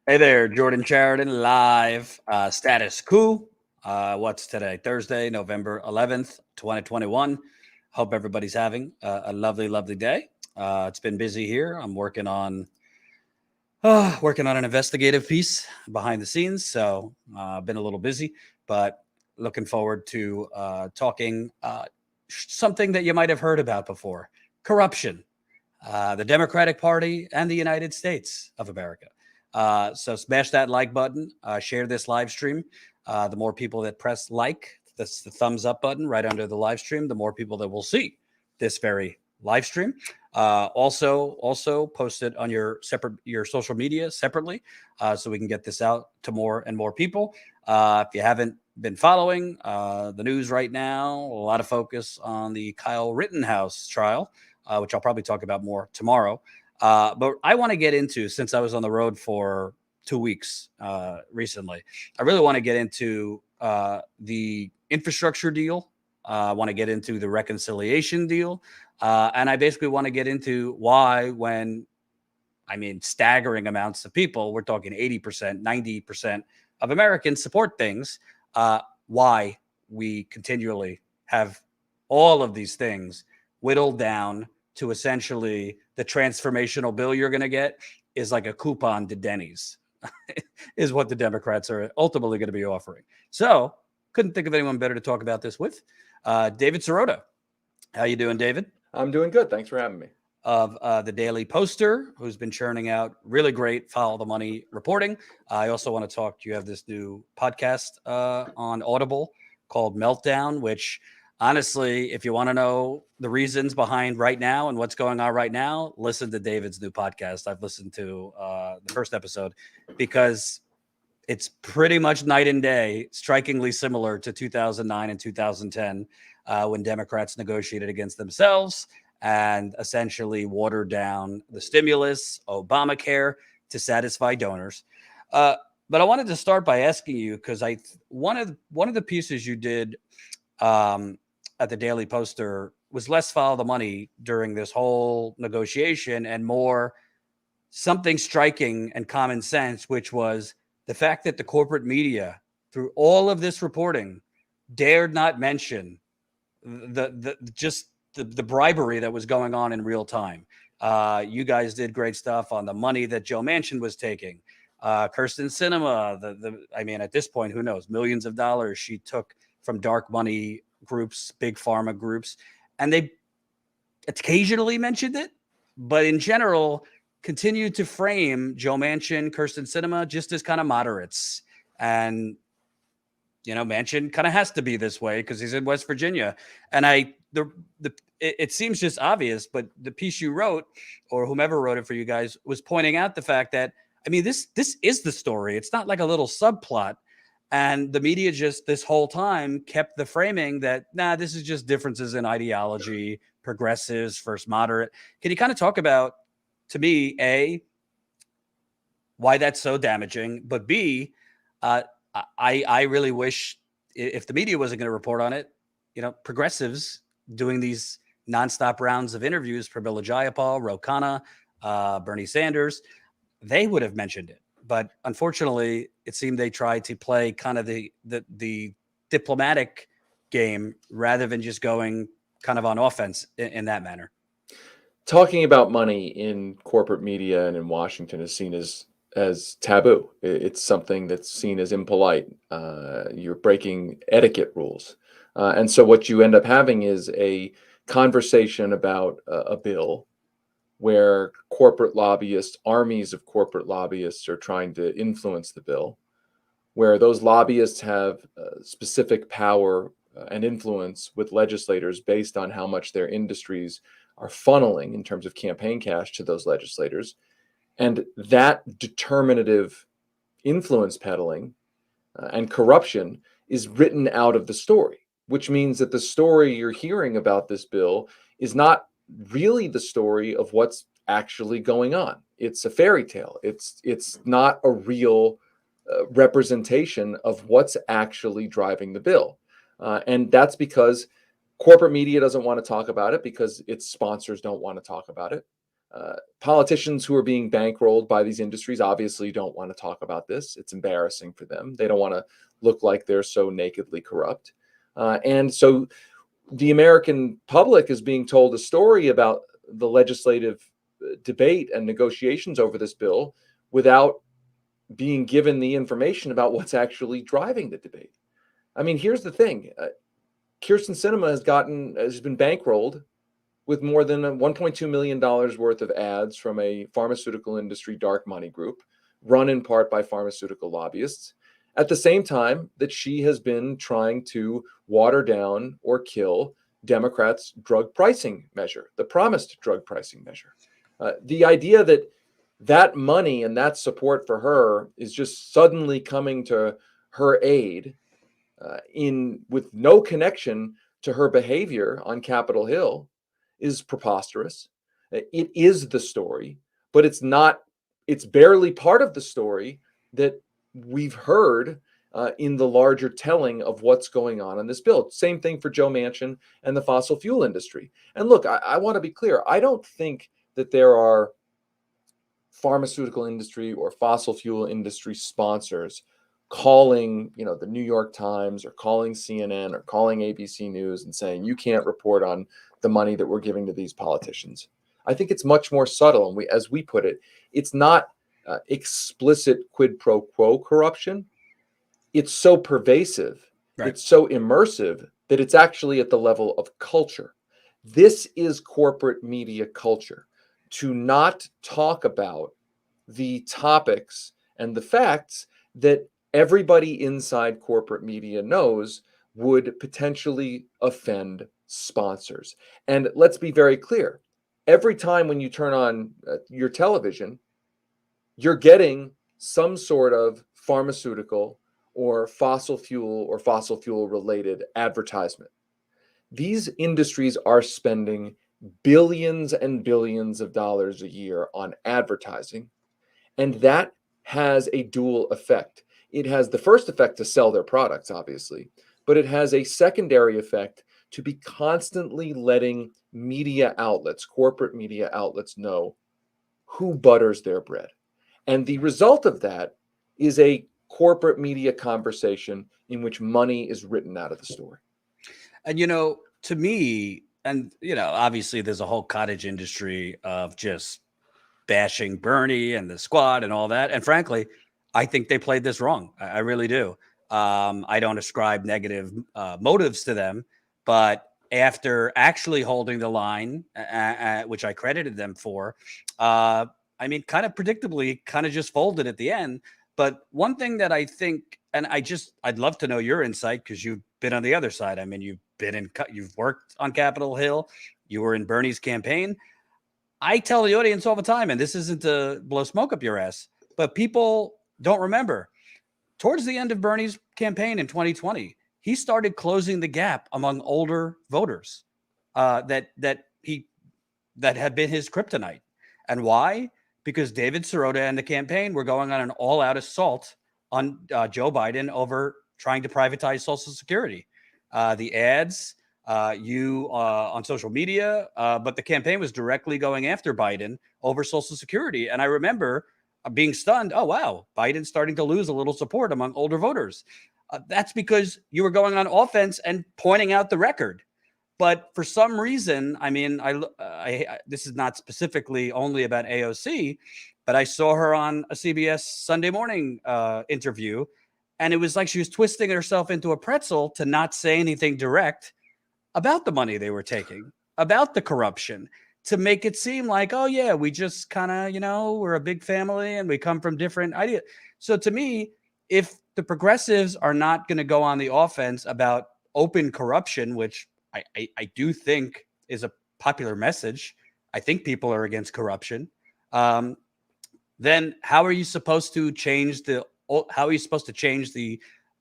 Hey there, Jordan Sheridan live. Status Coup. What's today? Thursday, November 11th, 2021. Hope everybody's having a lovely, lovely day. It's been busy here. I'm working on an investigative piece behind the scenes, so been a little busy, but looking forward to talking something that you might have heard about before: corruption, the Democratic Party, and the United States of America. So smash that like button, share this live stream. The more people that press like, that's the thumbs up button right under the live stream, the more people that will see this very live stream. Also post it on your social media separately, so we can get this out to more and more people. If you haven't been following the news right now, a lot of focus on the Kyle Rittenhouse trial, which I'll probably talk about more tomorrow. But I want to get into, since I was on the road for 2 weeks recently, I really want to get into the infrastructure deal. I want to get into the reconciliation deal. And I basically want to get into why, staggering amounts of people, we're talking 80%, 90% of Americans support things, why we continually have all of these things whittled down to essentially the transformational bill you're going to get is like a coupon to Denny's, is what the Democrats are ultimately going to be offering. So couldn't think of anyone better to talk about this with. David Sirota. How you doing, David? I'm doing good. Thanks for having me. Of the Daily Poster, who's been churning out really great follow the money reporting. I also want to talk. You have this new podcast on Audible called Meltdown, which honestly, if you want to know the reasons behind right now and what's going on right now, listen to David's new podcast. I've listened to the first episode because it's pretty much night and day, strikingly similar to 2009 and 2010 when Democrats negotiated against themselves and essentially watered down the stimulus, Obamacare, to satisfy donors. But I wanted to start by asking you, because one of the pieces you did at the Daily Poster was less follow the money during this whole negotiation and more something striking and common sense, which was the fact that the corporate media, through all of this reporting, dared not mention the bribery that was going on in real time. You guys did great stuff on the money that Joe Manchin was taking. Kirsten Sinema, at this point, who knows, millions of dollars she took from dark money groups, big pharma groups, and they occasionally mentioned it, but in general, continued to frame Joe Manchin, Kirsten Sinema just as kind of moderates. And Manchin kind of has to be this way because he's in West Virginia. And it seems just obvious, but the piece you wrote, or whomever wrote it for you guys, was pointing out the fact that, this is the story. It's not like a little subplot. And the media just this whole time kept the framing that, this is just differences in ideology, progressives versus moderate. Can you kind of talk about, to me, A, why that's so damaging, but B, I really wish, if the media wasn't going to report on it, progressives doing these nonstop rounds of interviews, Pramila Jayapal, Ro Khanna, Bernie Sanders, they would have mentioned it. But unfortunately, it seemed they tried to play kind of the diplomatic game rather than just going kind of on offense in that manner. Talking about money in corporate media and in Washington is seen as taboo. It's something that's seen as impolite. You're breaking etiquette rules. And so what you end up having is a conversation about a bill where corporate lobbyists, armies of corporate lobbyists, are trying to influence the bill, where those lobbyists have specific power and influence with legislators based on how much their industries are funneling in terms of campaign cash to those legislators. And that determinative influence peddling and corruption is written out of the story, which means that the story you're hearing about this bill is not really the story of what's actually going on. It's a fairy tale. It's not a real representation of what's actually driving the bill. And that's because corporate media doesn't want to talk about it because its sponsors don't want to talk about it. Politicians who are being bankrolled by these industries obviously don't want to talk about this. It's embarrassing for them. They don't want to look like they're so nakedly corrupt. And so the American public is being told a story about the legislative debate and negotiations over this bill without being given the information about what's actually driving the debate. I mean, here's the thing. Kyrsten Sinema has been bankrolled with more than $1.2 million worth of ads from a pharmaceutical industry dark money group, run in part by pharmaceutical lobbyists, at the same time that she has been trying to water down or kill Democrats' drug pricing measure, the promised drug pricing measure. The idea that that money and that support for her is just suddenly coming to her aid with no connection to her behavior on Capitol Hill is preposterous. It is the story, but it's not, it's barely part of the story that we've heard in the larger telling of what's going on in this bill. Same thing for Joe Manchin and the fossil fuel industry. And look, I want to be clear. I don't think that there are pharmaceutical industry or fossil fuel industry sponsors calling, the New York Times or calling CNN or calling ABC News and saying, you can't report on the money that we're giving to these politicians. I think it's much more subtle. And as we put it, it's not explicit quid pro quo corruption. It's so pervasive, Right. It's so immersive that it's actually at the level of culture. This is corporate media culture. To not talk about the topics and the facts that everybody inside corporate media knows would potentially offend sponsors. And let's be very clear. Every time when you turn on your television, you're getting some sort of pharmaceutical or fossil fuel related advertisement. These industries are spending billions and billions of dollars a year on advertising, and that has a dual effect. It has the first effect to sell their products, obviously, but it has a secondary effect to be constantly letting media outlets, corporate media outlets, know who butters their bread. And the result of that is a corporate media conversation in which money is written out of the story. And, to me, and, obviously there's a whole cottage industry of just bashing Bernie and the squad and all that. And frankly, I think they played this wrong. I really do. I don't ascribe negative motives to them, but after actually holding the line, which I credited them for, kind of predictably kind of just folded at the end. But one thing that I think, and I'd love to know your insight because you've been on the other side. I mean, you've worked on Capitol Hill. You were in Bernie's campaign. I tell the audience all the time, and this isn't to blow smoke up your ass, but people don't remember. Towards the end of Bernie's campaign in 2020, he started closing the gap among older voters that had been his kryptonite. And why? Because David Sirota and the campaign were going on an all-out assault on Joe Biden over trying to privatize Social Security. The ads, on social media, but the campaign was directly going after Biden over Social Security. And I remember being stunned. Oh, wow, Biden's starting to lose a little support among older voters. That's because you were going on offense and pointing out the record. But for some reason, this is not specifically only about AOC, but I saw her on a CBS Sunday morning interview, and it was like she was twisting herself into a pretzel to not say anything direct about the money they were taking, about the corruption, to make it seem like, oh yeah, we just kind of, we're a big family and we come from different ideas. So to me, if the progressives are not going to go on the offense about open corruption, which I do think is a popular message, I think people are against corruption, then how are you supposed to change the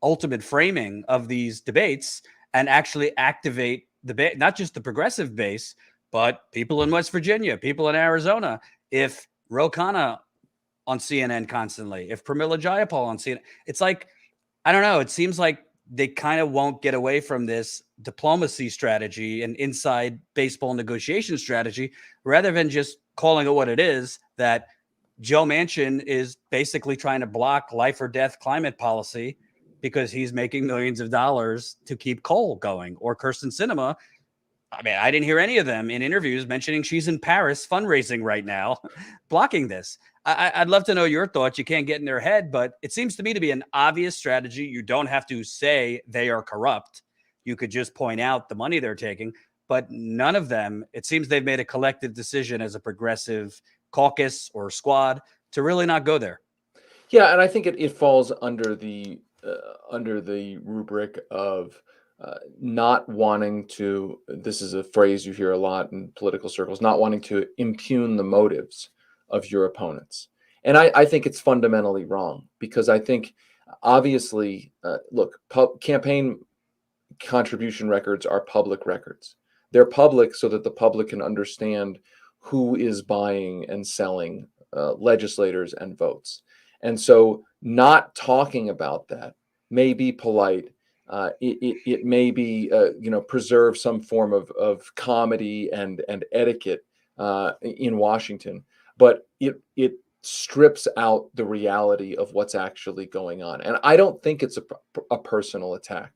ultimate framing of these debates and actually activate not just the progressive base, but people in West Virginia, people in Arizona? If Ro Khanna on CNN constantly, if Pramila Jayapal on CNN, it's like, I don't know. It seems like they kind of won't get away from this diplomacy strategy and inside baseball negotiation strategy rather than just calling it what it is, that Joe Manchin is basically trying to block life or death climate policy because he's making millions of dollars to keep coal going. Or Kirsten Sinema, I mean, I didn't hear any of them in interviews mentioning she's in Paris fundraising right now, blocking this. I'd love to know your thoughts. You can't get in their head, but it seems to me to be an obvious strategy. You don't have to say they are corrupt. You could just point out the money they're taking, but none of them, it seems they've made a collective decision as a progressive caucus or squad to really not go there. Yeah, and I think it falls under the rubric of not wanting to. This is a phrase you hear a lot in political circles: not wanting to impugn the motives of your opponents. And I think it's fundamentally wrong, because I think obviously, look, campaign contribution records are public records. They're public so that the public can understand who is buying and selling legislators and votes. And so not talking about that may be polite. It may be, preserve some form of comedy and etiquette in Washington, but it strips out the reality of what's actually going on. And I don't think it's a personal attack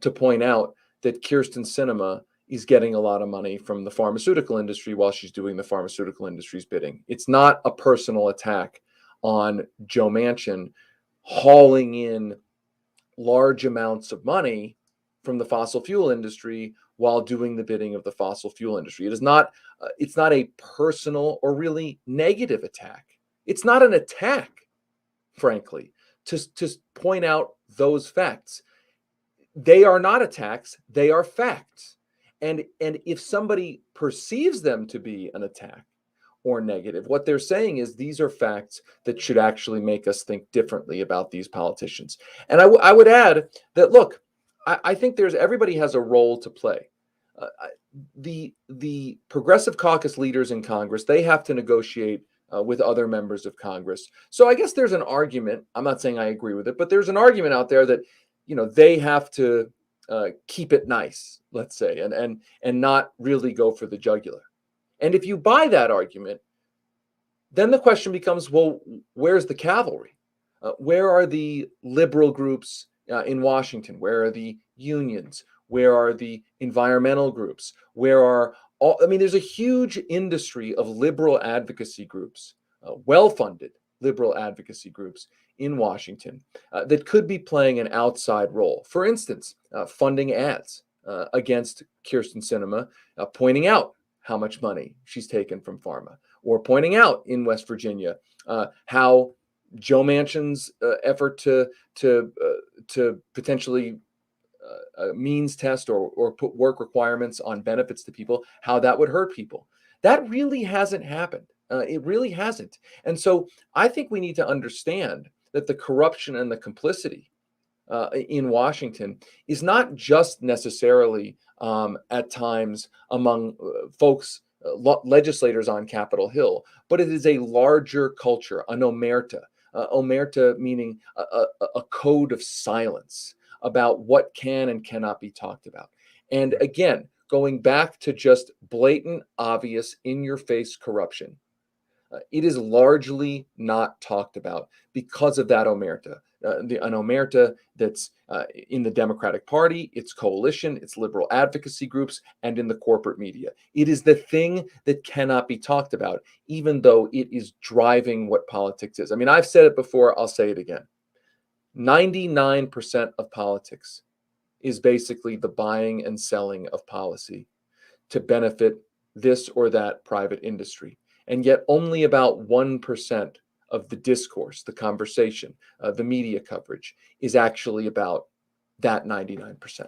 to point out that Kirsten Sinema is getting a lot of money from the pharmaceutical industry while she's doing the pharmaceutical industry's bidding. It's not a personal attack on Joe Manchin hauling in large amounts of money from the fossil fuel industry while doing the bidding of the fossil fuel industry. It is not. It's not a personal or really negative attack. It's not an attack, frankly, to point out those facts. They are not attacks. They are facts. And if somebody perceives them to be an attack or negative, what they're saying is these are facts that should actually make us think differently about these politicians. And I would add that, look, I think everybody has a role to play. The Progressive Caucus leaders in Congress, they have to negotiate with other members of Congress. So I guess there's an argument. I'm not saying I agree with it, but there's an argument out there that, they have to keep it nice, let's say, and not really go for the jugular. And if you buy that argument, then the question becomes, well, where's the cavalry? Where are the liberal groups in Washington? Where are the unions? Where are the environmental groups? There's a huge industry of liberal advocacy groups, well-funded liberal advocacy groups in Washington that could be playing an outside role. For instance, funding ads against Kirsten Sinema, pointing out how much money she's taken from pharma, or pointing out in West Virginia how Joe Manchin's effort to potentially means test or put work requirements on benefits to people, how that would hurt people. That really hasn't happened. It really hasn't. And so I think we need to understand that the corruption and the complicity in Washington is not just necessarily at times among folks, legislators on Capitol Hill, but it is a larger culture, an omerta. Omerta meaning a code of silence about what can and cannot be talked about. And again, going back to just blatant, obvious, in-your-face corruption, it is largely not talked about because of that omerta. An omerta that's in the Democratic Party, its coalition, its liberal advocacy groups, and in the corporate media. It is the thing that cannot be talked about, even though it is driving what politics is. I mean, I've said it before, I'll say it again. 99% of politics is basically the buying and selling of policy to benefit this or that private industry. And yet only about 1% of the discourse, the conversation, the media coverage is actually about that 99%.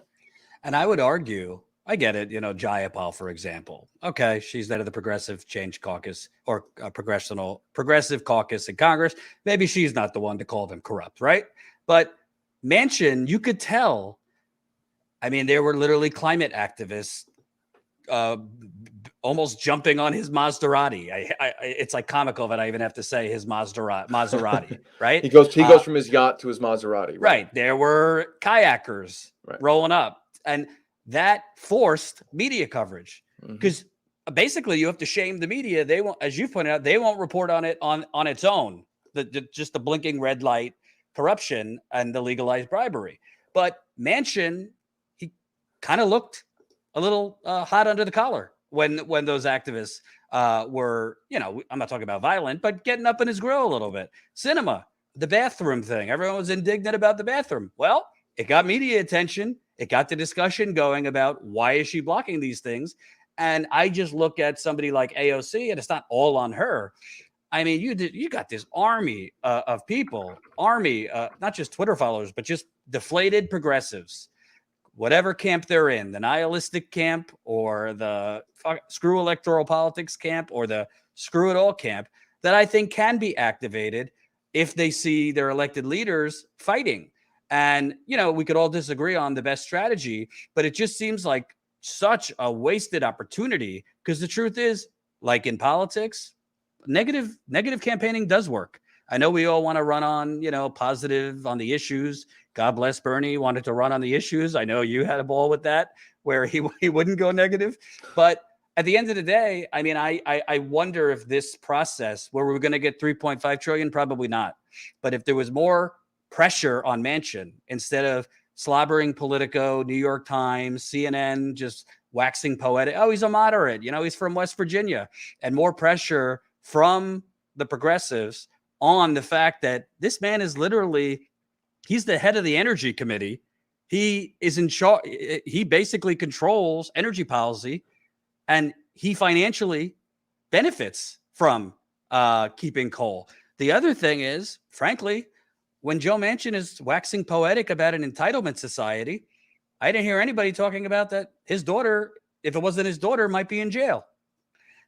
And I would argue, I get it, Jayapal, for example. Okay, she's head of the Progressive Change Caucus or Progressive Caucus in Congress. Maybe she's not the one to call them corrupt, right? But Manchin, you could tell, there were literally climate activists almost jumping on his Maserati. It's like comical that I even have to say his Maserati, right? He goes from his yacht to his Maserati. Right. There were kayakers rolling up, and that forced media coverage because basically you have to shame the media. They won't, as you pointed out, they won't report on it on its own. Just the blinking red light corruption and the legalized bribery. But Manchin, he kind of looked a little hot under the collar when those activists were, I'm not talking about violent, but getting up in his grill a little bit. Cinema, the bathroom thing. Everyone was indignant about the bathroom. Well, it got media attention. It got the discussion going about why is she blocking these things. And I just look at somebody like AOC, and it's not all on her. I mean, you got this army of people, not just Twitter followers, but just deflated progressives, whatever camp they're in, the nihilistic camp or the screw electoral politics camp or the screw it all camp, that I think can be activated if they see their elected leaders fighting. And, we could all disagree on the best strategy, but it just seems like such a wasted opportunity, because the truth is, like in politics, negative campaigning does work. I know we all want to run on, positive on the issues. God bless Bernie, wanted to run on the issues. I know you had a ball with that where he wouldn't go negative. But at the end of the day, I mean, I wonder if this process where we're going to get 3.5 trillion, probably not. But if there was more pressure on Manchin, instead of slobbering Politico, New York Times, CNN, just waxing poetic. Oh, he's a moderate. He's from West Virginia. And more pressure from the progressives on the fact that this man is literally, he's the head of the energy committee. He is in charge. He basically controls energy policy, and he financially benefits from keeping coal. The other thing is, frankly, when Joe Manchin is waxing poetic about an entitlement society, I didn't hear anybody talking about that his daughter, if it wasn't his daughter, might be in jail.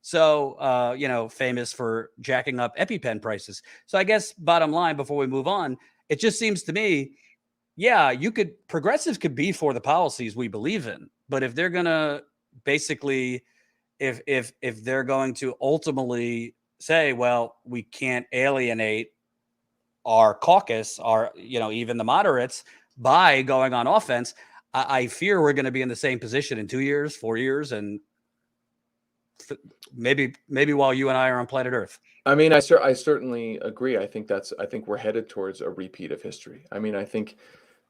So, famous for jacking up EpiPen prices. So I guess bottom line, before we move on, it just seems to me, yeah, progressives could be for the policies we believe in, but if they're going to basically, if they're going to ultimately say, well, we can't alienate our caucus, even the moderates, by going on offense, I fear we're going to be in the same position in 2 years, 4 years, and maybe while you and I are on planet Earth. I mean, I certainly agree. I think we're headed towards a repeat of history. I mean, I think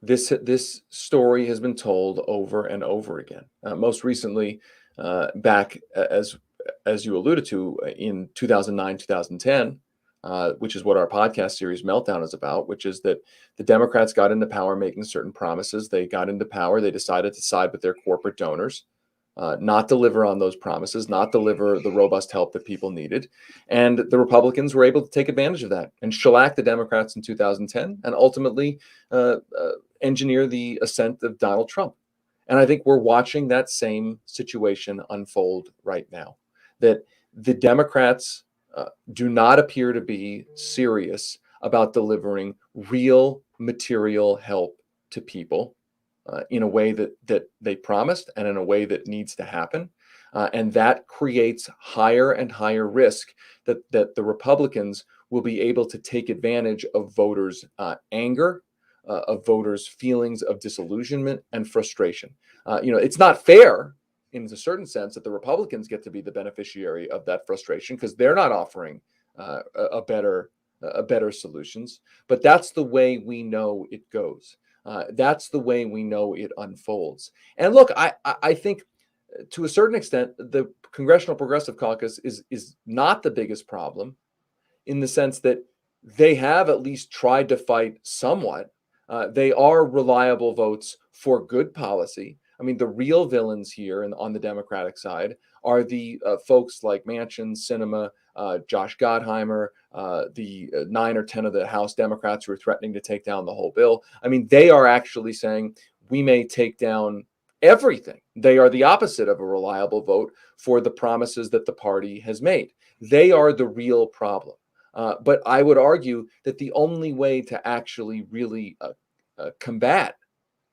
this story has been told over and over again. Most recently, back as you alluded to, in 2009, 2010, which is what our podcast series Meltdown is about, which is that the Democrats got into power making certain promises. They got into power. They decided to side with their corporate donors, not deliver on those promises, not deliver the robust help that people needed. And the Republicans were able to take advantage of that and shellac the Democrats in 2010 and ultimately engineer the ascent of Donald Trump. And I think we're watching that same situation unfold right now, that the Democrats do not appear to be serious about delivering real material help to people in a way that they promised and in a way that needs to happen. And that creates higher and higher risk that the Republicans will be able to take advantage of voters' anger, of voters' feelings of disillusionment and frustration. It's not fair in a certain sense that the Republicans get to be the beneficiary of that frustration because they're not offering a better solutions. But that's the way we know it goes. That's the way we know it unfolds. And look, I think to a certain extent, the Congressional Progressive Caucus is not the biggest problem, in the sense that they have at least tried to fight somewhat. They are reliable votes for good policy. I mean, the real villains here on the Democratic side are the folks like Manchin, Sinema, Josh Gottheimer, the 9 or 10 of the House Democrats who are threatening to take down the whole bill. I mean, they are actually saying we may take down everything. They are the opposite of a reliable vote for the promises that the party has made. They are the real problem. But I would argue that the only way to actually really combat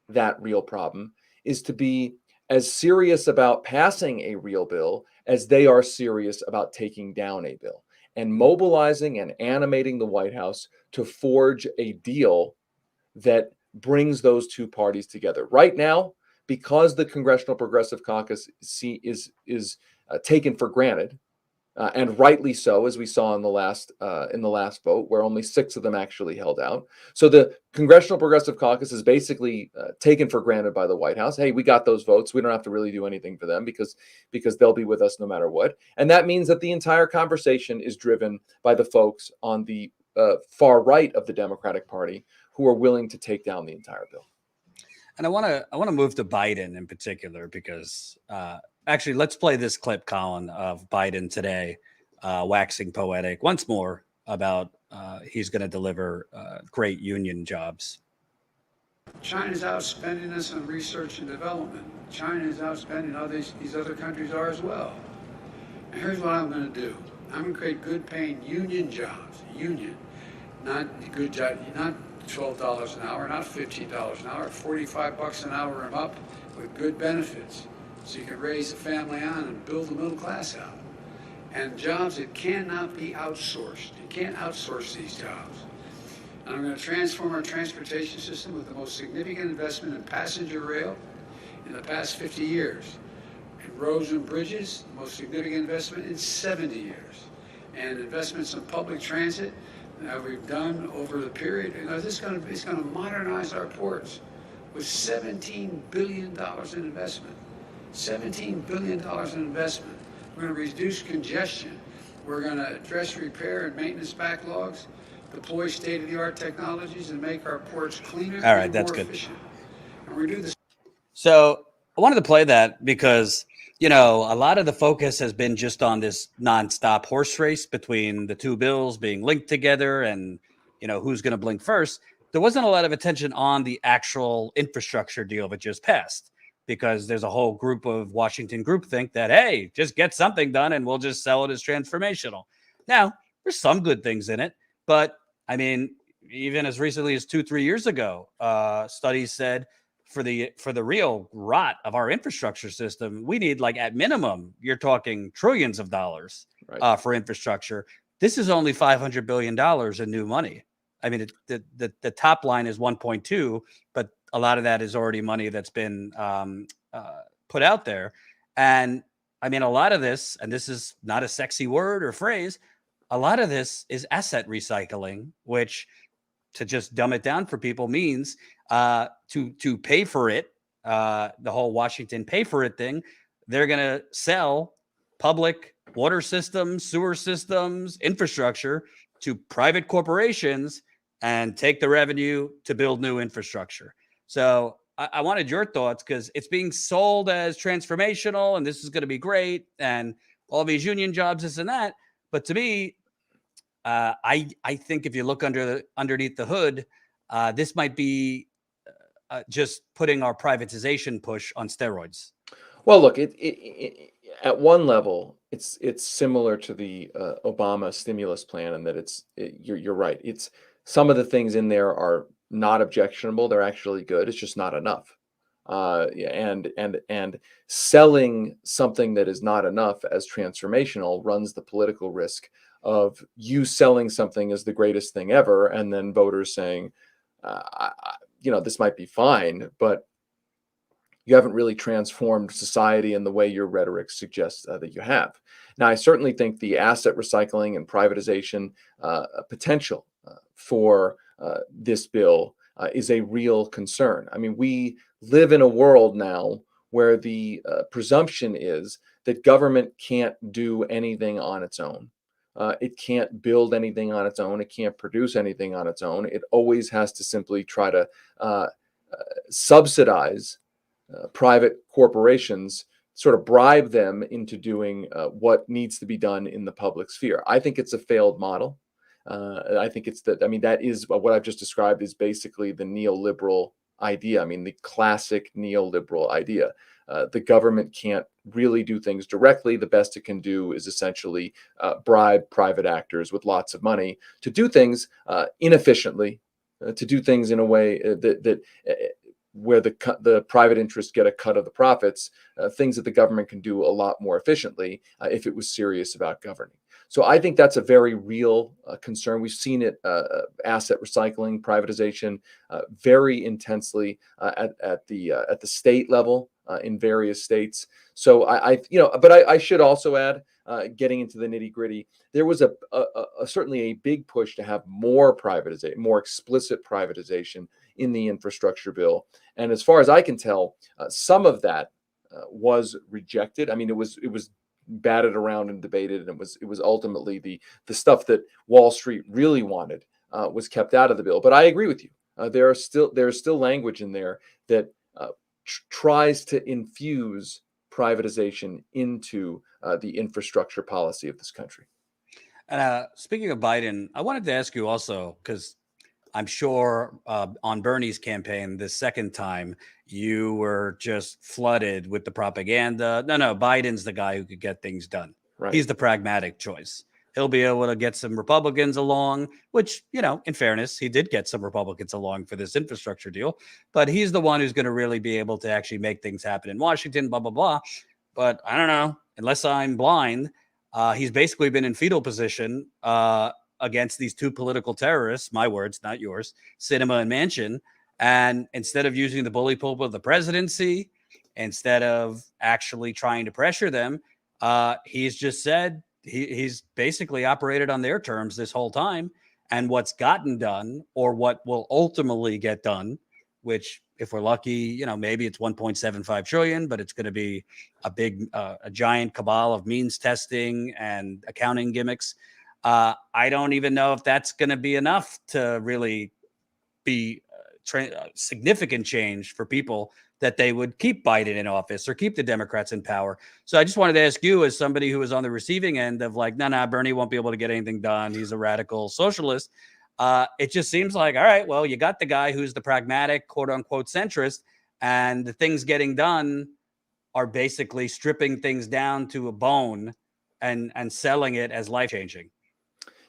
that real problem is to be as serious about passing a real bill as they are serious about taking down a bill, and mobilizing and animating the White House to forge a deal that brings those two parties together. Right now, because the Congressional Progressive Caucus is taken for granted. And rightly so, as we saw in the last vote, where only 6 of them actually held out. So the Congressional Progressive Caucus is basically taken for granted by the White House. Hey, we got those votes. We don't have to really do anything for them because they'll be with us no matter what. And that means that the entire conversation is driven by the folks on the far right of the Democratic Party who are willing to take down the entire bill. And I want to move to Biden in particular because actually, let's play this clip, Colin, of Biden today, waxing poetic once more about he's going to deliver great union jobs. China's outspending us on research and development. China is outspending how these other countries are as well. And here's what I'm going to do. I'm going to create good paying union jobs. Union. Not good job, not $12 an hour, not $15 an hour, $45 an hour and up with good benefits. So you can raise a family on and build the middle class out. And jobs that cannot be outsourced. You can't outsource these jobs. And I'm going to transform our transportation system with the most significant investment in passenger rail in the past 50 years. In roads and bridges, the most significant investment in 70 years. And investments in public transit that we've done over the period. You know, it's going to modernize our ports with $17 billion in investment. $17 billion in investment. We're going to reduce congestion. We're going to address repair and maintenance backlogs, deploy state-of-the-art technologies, and make our ports cleaner All right, and that's more good. efficient. And we do this. So I wanted to play that because, you know, a lot of the focus has been just on this nonstop horse race between the two bills being linked together and, you know, who's going to blink first. There wasn't a lot of attention on the actual infrastructure deal that just passed, because there's a whole group of Washington groupthink that, hey, just get something done and we'll just sell it as transformational. Now, there's some good things in it, but I mean, even as recently as 2-3 years ago, studies said for the real rot of our infrastructure system, we need, like, at minimum, you're talking trillions of dollars for infrastructure. This is only $500 billion in new money. I mean, the top line is 1.2, but a lot of that is already money that's been put out there. And I mean, a lot of this, and this is not a sexy word or phrase, a lot of this is asset recycling, which, to just dumb it down for people, means to pay for it, the whole Washington pay for it thing, they're going to sell public water systems, sewer systems, infrastructure to private corporations and take the revenue to build new infrastructure. So I wanted your thoughts, because it's being sold as transformational and this is going to be great and all these union jobs, this and that. But to me, I think if you look underneath the hood, this might be just putting our privatization push on steroids. Well, look, it at one level, it's similar to the Obama stimulus plan, in that you're right. It's some of the things in there are not objectionable; they're actually good. It's just not enough. And selling something that is not enough as transformational runs the political risk of you selling something as the greatest thing ever, and then voters saying, this might be fine, but you haven't really transformed society in the way your rhetoric suggests that you have. Now, I certainly think the asset recycling and privatization potential for this bill is a real concern. I mean, we live in a world now where the presumption is that government can't do anything on its own. It can't build anything on its own. It can't produce anything on its own. It always has to simply try to subsidize private corporations, sort of bribe them into doing what needs to be done in the public sphere. I think it's a failed model. I think that is what I've just described is basically the neoliberal idea. I mean, the classic neoliberal idea. The government can't really do things directly. The best it can do is essentially bribe private actors with lots of money to do things inefficiently, to do things in a way that where the private interests get a cut of the profits, things that the government can do a lot more efficiently if it was serious about governing. So I think that's a very real concern. We've seen it, asset recycling, privatization, very intensely at the state level in various states. So but I should also add, getting into the nitty gritty, there was certainly a big push to have more privatization, more explicit privatization in the infrastructure bill. And as far as I can tell, some of that was rejected. I mean, it was batted around and debated, and it was ultimately the stuff that Wall Street really wanted was kept out of the bill. But I agree with you. There's still language in there that tries to infuse privatization into the infrastructure policy of this country. And speaking of Biden, I wanted to ask you also, because I'm sure on Bernie's campaign, the second time, you were just flooded with the propaganda. No, Biden's the guy who could get things done. Right. He's the pragmatic choice. He'll be able to get some Republicans along, which, in fairness, he did get some Republicans along for this infrastructure deal. But he's the one who's going to really be able to actually make things happen in Washington, blah, blah, blah. But I don't know, unless I'm blind, he's basically been in fetal position against these two political terrorists, my words, not yours, Sinema and Manchin. And instead of using the bully pulpit of the presidency, instead of actually trying to pressure them, he's just said he's basically operated on their terms this whole time. And what's gotten done, or what will ultimately get done, which if we're lucky, maybe it's 1.75 trillion, but it's going to be a giant cabal of means testing and accounting gimmicks. I don't even know if that's going to be enough to really be significant change for people that they would keep Biden in office or keep the Democrats in power. So I just wanted to ask you, as somebody who was on the receiving end of like, no, Bernie won't be able to get anything done. He's a radical socialist. It just seems like, all right, well, you got the guy who's the pragmatic, quote unquote, centrist, and the things getting done are basically stripping things down to a bone and selling it as life-changing.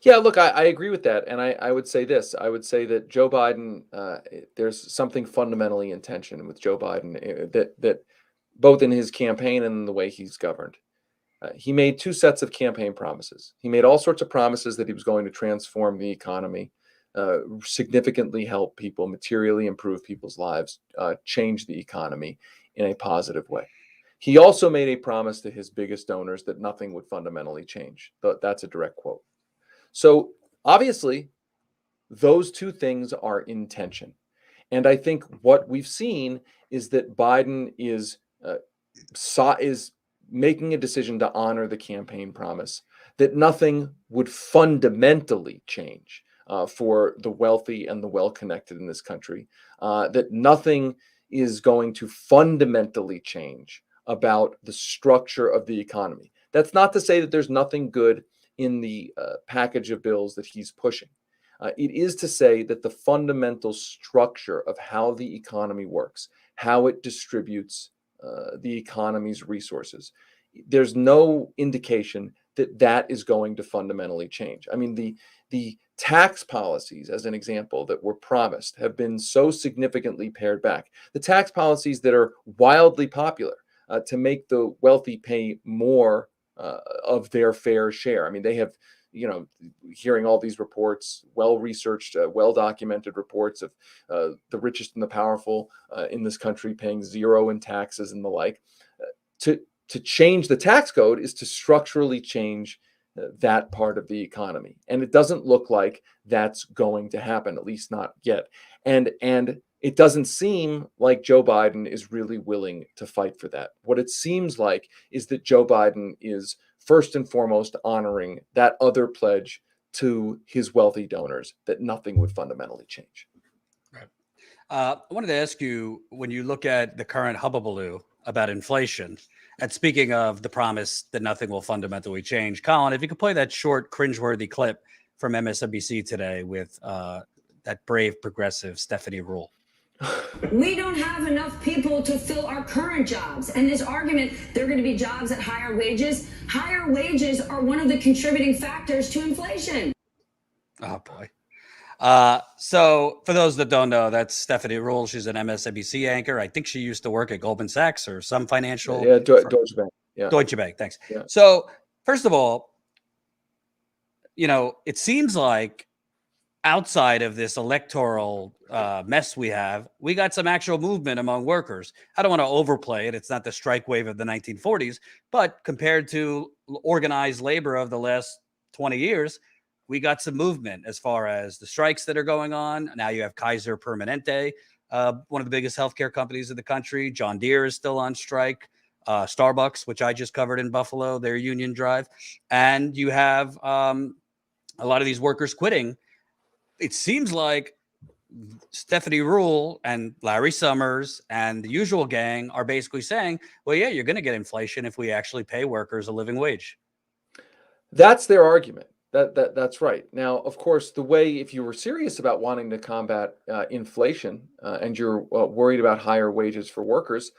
Yeah, look, I agree with that. And I would say this. I would say that Joe Biden, there's something fundamentally in tension with Joe Biden that both in his campaign and in the way he's governed. He made two sets of campaign promises. He made all sorts of promises that he was going to transform the economy, significantly help people, materially improve people's lives, change the economy in a positive way. He also made a promise to his biggest donors that nothing would fundamentally change. That's a direct quote. So obviously, those two things are in tension. And I think what we've seen is that Biden is making a decision to honor the campaign promise that nothing would fundamentally change for the wealthy and the well-connected in this country, that nothing is going to fundamentally change about the structure of the economy. That's not to say that there's nothing good in the package of bills that he's pushing. It is to say that the fundamental structure of how the economy works, how it distributes the economy's resources, there's no indication that that is going to fundamentally change. I mean, the tax policies, as an example, that were promised have been so significantly pared back. The tax policies that are wildly popular to make the wealthy pay more of their fair share. I mean, they have, hearing all these reports, well-researched, well-documented reports of the richest and the powerful in this country paying zero in taxes and the like. To change the tax code is to structurally change that part of the economy. And it doesn't look like that's going to happen, at least not yet. And it doesn't seem like Joe Biden is really willing to fight for that. What it seems like is that Joe Biden is first and foremost honoring that other pledge to his wealthy donors, that nothing would fundamentally change. Right. I wanted to ask you, when you look at the current hubbubaloo about inflation, and speaking of the promise that nothing will fundamentally change, Colin, if you could play that short, cringeworthy clip from MSNBC today with that brave progressive Stephanie Rule. We don't have enough people to fill our current jobs. And this argument, there are going to be jobs at higher wages. Higher wages are one of the contributing factors to inflation. Oh, boy. So for those that don't know, that's Stephanie Rule. She's an MSNBC anchor. I think she used to work at Goldman Sachs or some financial. Yeah, Deutsche Bank. Yeah. Deutsche Bank. Thanks. Yeah. So first of all, it seems like outside of this electoral mess we got some actual movement among workers. I don't want to overplay it. It's not the strike wave of the 1940s, but compared to organized labor of the last 20 years, we got some movement as far as the strikes that are going on. Now you have Kaiser Permanente, one of the biggest healthcare companies in the country. John Deere is still on strike. Starbucks, which I just covered in Buffalo, their union drive. And you have a lot of these workers quitting. It seems like Stephanie Rule and Larry Summers and the usual gang are basically saying, well, yeah, you're going to get inflation if we actually pay workers a living wage. That's their argument. That's right. Now, of course, the way, if you were serious about wanting to combat inflation and you're worried about higher wages for workers,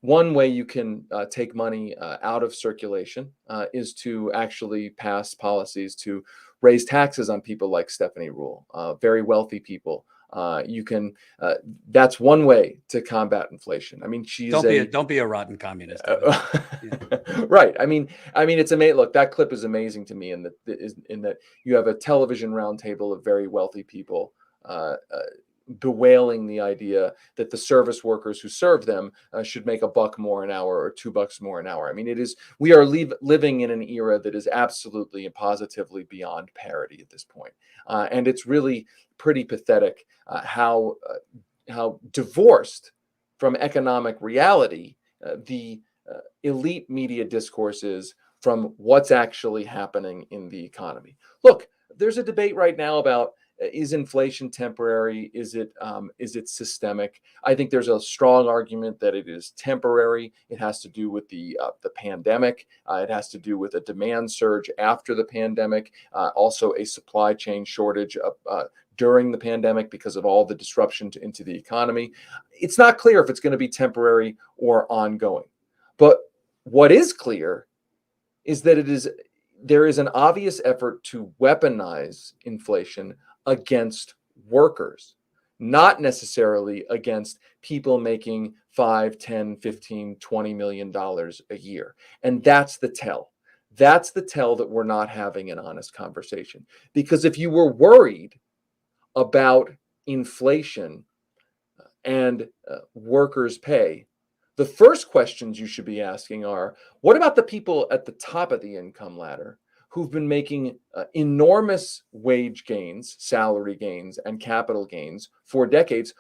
one way you can take money out of circulation is to actually pass policies to raise taxes on people like Stephanie Rule, very wealthy people. That's one way to combat inflation. I mean, don't be a rotten communist. Right. I mean, it's amazing. Look, that clip is amazing to me in that you have a television roundtable of very wealthy people bewailing the idea that the service workers who serve them should make $1 more an hour or $2 more an hour. I mean, we are living in an era that is absolutely and positively beyond parity at this point. And it's really pretty pathetic how divorced from economic reality the elite media discourse is from what's actually happening in the economy. Look, there's a debate right now about is inflation temporary? Is it systemic? I think there's a strong argument that it is temporary. It has to do with the pandemic. It has to do with a demand surge after the pandemic, also a supply chain shortage during the pandemic because of all the disruption into the economy. It's not clear if it's going to be temporary or ongoing. But what is clear is that there is an obvious effort to weaponize inflation against workers, not necessarily against people making $5, $10, $15, $20 million a year. And that's the tell. That's the tell that we're not having an honest conversation. Because if you were worried about inflation and workers' pay, the first questions you should be asking are, what about the people at the top of the income ladder who've been making enormous wage gains, salary gains, and capital gains for decades?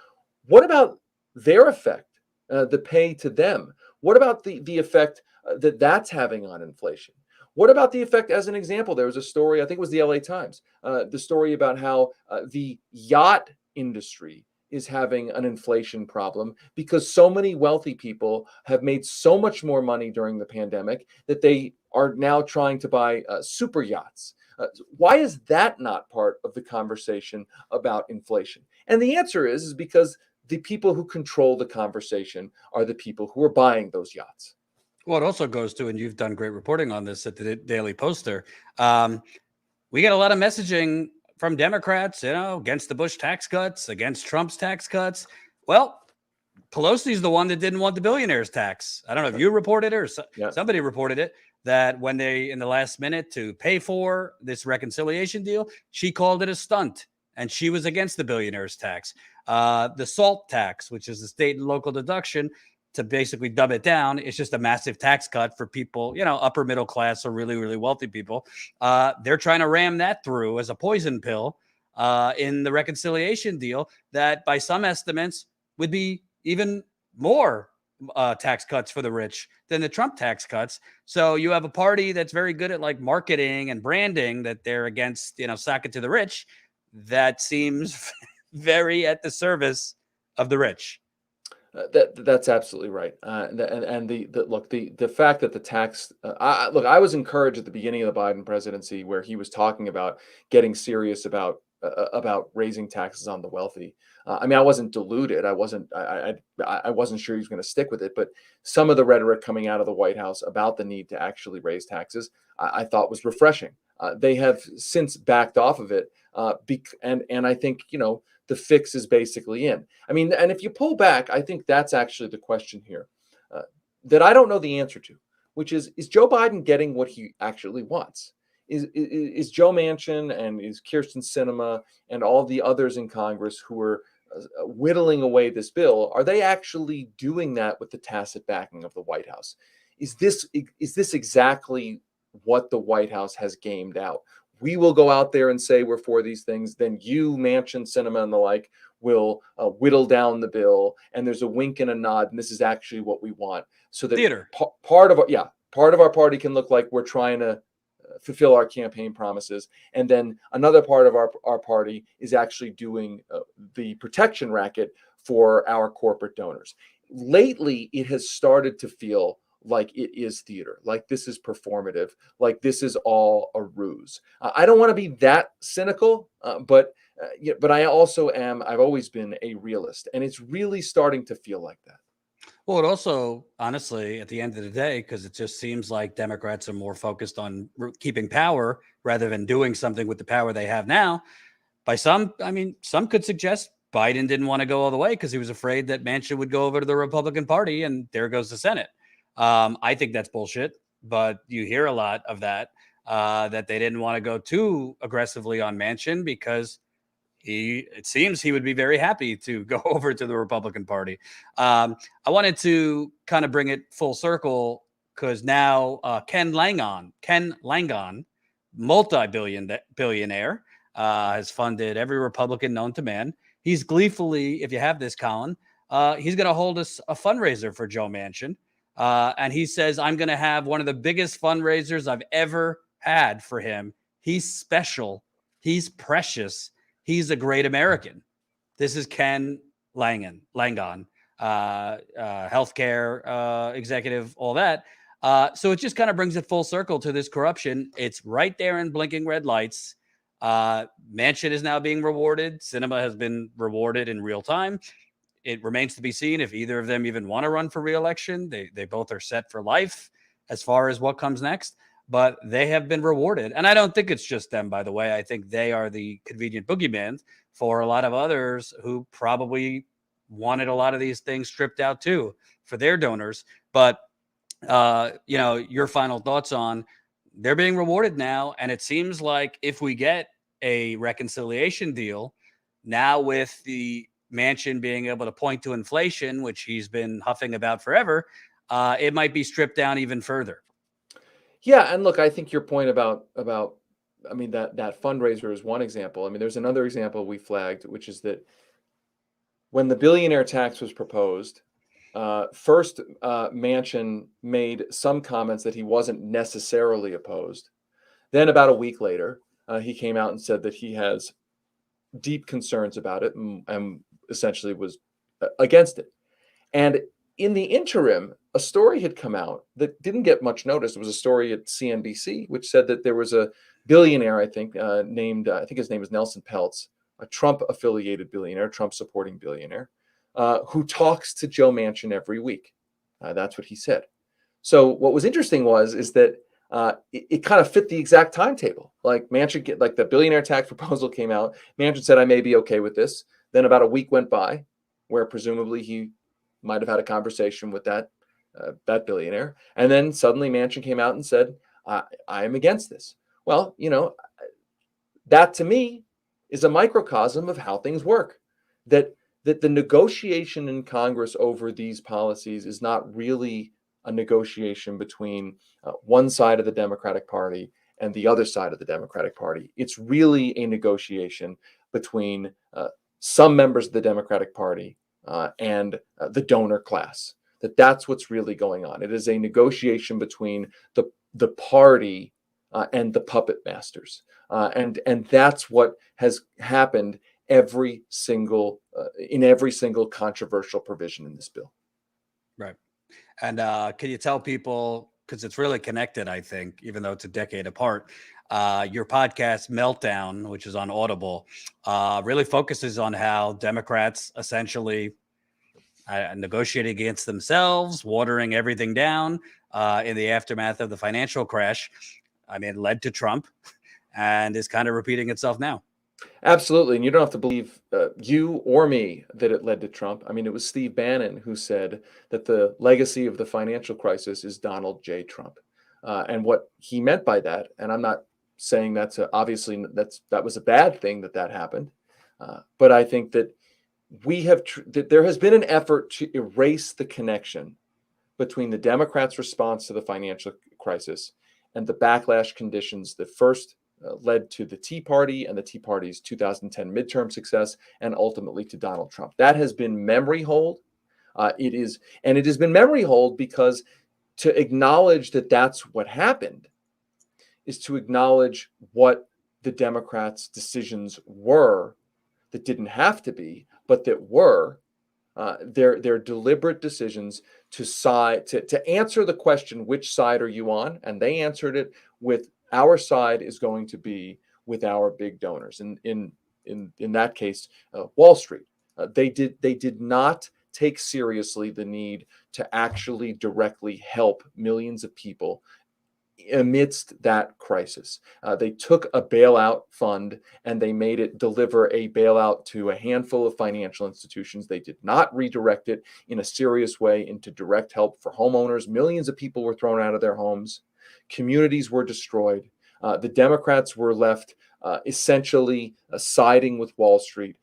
What about their effect, the pay to them? What about the effect that's having on inflation? What about the effect, as an example, there was a story, I think it was the LA Times, the story about how the yacht industry is having an inflation problem because so many wealthy people have made so much more money during the pandemic that they are now trying to buy super yachts. Why is that not part of the conversation about inflation? And the answer is because the people who control the conversation are the people who are buying those yachts. Well, it also goes to, and you've done great reporting on this at the Daily Poster, we get a lot of messaging from Democrats, against the Bush tax cuts, against Trump's tax cuts. Well, Pelosi's the one that didn't want the billionaires tax. I don't know if you reported it or somebody reported it, that when they, in the last minute to pay for this reconciliation deal, she called it a stunt and she was against the billionaires tax. The SALT tax, which is the state and local deduction, to basically dumb it down, it's just a massive tax cut for people, upper middle class or really, really wealthy people. They're trying to ram that through as a poison pill in the reconciliation deal that by some estimates would be even more tax cuts for the rich than the Trump tax cuts. So you have a party that's very good at like marketing and branding that they're against, sock it to the rich. That seems very at the service of the rich. That's absolutely right. The fact that the tax, I was encouraged at the beginning of the Biden presidency where he was talking about getting serious about raising taxes on the wealthy. I mean, I wasn't deluded. I wasn't sure he was going to stick with it, but some of the rhetoric coming out of the White House about the need to actually raise taxes, I thought was refreshing. They have since backed off of it. And I think, the fix is basically in. I mean, and if you pull back, I think that's actually the question here that I don't know the answer to, which is Joe Biden getting what he actually wants? is Joe Manchin and is Kyrsten Sinema and all the others in Congress who are whittling away this bill, are they actually doing that with the tacit backing of the White House? Is this exactly what the White House has gamed out? We will go out there and say we're for these things, then you, Manchin, Sinema, and the like will whittle down the bill, and there's a wink and a nod, and this is actually what we want, so that Theater. part of our party can look like we're trying to fulfill our campaign promises, and then another part of our party is actually doing the protection racket for our corporate donors. Lately, it has started to feel like it is theater, like this is performative, like this is all a ruse. I don't want to be that cynical, but I also am. I've always been a realist, and it's really starting to feel like that. Well, it also, honestly, at the end of the day, because it just seems like Democrats are more focused on keeping power rather than doing something with the power they have now. By some, I mean, some could suggest Biden didn't want to go all the way because he was afraid that Manchin would go over to the Republican Party, and there goes the Senate. I think that's bullshit, but you hear a lot of that, that they didn't want to go too aggressively on Manchin because it seems he would be very happy to go over to the Republican Party. I wanted to kind of bring it full circle because now Ken Langon, multi-billionaire, has funded every Republican known to man. He's gleefully, if you have this, Colin, he's going to hold us a fundraiser for Joe Manchin. And he says, I'm going to have one of the biggest fundraisers I've ever had for him. He's special. He's precious. He's a great American. This is Ken Langon, healthcare executive, all that. So it just kind of brings it full circle to this corruption. It's right there in blinking red lights. Manchin is now being rewarded. Sinema has been rewarded in real time. It remains to be seen if either of them even want to run for re-election. They both are set for life as far as what comes next, but they have been rewarded. And I don't think it's just them, by the way. I think they are the convenient boogeyman for a lot of others who probably wanted a lot of these things stripped out too for their donors. But, your final thoughts on they're being rewarded now. And it seems like if we get a reconciliation deal now with the Manchin being able to point to inflation, which he's been huffing about forever, it might be stripped down even further. Yeah, and look, I think your point about I mean that fundraiser is one example. I mean, there's another example we flagged, which is that when the billionaire tax was proposed, first Manchin made some comments that he wasn't necessarily opposed. Then about a week later, he came out and said that he has deep concerns about it and essentially was against it. And in the interim, a story had come out that didn't get much notice. It was a story at CNBC, which said that there was a billionaire, I think, named, I think his name is Nelson Peltz, a Trump-affiliated billionaire, Trump-supporting billionaire, who talks to Joe Manchin every week. That's what he said. So what was interesting is that it kind of fit the exact timetable. Like Manchin, like the billionaire tax proposal came out. Manchin said, I may be okay with this. Then about a week went by where presumably he might have had a conversation with that billionaire. And then suddenly Manchin came out and said, I am against this. Well, that to me is a microcosm of how things work. That the negotiation in Congress over these policies is not really a negotiation between one side of the Democratic Party and the other side of the Democratic Party. It's really a negotiation between some members of the Democratic Party and the donor class. That's what's really going on. It is a negotiation between the party and the puppet masters, and that's what has happened in every single controversial provision in this bill. Right. And can you tell people, because it's really connected, I think, even though it's a decade apart, your podcast Meltdown, which is on Audible, really focuses on how Democrats essentially negotiated against themselves, watering everything down in the aftermath of the financial crash. I mean, it led to Trump and is kind of repeating itself now. Absolutely. And you don't have to believe you or me that it led to Trump. I mean, it was Steve Bannon who said that the legacy of the financial crisis is Donald J. Trump. And what he meant by that, and I'm not saying obviously that was a bad thing that happened. But I think that that there has been an effort to erase the connection between the Democrats' response to the financial crisis and the backlash conditions that first led to the Tea Party and the Tea Party's 2010 midterm success, and ultimately to Donald Trump. That has been memory hold. It has been memory hold because to acknowledge that that's what happened is to acknowledge what the Democrats' decisions were that didn't have to be, but that were. Their deliberate decisions to answer the question, which side are you on? And they answered it with, our side is going to be with our big donors. And in that case, Wall Street. They did not take seriously the need to actually directly help millions of people amidst that crisis. They took a bailout fund and they made it deliver a bailout to a handful of financial institutions. They did not redirect it in a serious way into direct help for homeowners. Millions of people were thrown out of their homes. Communities were destroyed. The Democrats were left essentially siding with Wall Street,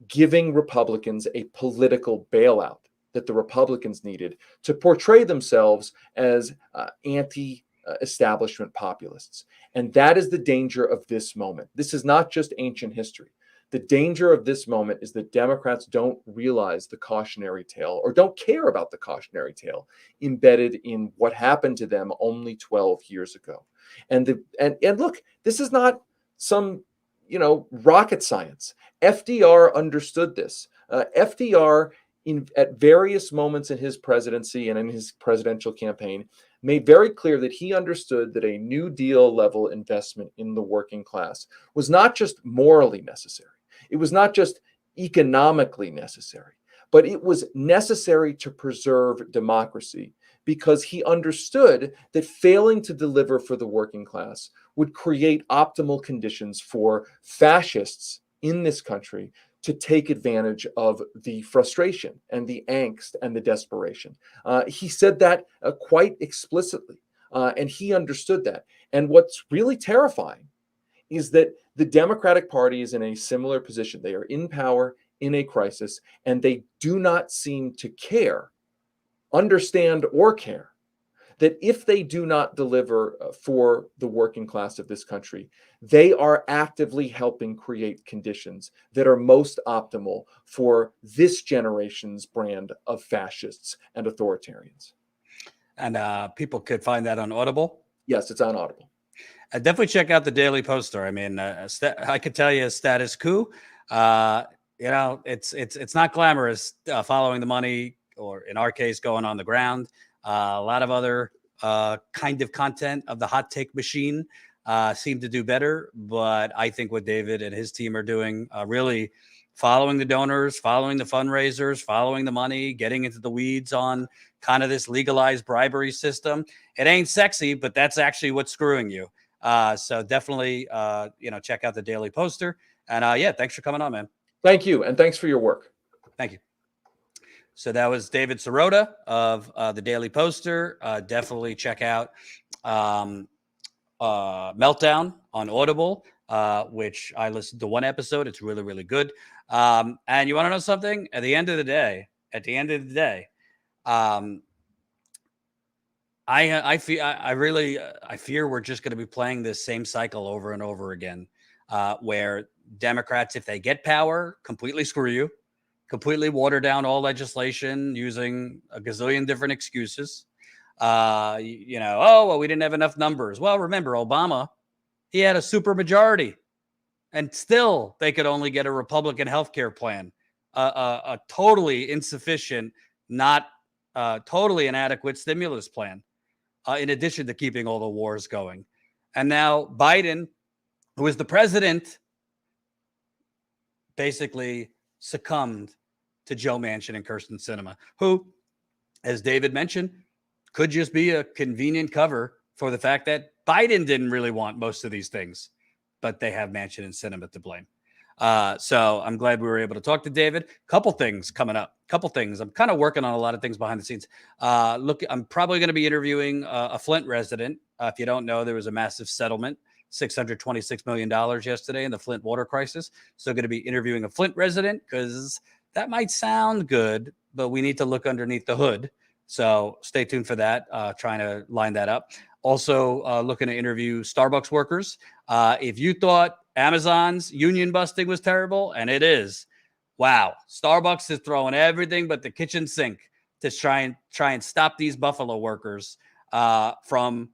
giving Republicans a political bailout that the Republicans needed to portray themselves as establishment populists. And that is the danger of this moment. This is not just ancient history. The danger of this moment is that Democrats don't realize the cautionary tale, or don't care about the cautionary tale embedded in what happened to them only 12 years ago. And look, this is not some rocket science. FDR understood this. FDR, at various moments in his presidency and in his presidential campaign, made very clear that he understood that a New Deal level investment in the working class was not just morally necessary. It was not just economically necessary, but it was necessary to preserve democracy, because he understood that failing to deliver for the working class would create optimal conditions for fascists in this country to take advantage of the frustration and the angst and the desperation. He said that quite explicitly, and he understood that. And what's really terrifying is that the Democratic Party is in a similar position. They are in power in a crisis, and they do not seem to care, understand, or care that if they do not deliver for the working class of this country, they are actively helping create conditions that are most optimal for this generation's brand of fascists and authoritarians. And people could find that on Audible. Yes, it's on Audible. Definitely check out the Daily Poster. I mean, I could tell you, Status Coup. It's not glamorous following the money, or in our case, going on the ground. A lot of other kind of content of the hot take machine seem to do better. But I think what David and his team are doing, really following the donors, following the fundraisers, following the money, getting into the weeds on kind of this legalized bribery system. It ain't sexy, but that's actually what's screwing you. So definitely, check out the Daily Poster. And thanks for coming on, man. Thank you. And thanks for your work. Thank you. So that was David Sirota of the Daily Poster. Definitely check out Meltdown on Audible, which I listened to one episode. It's really, really good. And you want to know something? At the end of the day, I fear we're just going to be playing this same cycle over and over again, where Democrats, if they get power, completely screw you, completely water down all legislation using a gazillion different excuses. We didn't have enough numbers. Well, remember Obama, he had a super majority, and still they could only get a Republican healthcare plan, a totally insufficient, not totally inadequate stimulus plan, in addition to keeping all the wars going. And now Biden, who is the president, basically succumbed to Joe Manchin and Kyrsten Sinema, who, as David mentioned, could just be a convenient cover for the fact that Biden didn't really want most of these things, but they have Manchin and Sinema to blame. So I'm glad we were able to talk to David. Couple things coming up. I'm kind of working on a lot of things behind the scenes. I'm probably going to be interviewing a Flint resident. If you don't know, there was a massive settlement $626 million yesterday in the Flint water crisis. So going to be interviewing a Flint resident because that might sound good, but we need to look underneath the hood. So stay tuned for that. Trying to line that up. Also looking to interview Starbucks workers. If you thought Amazon's union busting was terrible, and it is, wow. Starbucks is throwing everything but the kitchen sink to try and stop these Buffalo workers from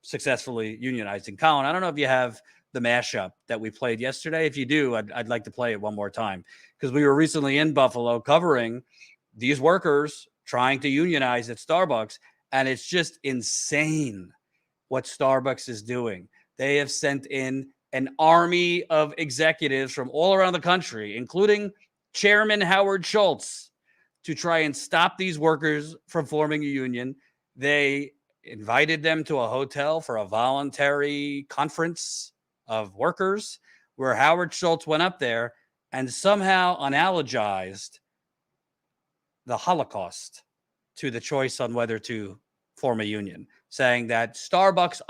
successfully unionizing. Colin, I don't know if you have the mashup that we played yesterday. If you do, I'd like to play it one more time because we were recently in Buffalo covering these workers trying to unionize at Starbucks, and it's just insane what Starbucks is doing. They have sent in an army of executives from all around the country, including Chairman Howard Schultz, to try and stop these workers from forming a union. They invited them to a hotel for a voluntary conference of workers where Howard Schultz went up there and somehow analogized the Holocaust to the choice on whether to form a union, saying that Starbucks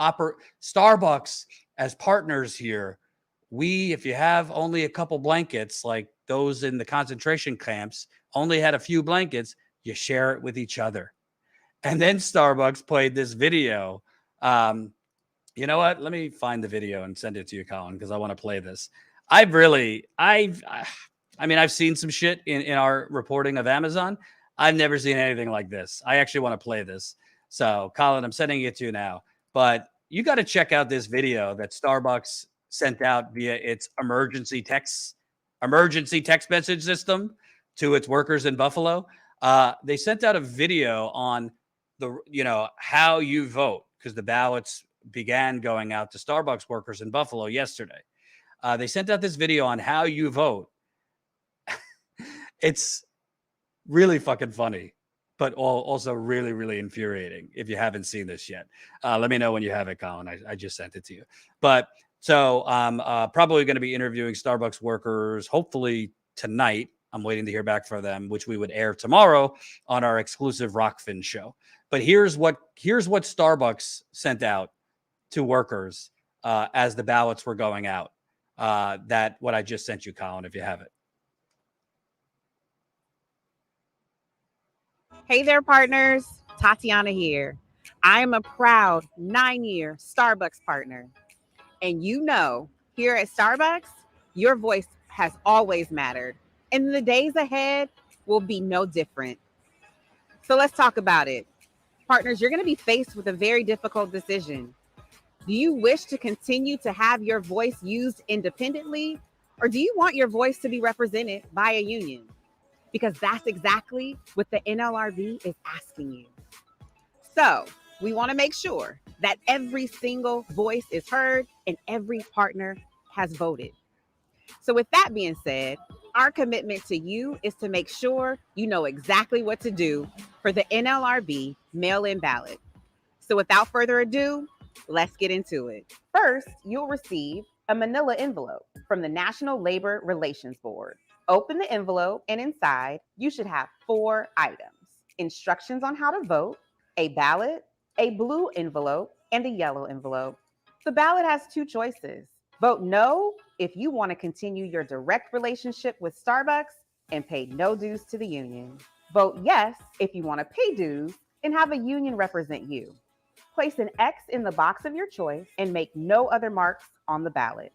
as partners here, if you have only a couple blankets like those in the concentration camps, only had a few blankets, you share it with each other. And then Starbucks played this video. You know what? Let me find the video and send it to you, Colin, because I want to play this. I've seen some shit in our reporting of Amazon. I've never seen anything like this. I actually want to play this. So, Colin, I'm sending it to you now. But you got to check out this video that Starbucks sent out via its emergency text message system to its workers in Buffalo. They sent out a video on how you vote, because the ballots began going out to Starbucks workers in Buffalo yesterday. They sent out this video on how you vote. It's really fucking funny, but also really, really infuriating if you haven't seen this yet. Let me know when you have it, Colin. I just sent it to you. But so I'm probably going to be interviewing Starbucks workers, hopefully tonight. I'm waiting to hear back from them, which we would air tomorrow on our exclusive Rockfin show. But here's what Starbucks sent out to workers as the ballots were going out. What I just sent you, Colin, if you have it. Hey there, partners. Tatiana here. I am a proud 9-year Starbucks partner. And here at Starbucks, your voice has always mattered. And the days ahead will be no different. So let's talk about it. Partners, you're going to be faced with a very difficult decision. Do you wish to continue to have your voice used independently, or do you want your voice to be represented by a union? Because that's exactly what the NLRB is asking you. So we want to make sure that every single voice is heard and every partner has voted. So with that being said, our commitment to you is to make sure you know exactly what to do for the NLRB mail-in ballot. So without further ado, let's get into it. First, you'll receive a manila envelope from the National Labor Relations Board. Open the envelope, and inside, you should have 4 items: instructions on how to vote, a ballot, a blue envelope, and a yellow envelope. The ballot has 2 choices. Vote no if you want to continue your direct relationship with Starbucks and pay no dues to the union. Vote yes if you want to pay dues and have a union represent you. Place an X in the box of your choice and make no other marks on the ballot.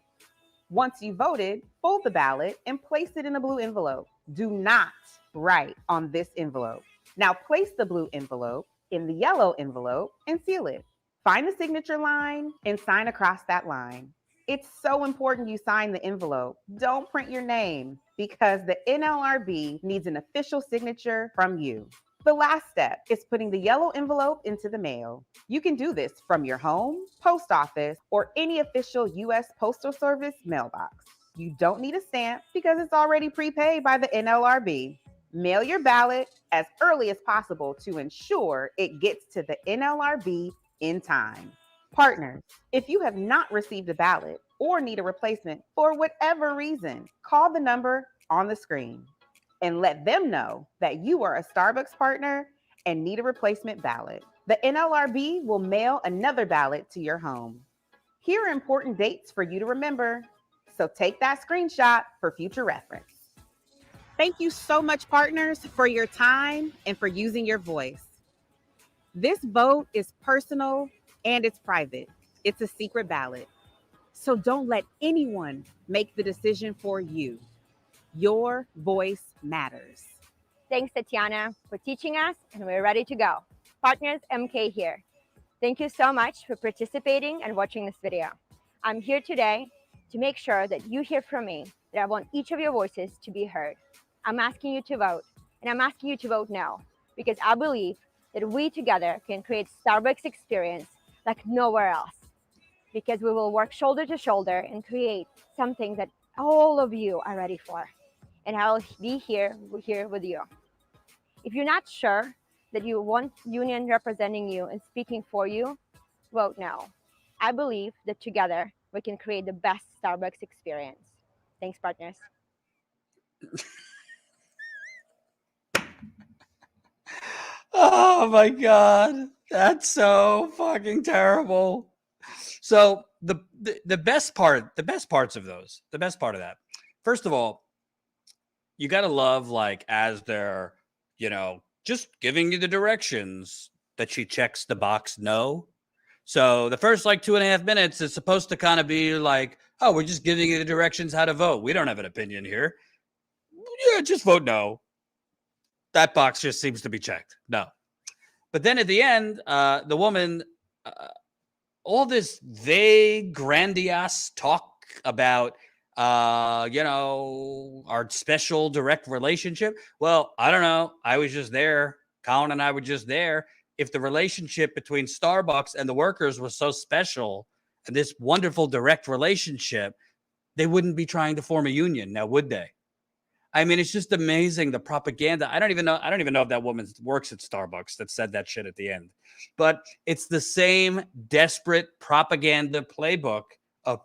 Once you voted, fold the ballot and place it in a blue envelope. Do not write on this envelope. Now place the blue envelope in the yellow envelope and seal it. Find the signature line and sign across that line. It's so important you sign the envelope. Don't print your name because the NLRB needs an official signature from you. The last step is putting the yellow envelope into the mail. You can do this from your home, post office, or any official U.S. Postal Service mailbox. You don't need a stamp because it's already prepaid by the NLRB. Mail your ballot as early as possible to ensure it gets to the NLRB in time. Partners, if you have not received a ballot or need a replacement for whatever reason, call the number on the screen and let them know that you are a Starbucks partner and need a replacement ballot. The NLRB will mail another ballot to your home. Here are important dates for you to remember, so take that screenshot for future reference. Thank you so much, partners, for your time and for using your voice. This vote is personal and it's private. It's a secret ballot. So don't let anyone make the decision for you. Your voice matters. Thanks, Tatiana, for teaching us, and we're ready to go. Partners, MK here. Thank you so much for participating and watching this video. I'm here today to make sure that you hear from me, that I want each of your voices to be heard. I'm asking you to vote, and I'm asking you to vote no, because I believe that we together can create Starbucks experience like nowhere else, because we will work shoulder to shoulder and create something that all of you are ready for. And I'll be here with you. If you're not sure that you want union representing you and speaking for you, vote no. I believe that together we can create the best Starbucks experience. Thanks, partners. Oh my God. That's so fucking terrible. So the best part of that, first of all, you got to love, like, as they're, just giving you the directions, that she checks the box no. So the first 2.5 minutes is supposed to kind of be like, oh, we're just giving you the directions how to vote. We don't have an opinion here. Yeah, just vote no. That box just seems to be checked. No. But then at the end, the woman, all this vague, grandiose talk about, our special direct relationship. Well, I don't know. I was just there. Colin and I were just there. If the relationship between Starbucks and the workers was so special and this wonderful direct relationship, they wouldn't be trying to form a union now, would they? I mean, it's just amazing, the propaganda. I don't even know if that woman works at Starbucks that said that shit at the end. But it's the same desperate propaganda playbook of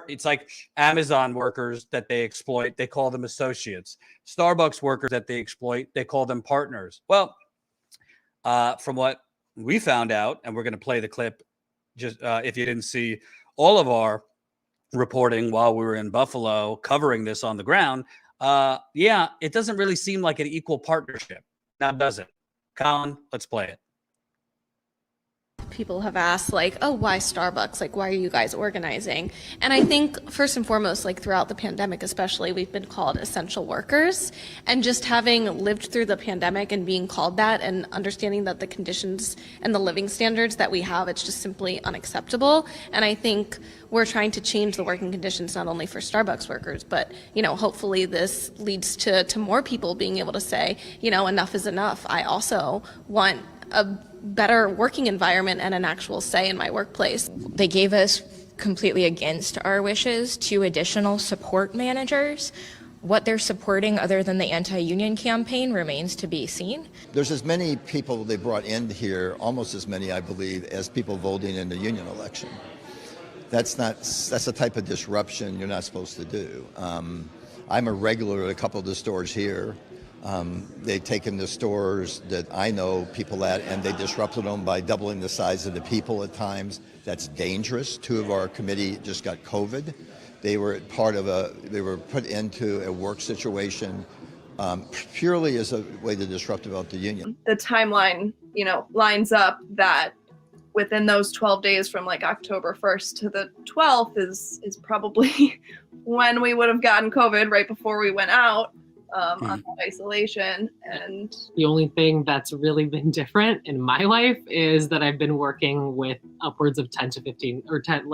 it's like Amazon workers that they exploit, they call them associates. Starbucks workers that they exploit, they call them partners. Well, from what we found out, and we're going to play the clip just if you didn't see all of our reporting while we were in Buffalo covering this on the ground, it doesn't really seem like an equal partnership. Now, does it? Colin, let's play it. People have asked, oh, why Starbucks? Why are you guys organizing? And I think first and foremost, throughout the pandemic especially, we've been called essential workers. And just having lived through the pandemic and being called that and understanding that the conditions and the living standards that we have, it's just simply unacceptable. And I think we're trying to change the working conditions not only for Starbucks workers, but, hopefully this leads to more people being able to say, enough is enough. I also want a better working environment and an actual say in my workplace. They gave us, completely against our wishes, 2 additional support managers. What they're supporting other than the anti-union campaign remains to be seen. There's as many people they brought in here, almost as many, I believe, as people voting in the union election. That's the type of disruption you're not supposed to do. I'm a regular at a couple of the stores here. They've taken the stores that I know people at, and they disrupted them by doubling the size of the people at times. That's dangerous. 2 of our committee just got COVID. They were put into a work situation purely as a way to disrupt about the union. The timeline, lines up that within those 12 days from October 1st to the 12th is probably when we would have gotten COVID, right before we went out. On isolation. And the only thing that's really been different in my life is that I've been working with upwards of 10 to 15 or 10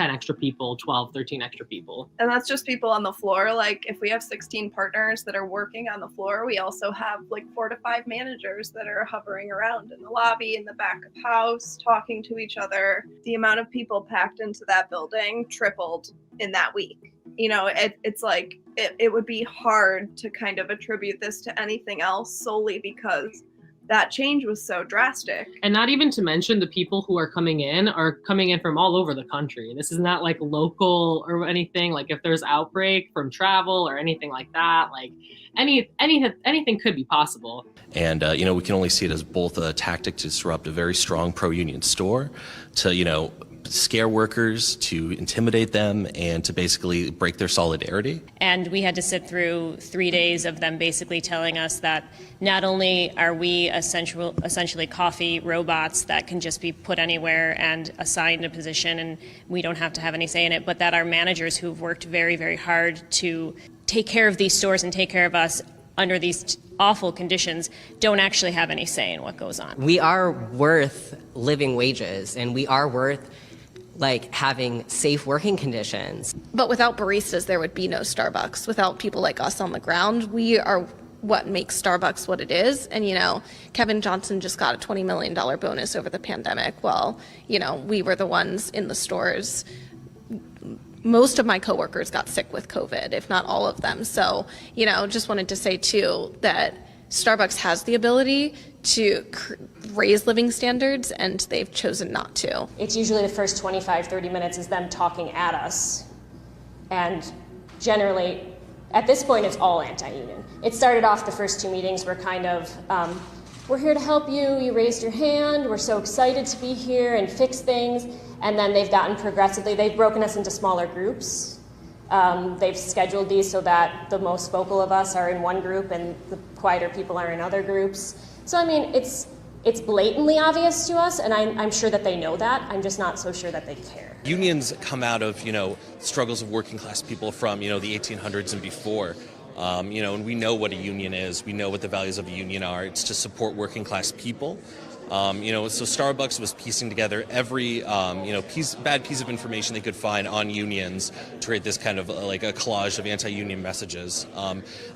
extra people, 12, 13 extra people. And that's just people on the floor. If we have 16 partners that are working on the floor, we also have 4 to 5 managers that are hovering around in the lobby, in the back of house, talking to each other. The amount of people packed into that building tripled in that week. It would be hard to kind of attribute this to anything else solely because that change was so drastic. And not even to mention the people who are coming in from all over the country. This is not local or anything. If there's outbreak from travel or anything like that, anything could be possible. And, we can only see it as both a tactic to disrupt a very strong pro-union store to, scare workers, to intimidate them, and to basically break their solidarity. And we had to sit through 3 days of them basically telling us that not only are we essentially coffee robots that can just be put anywhere and assigned a position and we don't have to have any say in it, but that our managers who've worked very, very hard to take care of these stores and take care of us under these awful conditions don't actually have any say in what goes on. We are worth living wages, and we are worth like having safe working conditions. But without baristas, there would be no Starbucks. Without people like us on the ground, we are what makes Starbucks what it is. And, you know, Kevin Johnson just got a $20 million bonus over the pandemic. Well, you know, we were the ones in the stores. Most of my coworkers got sick with COVID, if not all of them. So, you know, just wanted to say too that Starbucks has the ability to raise living standards, and they've chosen not to. It's usually the first 25, 30 minutes is them talking at us. And generally, at this point, it's all anti-union. It started off the first 2 meetings were kind of, we're here to help you, you raised your hand, we're so excited to be here and fix things. And then they've gotten progressively, they've broken us into smaller groups. They've scheduled these so that the most vocal of us are in one group and the quieter people are in other groups. So I mean, it's blatantly obvious to us, and I'm sure that they know that. I'm just not so sure that they care. Unions come out of, you know, struggles of working class people from, you know, the 1800s and before. You know, and we know what a union is. We know what the values of a union are. It's to support working class people. You know, so Starbucks was piecing together every, you know, bad piece of information they could find on unions to create this kind of like a collage of anti-union messages.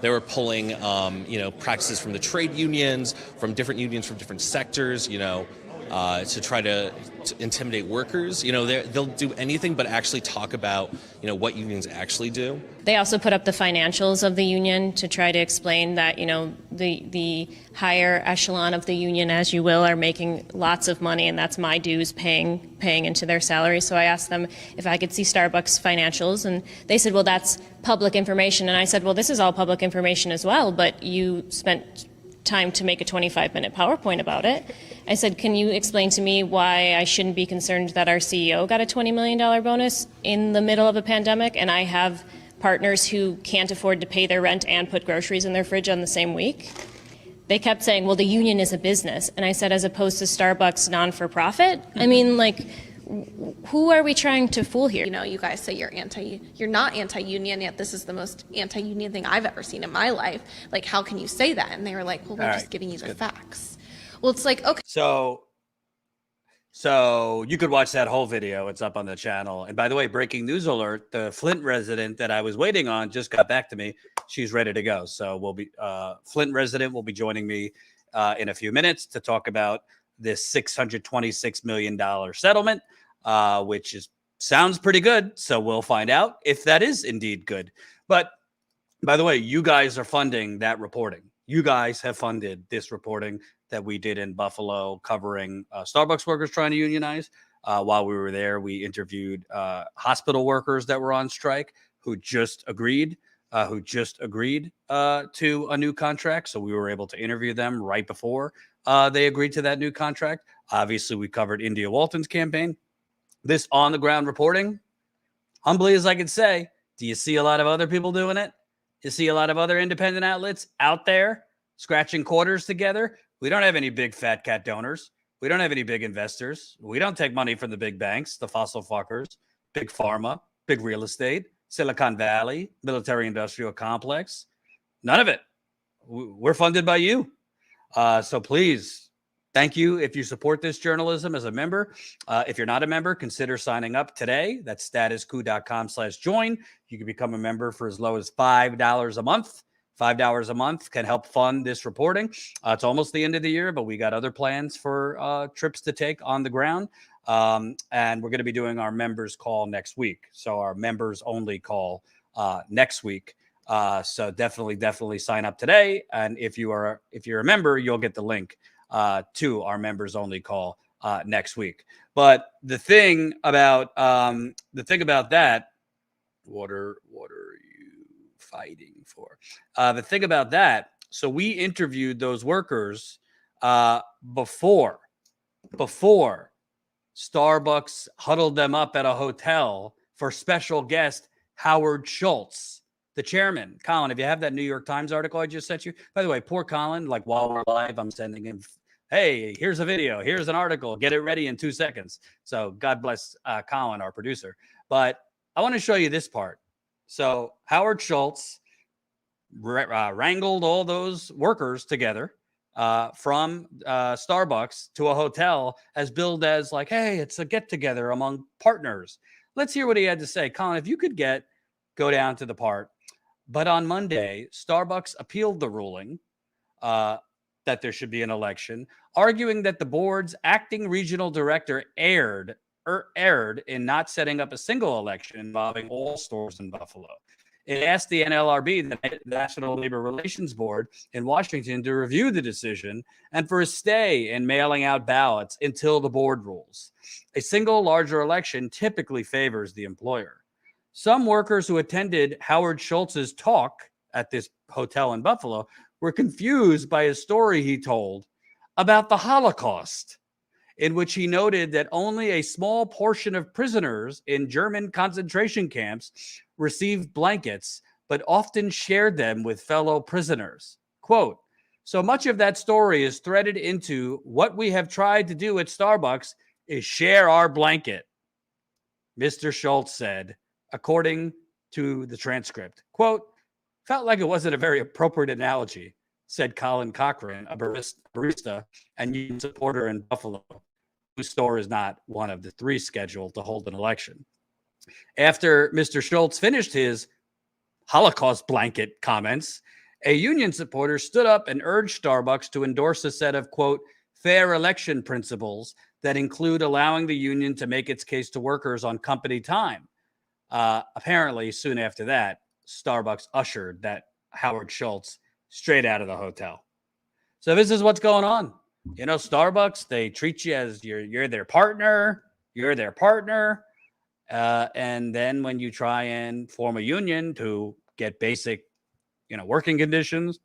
They were pulling, you know, practices from the trade unions, from different unions from different sectors, you know, to try to intimidate workers. You know, they'll do anything but actually talk about, you know, what unions actually do. They also put up the financials of the union to try to explain that, you know, the higher echelon of the union, as you will, are making lots of money, and that's my dues paying into their salary. So I asked them if I could see Starbucks financials, and they said, well, that's public information. And I said, well, this is all public information as well, but you spent time to make a 25-minute PowerPoint about it. I said, can you explain to me why I shouldn't be concerned that our CEO got a $20 million bonus in the middle of a pandemic, and I have partners who can't afford to pay their rent and put groceries in their fridge on the same week? They kept saying, well, the union is a business. And I said, as opposed to Starbucks non-for-profit? I mean, like, who are we trying to fool here? You know, you guys say you're not anti-union, yet this is the most anti-union thing I've ever seen in my life. Like, how can you say that? And they were like, well, we're just giving you the facts. Well, it's like, okay. So you could watch that whole video. It's up on the channel. And by the way, breaking news alert, the Flint resident that I was waiting on just got back to me. She's ready to go. So we'll be Flint resident will be joining me in a few minutes to talk about this $626 million settlement, which sounds pretty good. So we'll find out if that is indeed good. But by the way, you guys are funding that reporting. You guys have funded this reporting that we did in Buffalo covering Starbucks workers trying to unionize. While we were there, we interviewed hospital workers that were on strike who just agreed to a new contract. So we were able to interview them right before they agreed to that new contract. Obviously, we covered India Walton's campaign. This on-the-ground reporting, humbly as I could say, do you see a lot of other people doing it? You see a lot of other independent outlets out there scratching quarters together. We don't have any big fat cat donors. We don't have any big investors. We don't take money from the big banks, the fossil fuckers, big pharma, big real estate, Silicon Valley, military industrial complex. None of it. We're funded by you. So please, thank you if you support this journalism as a member. If you're not a member, consider signing up today. That's statuscoup.com/join. You can become a member for as low as $5 a month. $5 a month can help fund this reporting. It's almost the end of the year, but we got other plans for trips to take on the ground. And we're going to be doing our members call next week. So our members only call next week. So definitely sign up today. And if you're a member, you'll get the link to our members only call next week. But the thing about that, what are you fighting for? The thing about that, so we interviewed those workers before Starbucks huddled them up at a hotel for special guest Howard Schultz, the chairman. Colin, if you have that New York Times article I just sent you, by the way, poor Colin, like while we're live, I'm sending him, hey, here's a video, here's an article, get it ready in 2 seconds. So God bless Colin, our producer. But I want to show you this part. So Howard Schultz wrangled all those workers together from Starbucks to a hotel as billed as like, hey, it's a get together among partners. Let's hear what he had to say. Colin, if you could go down to the part. But on Monday, Starbucks appealed the ruling that there should be an election, arguing that the board's acting regional director erred in not setting up a single election involving all stores in Buffalo. It asked the NLRB, the National Labor Relations Board in Washington, to review the decision and for a stay in mailing out ballots until the board rules. A single larger election typically favors the employer. Some workers who attended Howard Schultz's talk at this hotel in Buffalo were confused by a story he told about the Holocaust, in which he noted that only a small portion of prisoners in German concentration camps received blankets, but often shared them with fellow prisoners. Quote, so much of that story is threaded into what we have tried to do at Starbucks is share our blanket, Mr. Schultz said, according to the transcript. Quote, felt like it wasn't a very appropriate analogy, said Colin Cochran, a barista and union supporter in Buffalo, whose store is not one of the 3 scheduled to hold an election. After Mr. Schultz finished his Holocaust blanket comments, a union supporter stood up and urged Starbucks to endorse a set of, quote, fair election principles that include allowing the union to make its case to workers on company time. Apparently, soon after that, Starbucks ushered that Howard Schultz straight out of the hotel. So this is what's going on. You know, Starbucks, they treat you as you're their partner. And then when you try and form a union to get basic, working conditions,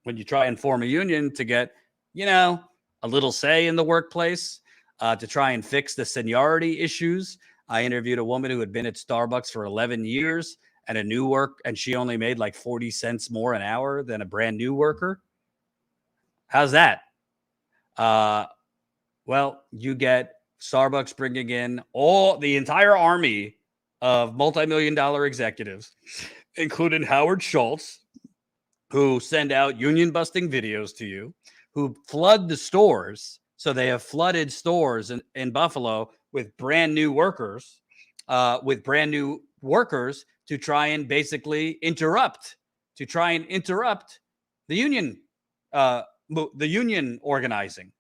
when you try and form a union to get, a little say in the workplace, to try and fix the seniority issues. I interviewed a woman who had been at Starbucks for 11 years and she only made like 40 cents more an hour than a brand new worker. How's that? Well, you get Starbucks bringing in the entire army of multi-million-dollar executives, including Howard Schultz, who send out union-busting videos to you, who flood the stores. So they have flooded stores in Buffalo with brand new workers, to try and basically interrupt the union, organizing.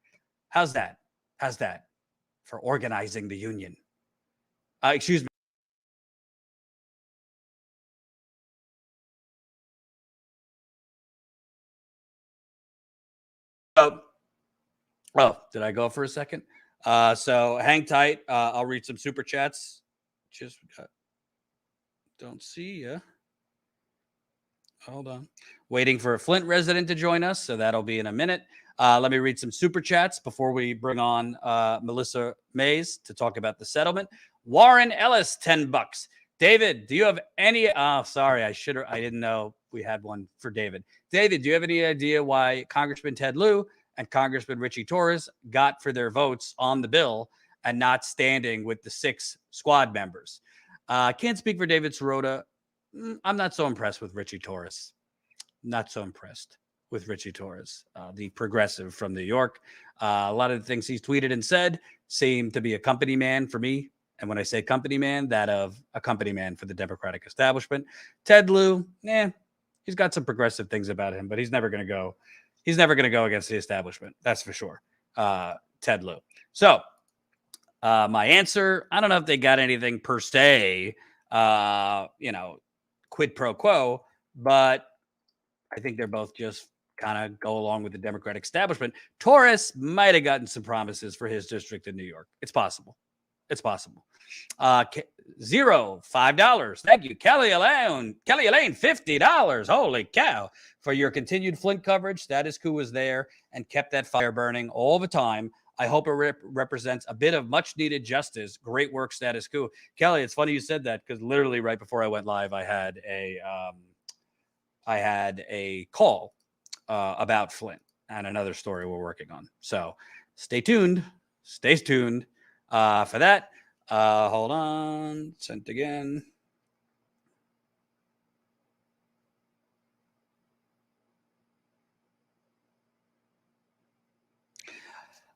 How's that? For organizing the union? Excuse me. Oh, did I go for a second? So hang tight. I'll read some super chats. Don't see ya. Hold on. Waiting for a Flint resident to join us, so that'll be in a minute. Let me read some super chats before we bring on Melissa Mays to talk about the settlement. Warren Ellis, $10. David, do you have any? Oh, sorry, I didn't know we had one for David. David, do you have any idea why Congressman Ted Lieu and Congressman Richie Torres got for their votes on the bill and not standing with the 6 squad members? Can't speak for David Sirota. I'm not so impressed with Richie Torres. Not so impressed with Richie Torres, the progressive from New York. A lot of the things he's tweeted and said seem to be a company man for me. And when I say company man, that of a company man for the Democratic establishment. Ted Lieu, he's got some progressive things about him, but he's never going to go against the establishment. That's for sure. Ted Lieu. So my answer, I don't know if they got anything per se, quid pro quo, but I think they're both just kind of go along with the Democratic establishment. Torres might have gotten some promises for his district in New York. It's possible. Zero, $5. Thank you. Kelly Elaine, $50. Holy cow. For your continued Flint coverage. Status Coup was there and kept that fire burning all the time. I hope it represents a bit of much needed justice. Great work, Status Coup. Kelly, it's funny you said that because literally right before I went live, I had a call about Flint and another story we're working on. So stay tuned. Stay tuned for that. Hold on. Sent again.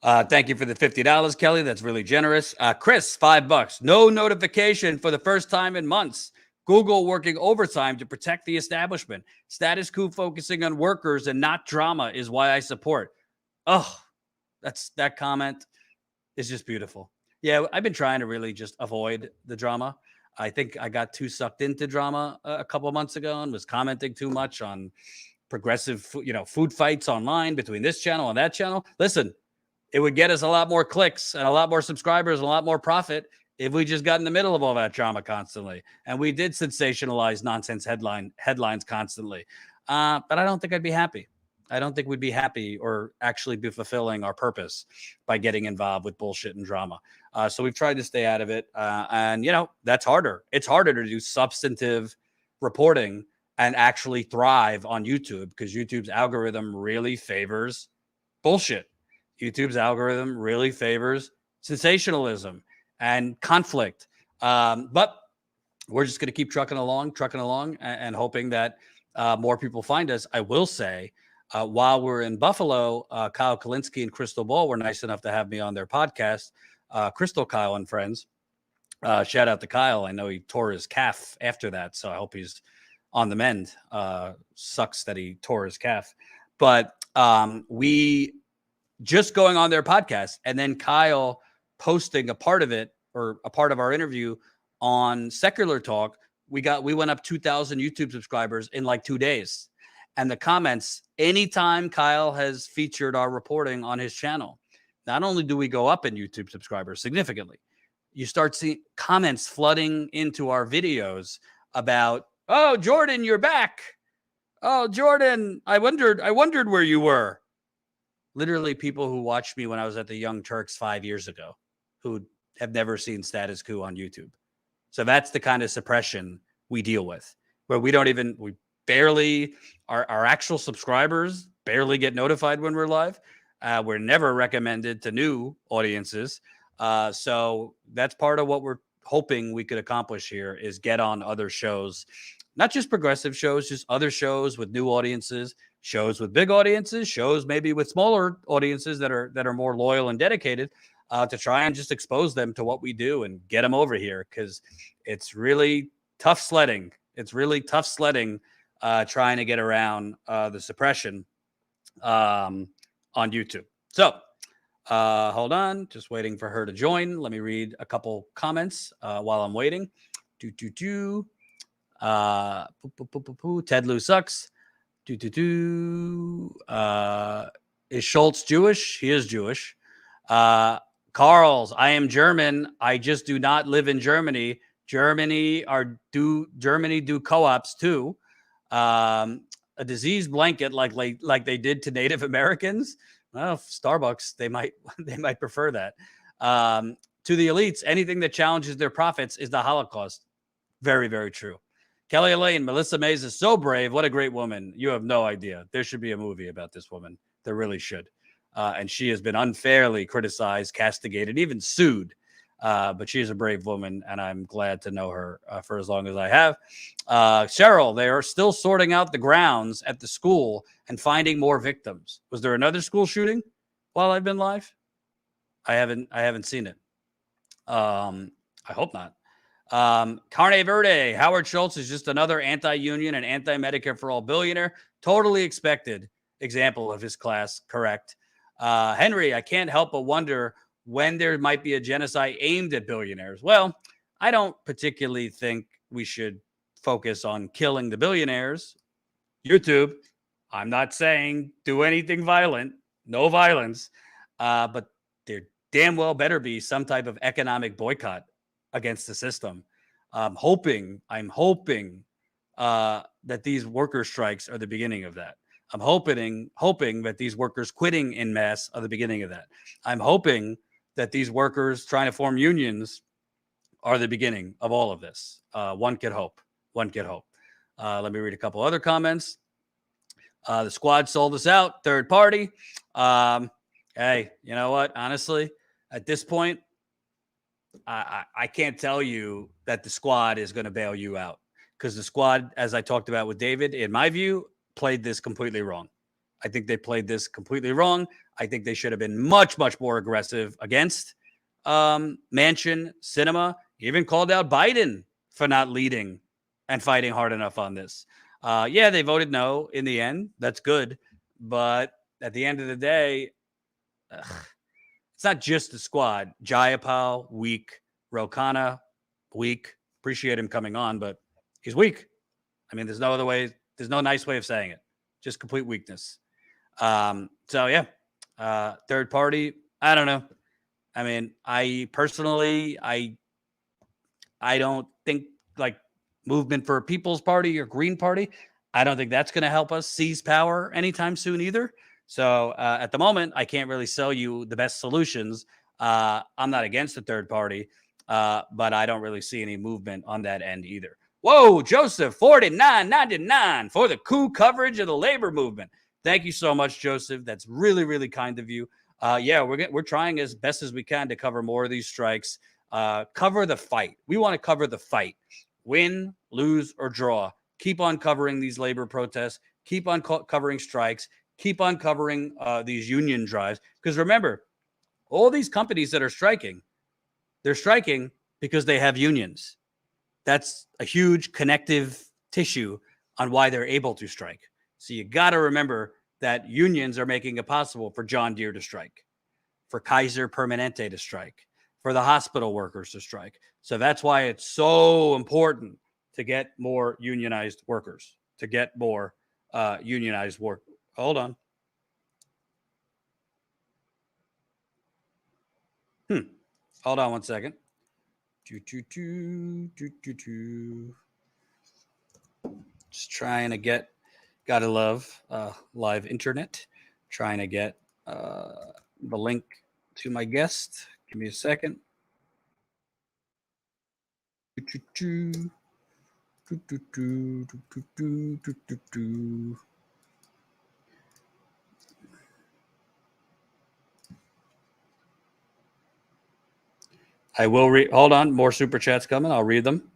Thank you for the $50, Kelly. That's really generous. Chris, $5. No notification for the first time in months. Google working overtime to protect the establishment. Status Coup focusing on workers and not drama is why I support. Oh, that comment is just beautiful. Yeah, I've been trying to really just avoid the drama. I think I got too sucked into drama a couple of months ago and was commenting too much on progressive, food fights online between this channel and that channel. Listen, it would get us a lot more clicks and a lot more subscribers and a lot more profit if we just got in the middle of all that drama constantly. And we did sensationalize nonsense headlines constantly. But I don't think I'd be happy. I don't think we'd be happy or actually be fulfilling our purpose by getting involved with bullshit and drama. So we've tried to stay out of it. And, that's harder. It's harder to do substantive reporting and actually thrive on YouTube because YouTube's algorithm really favors bullshit. YouTube's algorithm really favors sensationalism and conflict. But we're just going to keep trucking along and hoping that more people find us. I will say, while we're in Buffalo, Kyle Kalinske and Crystal Ball were nice enough to have me on their podcast. Crystal, Kyle, and friends. Shout out to Kyle. I know he tore his calf after that, so I hope he's on the mend. Sucks that he tore his calf. But we just going on their podcast and then Kyle posting a part of it or a part of our interview on Secular Talk, we went up 2,000 YouTube subscribers in like 2 days. And the comments, anytime Kyle has featured our reporting on his channel, not only do we go up in YouTube subscribers significantly, you start seeing comments flooding into our videos about, oh, Jordan, you're back. Oh, Jordan, I wondered where you were. Literally people who watched me when I was at the Young Turks 5 years ago who have never seen Status Coup on YouTube. So that's the kind of suppression we deal with, where we barely, our actual subscribers barely get notified when we're live. We're never recommended to new audiences. So that's part of what we're hoping we could accomplish here is get on other shows, not just progressive shows, just other shows with new audiences, shows with big audiences, shows maybe with smaller audiences that are more loyal and dedicated, to try and just expose them to what we do and get them over here, because it's really tough sledding. It's really tough sledding trying to get around the suppression on YouTube. So hold on, just waiting for her to join. Let me read a couple comments while I'm waiting. Ted Lou sucks. Is Schultz Jewish? He is Jewish. Carl's, I am German. I just do not live in Germany. Germany do co-ops too. A disease blanket like they did to Native Americans. Well, Starbucks, they might prefer that. To the elites, anything that challenges their profits is the Holocaust. Very, very true. Kelly Elaine, Melissa Mays is so brave. What a great woman. You have no idea. There should be a movie about this woman. There really should. And she has been unfairly criticized, castigated, even sued. But she is a brave woman, and I'm glad to know her for as long as I have. Cheryl, they are still sorting out the grounds at the school and finding more victims. Was there another school shooting while I've been live? I haven't seen it. I hope not. Carne Verde, Howard Schultz is just another anti-union and anti-Medicare for all billionaire. Totally expected example of his class. Correct. Henry, I can't help but wonder when there might be a genocide aimed at billionaires. Well, I don't particularly think we should focus on killing the billionaires. YouTube, I'm not saying do anything violent, no violence, but there damn well better be some type of economic boycott against the system. I'm hoping that these worker strikes are the beginning of that. I'm hoping that these workers quitting en masse are the beginning of that. I'm hoping that these workers trying to form unions are the beginning of all of this. One could hope. One could hope. Let me read a couple other comments. The squad sold us out, third party. Hey, you know what? Honestly, at this point, I can't tell you that the squad is going to bail you out, because the squad, as I talked about with David, in my view, played this completely wrong. I think they played this completely wrong. I think they should have been much, much more aggressive against Manchin, Sinema, even called out Biden for not leading and fighting hard enough on this. Yeah, they voted no in the end. That's good. But at the end of the day, it's not just the squad. Jayapal, weak. Rokana, weak. Appreciate him coming on, but he's weak. I mean, there's no other way. There's no nice way of saying it. Just complete weakness. So, yeah. Third party, I don't know. I mean, I personally, I don't think like Movement for a People's Party or Green Party, I don't think that's going to help us seize power anytime soon either. So at the moment, I can't really sell you the best solutions. I'm not against the third party, but I don't really see any movement on that end either. Whoa, Joseph, $49.99 for the coup coverage of the labor movement. Thank you so much, Joseph. That's really, really kind of you. Yeah, we're trying as best as we can to cover more of these strikes. Cover the fight. We want to cover the fight. Win, lose, or draw. Keep on covering these labor protests. Keep on covering strikes. Keep on covering these union drives. Because remember, all these companies that are striking, they're striking because they have unions. That's a huge connective tissue on why they're able to strike. So you got to remember that unions are making it possible for John Deere to strike, for Kaiser Permanente to strike, for the hospital workers to strike. So that's why it's so important to get more unionized workers, to get more unionized work. Hold on. Hold on one second. Just trying to get, gotta love live internet. Trying to get the link to my guest. Give me a second. I will read. Hold on. More super chats coming. I'll read them.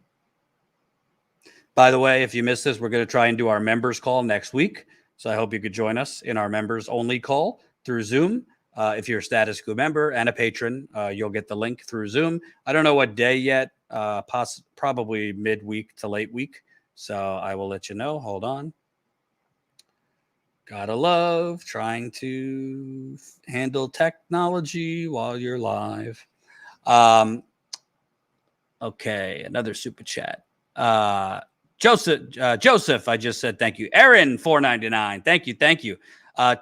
By the way, if you missed this, we're going to try and do our members call next week. So I hope you could join us in our members only call through Zoom. If you're a Status Coup member and a patron, you'll get the link through Zoom. I don't know what day yet, probably midweek to late week. So I will let you know. Hold on. Gotta love trying to handle technology while you're live. Okay, another super chat. Joseph, I just said thank you. Aaron, $4.99. Thank you.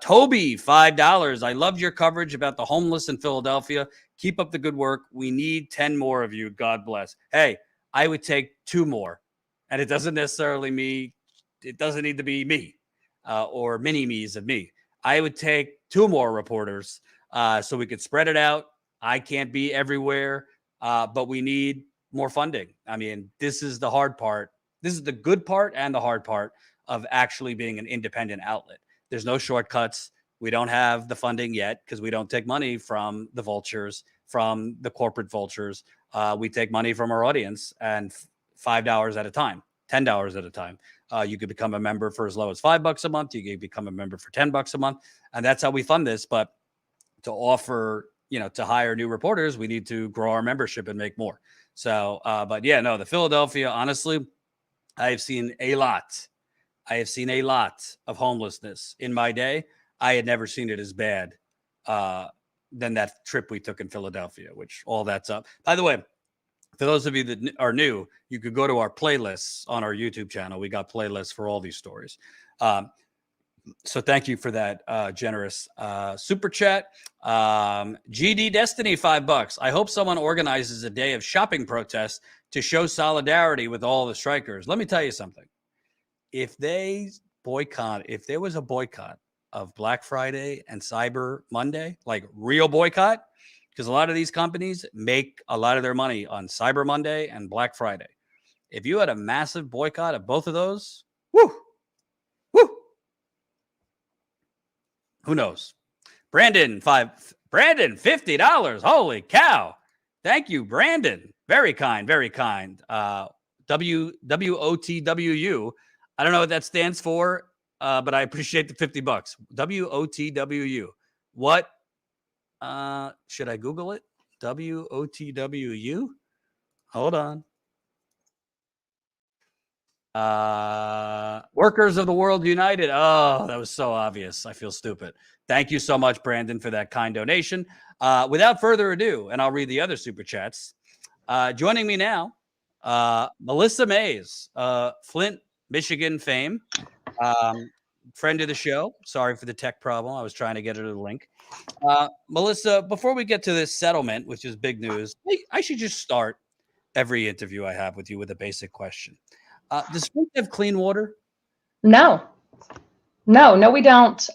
Toby, $5. I loved your coverage about the homeless in Philadelphia. Keep up the good work. We need 10 more of you. God bless. Hey, I would take 2 more. And it doesn't necessarily mean, it doesn't need to be me or mini me's of me. I would take 2 more reporters so we could spread it out. I can't be everywhere, but we need more funding. I mean, this is the hard part. This is the good part and the hard part of actually being an independent outlet. There's no shortcuts. We don't have the funding yet because we don't take money from the vultures, from the corporate vultures. We take money from our audience, and $5 at a time, $10 at a time. You could become a member for as low as $5 a month. You could become a member for $10 a month. And that's how we fund this. But to offer, to hire new reporters, we need to grow our membership and make more. So, but yeah, no, the Philadelphia, honestly, I have seen a lot. I have seen a lot of homelessness in my day. I had never seen it as bad than that trip we took in Philadelphia, which all that's up. By the way, for those of you that are new, you could go to our playlists on our YouTube channel. We got playlists for all these stories. So thank you for that generous super chat. GD Destiny, $5. I hope someone organizes a day of shopping protests to show solidarity with all the strikers. Let me tell you something. If they boycott, if there was a boycott of Black Friday and Cyber Monday, like real boycott, because a lot of these companies make a lot of their money on Cyber Monday and Black Friday. If you had a massive boycott of both of those, woo, who knows? Brandon, $50. Holy cow. Thank you, Brandon. Very kind, very kind. WOTWU. I don't know what that stands for, but I appreciate the $50. WOTWU. What should I Google it? WOTWU? Hold on. Workers of the World United. Oh, that was so obvious. I feel stupid. Thank you so much, Brandon, for that kind donation. Without further ado, and I'll read the other super chats. Joining me now, Melissa Mays, Flint, Michigan fame, friend of the show. Sorry for the tech problem. I was trying to get her to the link. Melissa, before we get to this settlement, which is big news, I should just start every interview I have with you with a basic question. Does Flint have clean water? No, we don't.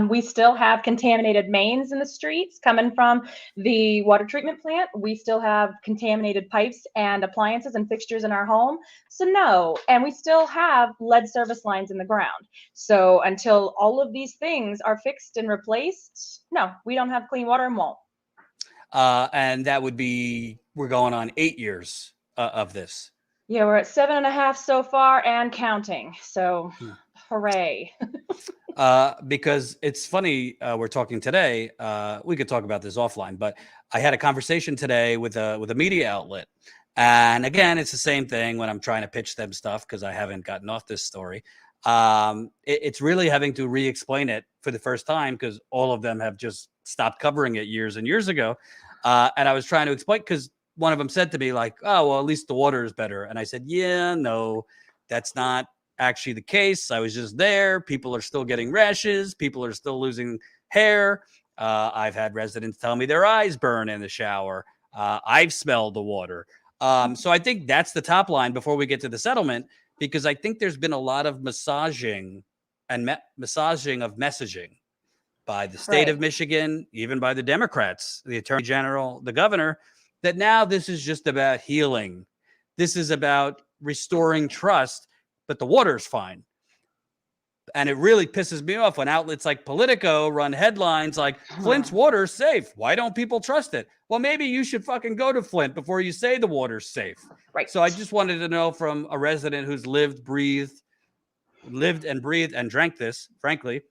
We still have contaminated mains in the streets coming from the water treatment plant. We still have contaminated pipes and appliances and fixtures in our home. So no, and we still have lead service lines in the ground. So until all of these things are fixed and replaced, no, we don't have clean water and won't. And that would be, we're going on 8 years of this. Yeah, we're at 7.5 so far and counting. So hooray. Because it's funny, we're talking today, we could talk about this offline, but I had a conversation today with a media outlet. And again, it's the same thing when I'm trying to pitch them stuff because I haven't gotten off this story. It's really having to re-explain it for the first time because all of them have just stopped covering it years and years ago. And I was trying to explain because one of them said to me like, oh, well, at least the water is better. And I said, yeah, no, that's not actually the case. I was just there. People are still getting rashes. People are still losing hair. I've had residents tell me their eyes burn in the shower. I've smelled the water. So I think that's the top line before we get to the settlement, because I think there's been a lot of massaging massaging of messaging by the state of Michigan, even by the Democrats, the attorney general, the governor, that now this is just about healing. This is about restoring trust, but the water's fine. And it really pisses me off when outlets like Politico run headlines like Flint's water's safe. Why don't people trust it? Well, maybe you should fucking go to Flint before you say the water's safe. Right. So I just wanted to know from a resident who's lived and breathed and drank this, frankly,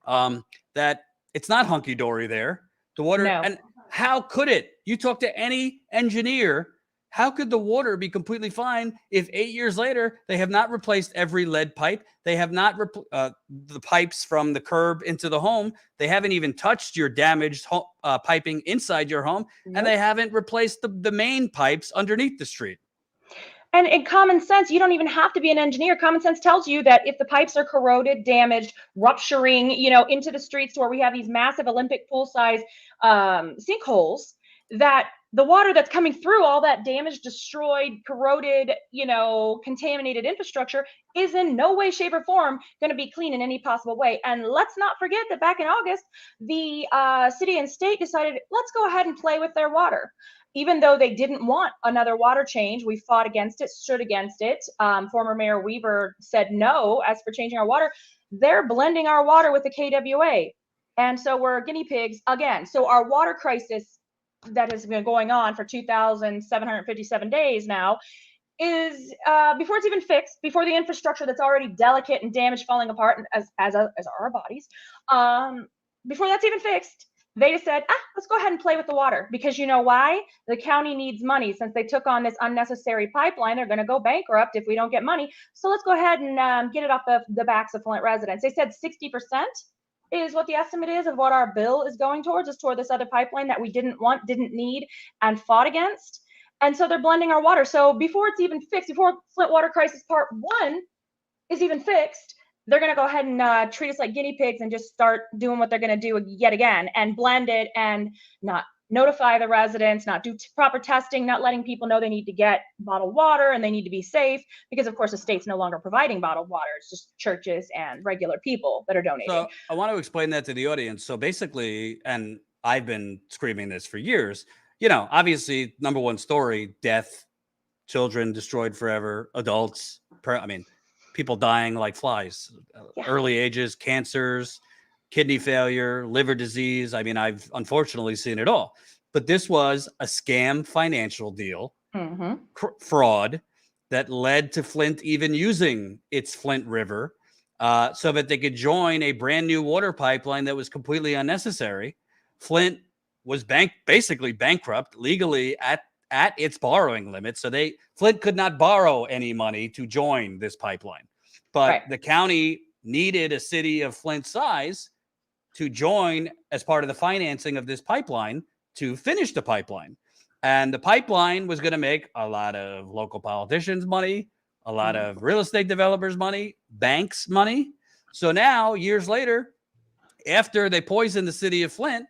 that it's not hunky-dory there. The water, and how could it? You talk to any engineer, how could the water be completely fine if 8 years later they have not replaced every lead pipe? They have not the pipes from the curb into the home. They haven't even touched your damaged piping inside your home, and they haven't replaced the main pipes underneath the street. And in common sense, you don't even have to be an engineer. Common sense tells you that if the pipes are corroded, damaged, rupturing, into the streets to where we have these massive Olympic pool-size sinkholes, that the water that's coming through all that damaged, destroyed, corroded, contaminated infrastructure is in no way, shape, or form going to be clean in any possible way. And let's not forget that back in August, the city and state decided, let's go ahead and play with their water. Even though they didn't want another water change, we fought against it, stood against it. Former Mayor Weaver said no as for changing our water. They're blending our water with the KWA. And so we're guinea pigs again. So our water crisis that has been going on for 2,757 days now is before it's even fixed, before the infrastructure that's already delicate and damaged, falling apart, as are our bodies, before that's even fixed, they just said, let's go ahead and play with the water, because you know why? The county needs money. Since they took on this unnecessary pipeline, they're going to go bankrupt if we don't get money. So let's go ahead and get it off the backs of Flint residents. They said 60% is what the estimate is of what our bill is going towards, is toward this other pipeline that we didn't want, didn't need, and fought against. And so they're blending our water. So before it's even fixed, before Flint Water Crisis Part 1 is even fixed, they're going to go ahead and treat us like guinea pigs and just start doing what they're going to do yet again and blend it and not notify the residents, not do proper testing, not letting people know they need to get bottled water and they need to be safe, because of course the state's no longer providing bottled water. It's just churches and regular people that are donating. So I want to explain that to the audience. So basically, and I've been screaming this for years, you know, obviously, number one story, death, children destroyed forever, adults, people dying like flies, early ages, cancers, kidney failure, liver disease. I mean, I've unfortunately seen it all. But this was a scam financial deal, fraud that led to Flint even using its Flint River so that they could join a brand new water pipeline that was completely unnecessary. Flint was basically bankrupt legally at its borrowing limit. So Flint could not borrow any money to join this pipeline. But the county needed a city of Flint size to join as part of the financing of this pipeline to finish the pipeline. And the pipeline was going to make a lot of local politicians money, a lot of real estate developers money, banks money. So now, years later, after they poisoned the city of Flint,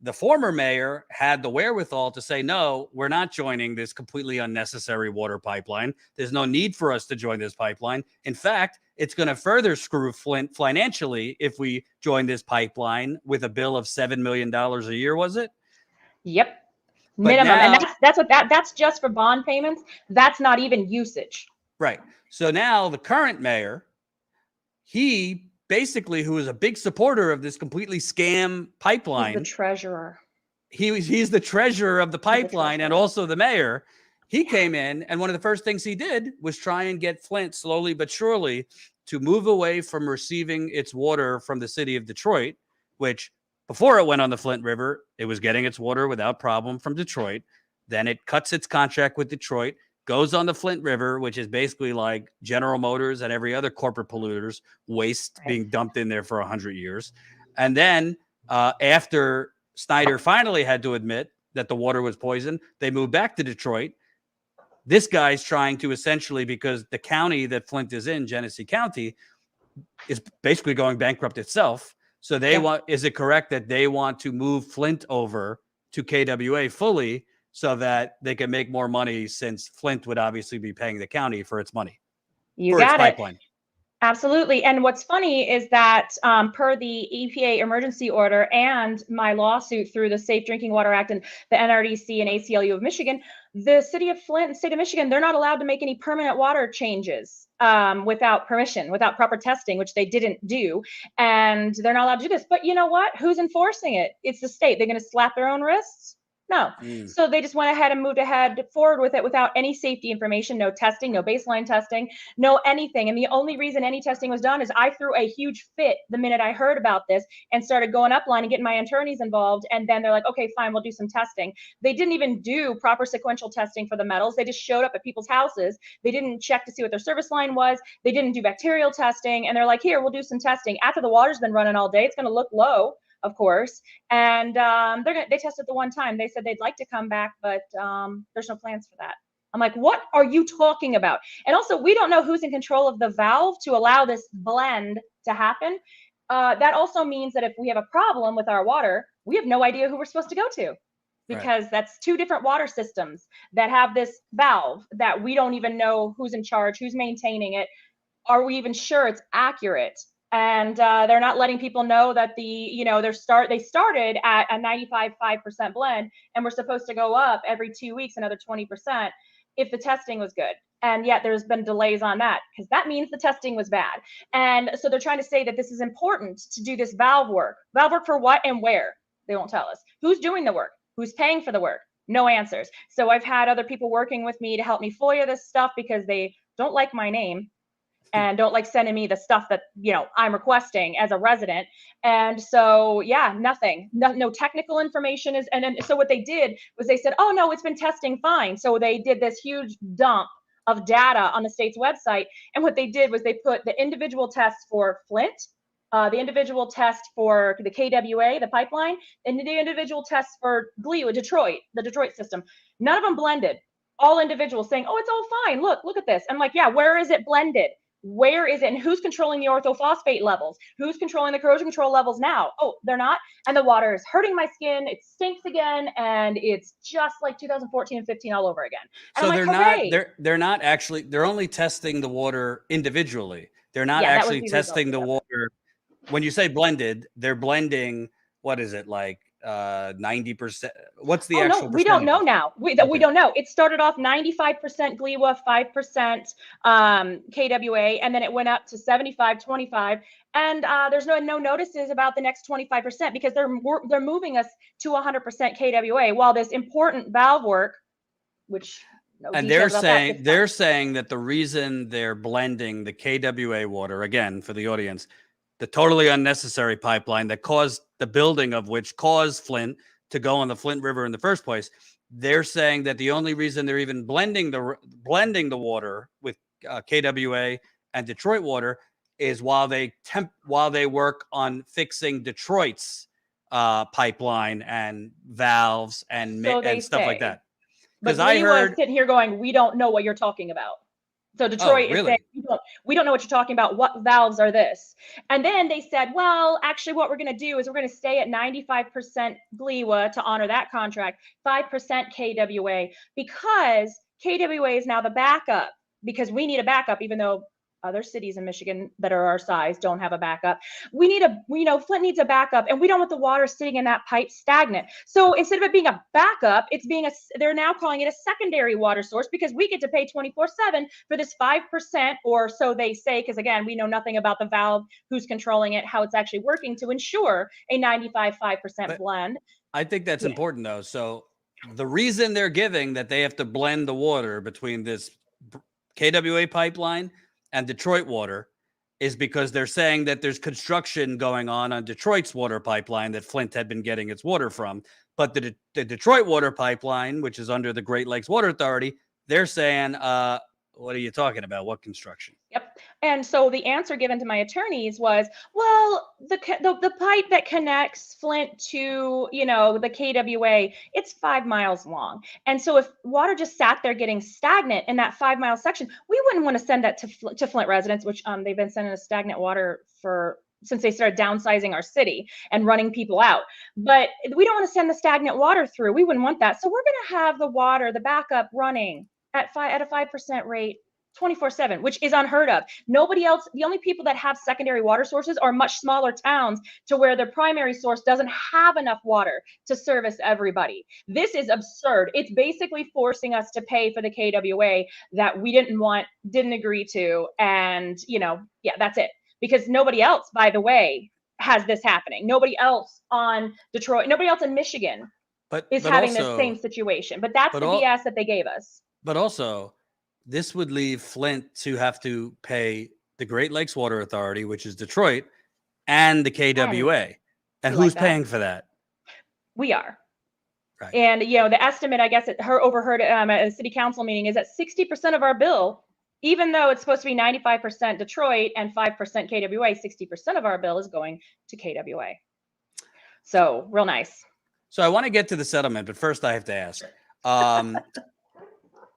the former mayor had the wherewithal to say, no, we're not joining this completely unnecessary water pipeline. There's no need for us to join this pipeline. In fact, it's going to further screw Flint financially if we join this pipeline with a bill of $7 million a year, was it? Yep. But Minimum. now, And that's just for bond payments. That's not even usage. Right. So now the current mayor, he basically, who is a big supporter of this completely scam pipeline. He's the treasurer. He's the treasurer of the pipeline and also the mayor. He came in, and one of the first things he did was try and get Flint slowly but surely to move away from receiving its water from the city of Detroit, which before it went on the Flint River, it was getting its water without problem from Detroit. Then it cuts its contract with Detroit, goes on the Flint River, which is basically like General Motors and every other corporate polluter's waste being dumped in there for 100 years. And then after Snyder finally had to admit that the water was poisoned, they moved back to Detroit. This guy's trying to essentially, because the county that Flint is in, Genesee County, is basically going bankrupt itself. So they want, is it correct that they want to move Flint over to KWA fully so that they can make more money, since Flint would obviously be paying the county for its money? You got it. Absolutely. And what's funny is that per the EPA emergency order and my lawsuit through the Safe Drinking Water Act and the NRDC and ACLU of Michigan, the city of Flint and state of Michigan, they're not allowed to make any permanent water changes without permission, without proper testing, which they didn't do. And they're not allowed to do this. But you know what? Who's enforcing it? It's the state. They're going to slap their own wrists? No. So they just went ahead and moved forward with it without any safety information, no testing, no baseline testing, no anything. And the only reason any testing was done is I threw a huge fit the minute I heard about this and started going upline and getting my attorneys involved. And then they're like, okay, fine, we'll do some testing. They didn't even do proper sequential testing for the metals. They just showed up at people's houses. They didn't check to see what their service line was. They didn't do bacterial testing. And they're like, here, we'll do some testing. After the water's been running all day, it's going to look low, of course. And they tested the one time. They said they'd like to come back, but there's no plans for that. I'm like, what are you talking about? And also, we don't know who's in control of the valve to allow this blend to happen. That also means that if we have a problem with our water, we have no idea who we're supposed to go to, because that's two different water systems that have this valve that we don't even know who's in charge, who's maintaining it. Are we even sure it's accurate? And they're not letting people know that they started at a 95.5% blend, and we're supposed to go up every 2 weeks another 20% if the testing was good. And yet there's been delays on that, because that means the testing was bad. And so they're trying to say that this is important to do this valve work. Valve work for what and where? They won't tell us. Who's doing the work? Who's paying for the work? No answers. So I've had other people working with me to help me FOIA this stuff, because they don't like my name and don't like sending me the stuff that, I'm requesting as a resident. And so, nothing, no technical information is. And then, so what they did was they said, oh no, it's been testing fine. So they did this huge dump of data on the state's website. And what they did was they put the individual tests for Flint, the individual test for the KWA, the pipeline, and the individual tests for Detroit, the Detroit system. None of them blended. All individuals saying, oh, it's all fine. Look at this. I'm like, yeah, where is it blended? Where is it? And who's controlling the orthophosphate levels? Who's controlling the corrosion control levels now? Oh, they're not. And the water is hurting my skin. It stinks again. And it's just like 2014 and 15 all over again. And So I'm they're like, not, hooray. they're not actually, they're only testing the water individually. They're not Yeah, that was actually the testing the result, water. When you say blended, they're blending, what is it, like 90%? What's the Oh, actual no, we don't know percentage? now. We Okay. don't know. It started off 95% GLEWA, 5% KWA, and then it went up to 75, 25. And there's no notices about the next 25% because they're moving us to 100% KWA while this important valve work, which no And details about that, they're saying that the reason they're blending the KWA water, again, for the audience, the totally unnecessary pipeline that caused the building of which caused Flint to go on the Flint River in the first place. They're saying that the only reason they're even blending the water with KWA and Detroit water is while they work on fixing Detroit's pipeline and valves and so they stuff like say. that. But Because I GLEWA is heard, sitting here going, we don't know what you're talking about. So oh, Detroit is saying, really? we don't know what you're talking about. What valves are this? And then they said, well, actually what we're going to do is we're going to stay at 95% GLEWA to honor that contract, 5% KWA, because KWA is now the backup, because we need a backup, even though other cities in Michigan that are our size don't have a backup. Flint needs a backup, and we don't want the water sitting in that pipe stagnant. So instead of it being a backup, they're now calling it a secondary water source because we get to pay 24/7 for this 5%, or so they say, because again, we know nothing about the valve, who's controlling it, how it's actually working to ensure a 95.5% blend. I think that's important though. So the reason they're giving that they have to blend the water between this KWA pipeline and Detroit water is because they're saying that there's construction going on Detroit's water pipeline that Flint had been getting its water from. But the Detroit water pipeline, which is under the Great Lakes Water Authority, they're saying, what are you talking about? What construction? Yep. And so the answer given to my attorneys was, well, the pipe that connects Flint to, the KWA, it's 5 miles long. And so if water just sat there getting stagnant in that 5-mile section, we wouldn't want to send that to Flint residents, which they've been sending us stagnant water since they started downsizing our city and running people out. But we don't want to send the stagnant water through. We wouldn't want that. So we're going to have the backup running at a 5% rate 24/7, which is unheard of. Nobody else, the only people that have secondary water sources are much smaller towns to where their primary source doesn't have enough water to service everybody. This is absurd. It's basically forcing us to pay for the KWA that we didn't agree to. And, that's it. Because nobody else, by the way, has this happening. Nobody else on Detroit, nobody else in Michigan is having the same situation. But that's the BS that they gave us. But also, this would leave Flint to have to pay the Great Lakes Water Authority, which is Detroit, and the KWA. And who's paying for that? We are. Right. And, the estimate, I guess, overheard at a city council meeting is that 60% of our bill, even though it's supposed to be 95% Detroit and 5% KWA, 60% of our bill is going to KWA. So real nice. So I want to get to the settlement, but first I have to ask.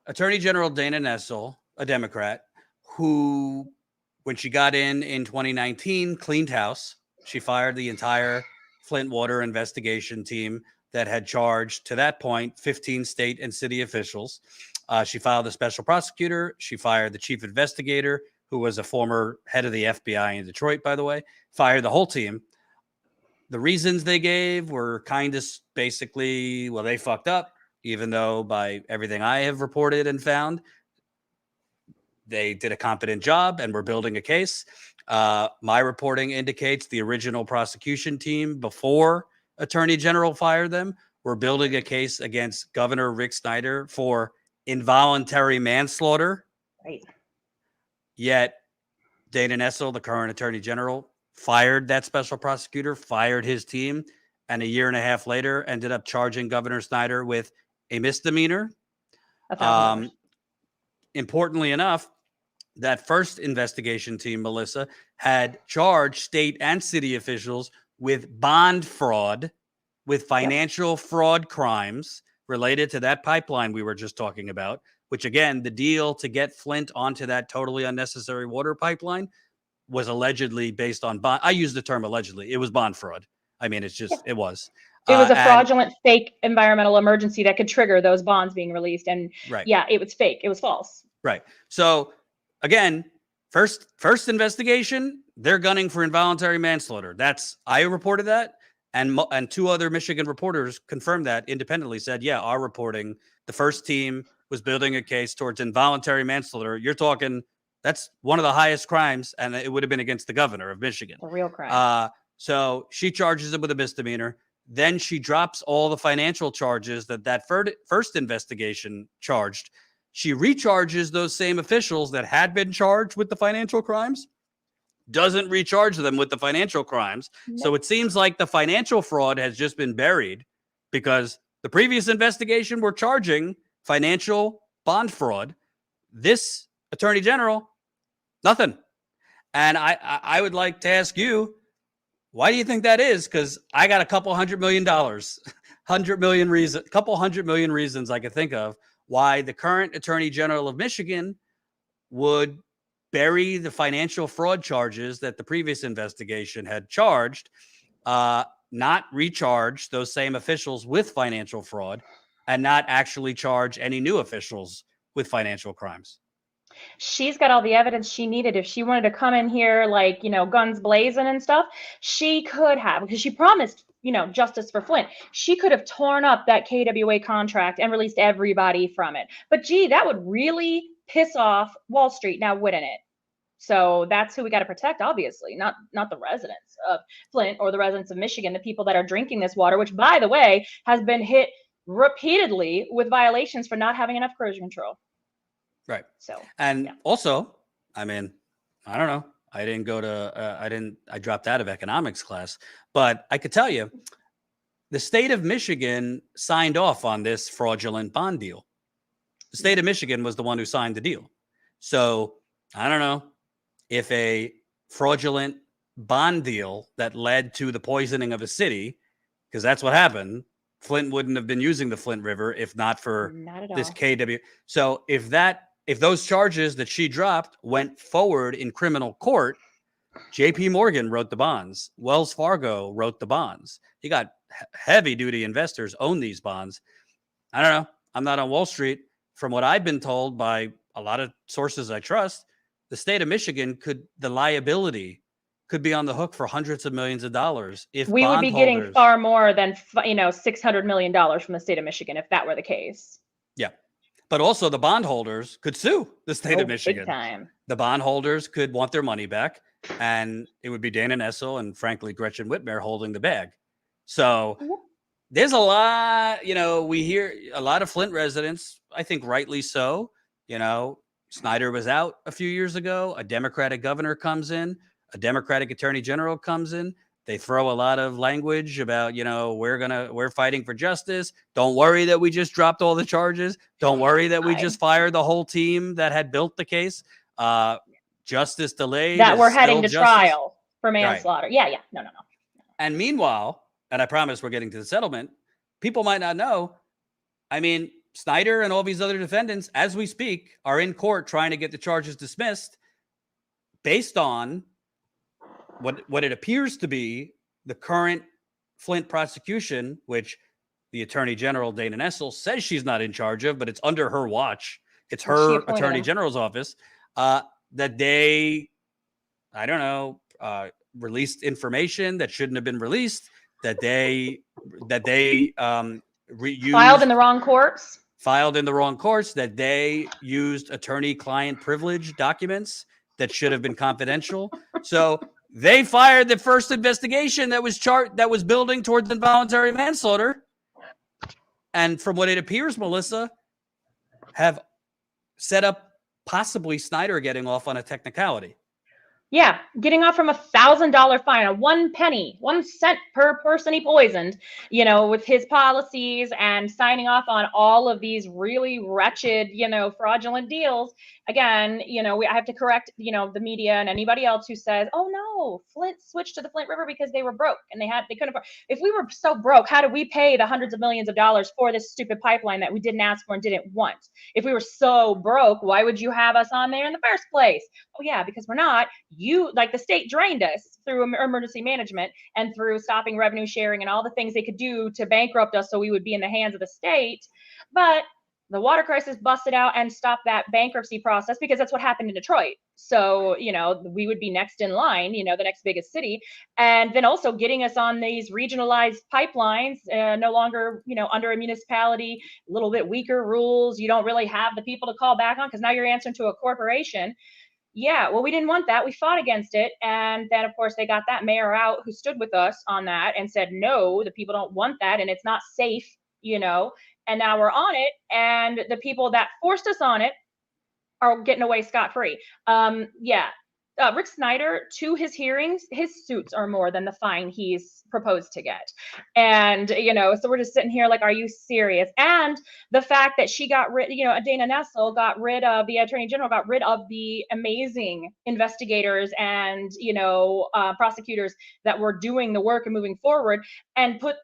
Attorney General Dana Nessel, a Democrat, who, when she got in 2019, cleaned house. She fired the entire Flint water investigation team that had charged, to that point, 15 state and city officials. She filed a special prosecutor. She fired the chief investigator, who was a former head of the FBI in Detroit, by the way, fired the whole team. The reasons they gave were kind of basically, well, they fucked up. Even though by everything I have reported and found, they did a competent job and were building a case. My reporting indicates the original prosecution team, before Attorney General fired them, were building a case against Governor Rick Snyder for involuntary manslaughter. Right. Yet Dana Nessel, the current Attorney General, fired that special prosecutor, fired his team, and a year and a half later ended up charging Governor Snyder with a misdemeanor. Importantly enough, that first investigation team, Melissa, had charged state and city officials with bond fraud, with financial fraud crimes related to that pipeline we were just talking about, which again, the deal to get Flint onto that totally unnecessary water pipeline was allegedly based on bond. I use the term allegedly. It was bond fraud. I mean, it's just, it was. It was a And- fraudulent fake environmental emergency that could trigger those bonds being released. And Right. yeah, it was fake. It was false. Right. So again, first investigation, they're gunning for involuntary manslaughter. I reported that, and 2 other Michigan reporters confirmed that independently. Said, yeah, our reporting, the first team was building a case towards involuntary manslaughter. You're talking, that's one of the highest crimes, and it would have been against the governor of Michigan. A real crime. So she charges him with a misdemeanor. Then she drops all the financial charges that first investigation charged. She recharges those same officials that had been charged with the financial crimes, doesn't recharge them with the financial crimes. So it seems like the financial fraud has just been buried because the previous investigation were charging financial bond fraud. This attorney general, nothing. And I would like to ask you, why do you think that is? Because I got a couple $100 million, couple $100 million reasons I could think of why the current attorney general of Michigan would bury the financial fraud charges that the previous investigation had charged, not recharge those same officials with financial fraud, and not actually charge any new officials with financial crimes. She's got all the evidence she needed. If she wanted to come in here like, guns blazing and stuff, she could have, because she promised, justice for Flint. She could have torn up that KWA contract and released everybody from it. But gee, that would really piss off Wall Street now, wouldn't it? So that's who we got to protect, obviously, not the residents of Flint or the residents of Michigan, the people that are drinking this water, which, by the way, has been hit repeatedly with violations for not having enough corrosion control. Right. So, and also, I mean, I don't know. I didn't go to, I dropped out of economics class, but I could tell you the state of Michigan signed off on this fraudulent bond deal. The state of Michigan was the one who signed the deal. So I don't know if a fraudulent bond deal that led to the poisoning of a city, because that's what happened. Flint wouldn't have been using the Flint River if not for this KW. So if those charges that she dropped went forward in criminal court, JP Morgan wrote the bonds. Wells Fargo wrote the bonds. You got heavy duty investors own these bonds. I don't know. I'm not on Wall Street. From what I've been told by a lot of sources I trust, the state of Michigan the liability could be on the hook for hundreds of millions of dollars if we would be getting far more than $600 million from the state of Michigan if that were the case. Yeah. But also the bondholders could sue the state of Michigan. Big time. The bondholders could want their money back, and it would be Dana Nessel and frankly Gretchen Whitmer holding the bag. So there's a lot, we hear a lot of Flint residents, I think rightly so. Snyder was out a few years ago. A Democratic governor comes in, a Democratic attorney general comes in. They throw a lot of language about, we're fighting for justice. Don't worry that we just dropped all the charges. Don't worry that we just fired the whole team that had built the case. Justice delayed. That we're heading to trial for manslaughter. Right. Yeah. No. And meanwhile, and I promise we're getting to the settlement, people might not know. I mean, Snyder and all these other defendants, as we speak, are in court trying to get the charges dismissed based on what it appears to be the current Flint prosecution, which the Attorney General, Dana Nessel, says she's not in charge of, but it's under her watch. It's her Attorney General's office that they, released information that shouldn't have been released, that they filed in the wrong courts. Filed in the wrong courts, that they used attorney-client privilege documents that should have been confidential. So they fired the first investigation that was building towards involuntary manslaughter. And from what it appears, Melissa, have set up possibly Snyder getting off on a technicality. Yeah, getting off from $1,000 fine, a 1 penny, 1 cent per person he poisoned, with his policies and signing off on all of these really wretched, fraudulent deals. Again, I have to correct, the media and anybody else who says, "Oh no, Flint switched to the Flint River because they were broke and they couldn't afford." If we were so broke, how did we pay the hundreds of millions of dollars for this stupid pipeline that we didn't ask for and didn't want? If we were so broke, why would you have us on there in the first place? Oh yeah, because we're not. The state drained us through emergency management and through stopping revenue sharing and all the things they could do to bankrupt us so we would be in the hands of the state. But the water crisis busted out and stopped that bankruptcy process because that's what happened in Detroit. So, we would be next in line, the next biggest city. And then also getting us on these regionalized pipelines, no longer, under a municipality, a little bit weaker rules. You don't really have the people to call back on because now you're answering to a corporation. Yeah, well, we didn't want that. We fought against it. And then, of course, they got that mayor out who stood with us on that and said, no, the people don't want that and it's not safe, And now we're on it. And the people that forced us on it are getting away scot-free. Yeah. Rick Snyder, to his hearings, his suits are more than the fine he's proposed to get. And, so we're just sitting here like, are you serious? And the fact that she got rid, Dana Nessel got rid of, the attorney general got rid of the amazing investigators and, prosecutors that were doing the work and moving forward and put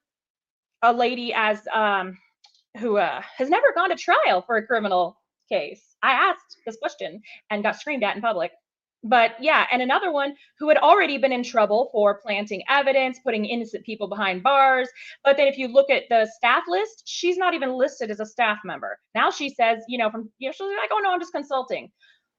a lady as, who has never gone to trial for a criminal case. I asked this question and got screamed at in public. But yeah, and another one who had already been in trouble for planting evidence, putting innocent people behind bars. But then if you look at the staff list, she's not even listed as a staff member. Now she says, she's like, oh no, I'm just consulting.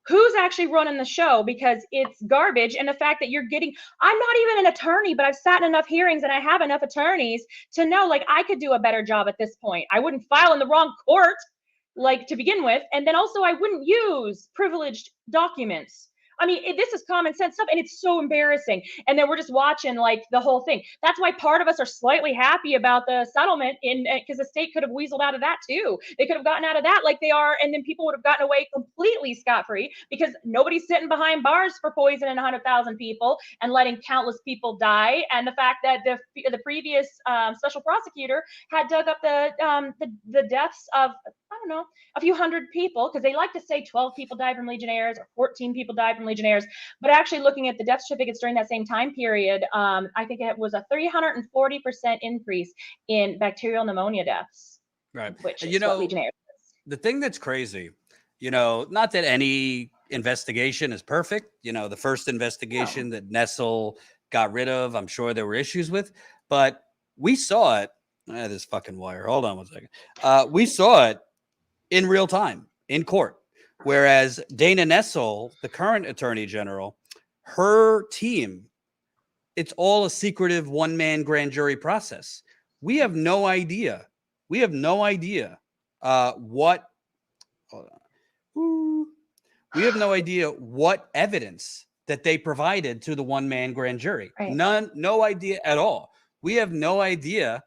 Who's actually running the show? Because it's garbage. And the fact that I'm not even an attorney, but I've sat in enough hearings and I have enough attorneys to know, I could do a better job at this point. I wouldn't file in the wrong court, to begin with. And then also I wouldn't use privileged documents. I mean, this is common sense stuff, and it's so embarrassing. And then we're just watching the whole thing. That's why part of us are slightly happy about the settlement, because the state could have weaseled out of that too. They could have gotten out of that like they are, and then people would have gotten away completely scot-free because nobody's sitting behind bars for poisoning 100,000 people and letting countless people die. And the fact that the previous special prosecutor had dug up the deaths of, I don't know, a few hundred people, because they like to say 12 people died from Legionnaires or 14 people died from Legionnaires. But actually looking at the death certificates during that same time period, I think it was a 340% increase in bacterial pneumonia deaths. Right. Which is what Legionnaires is. The thing that's crazy, not that any investigation is perfect. The first investigation that Nessel got rid of, I'm sure there were issues with, but we saw it. This fucking wire. Hold on one second. We saw it in real time in court. Whereas Dana Nessel, the current attorney general, her team, it's all a secretive one-man grand jury process. We have no idea. We have no idea what. Hold on. We have no idea what evidence that they provided to the one-man grand jury. Right. No idea at all. We have no idea.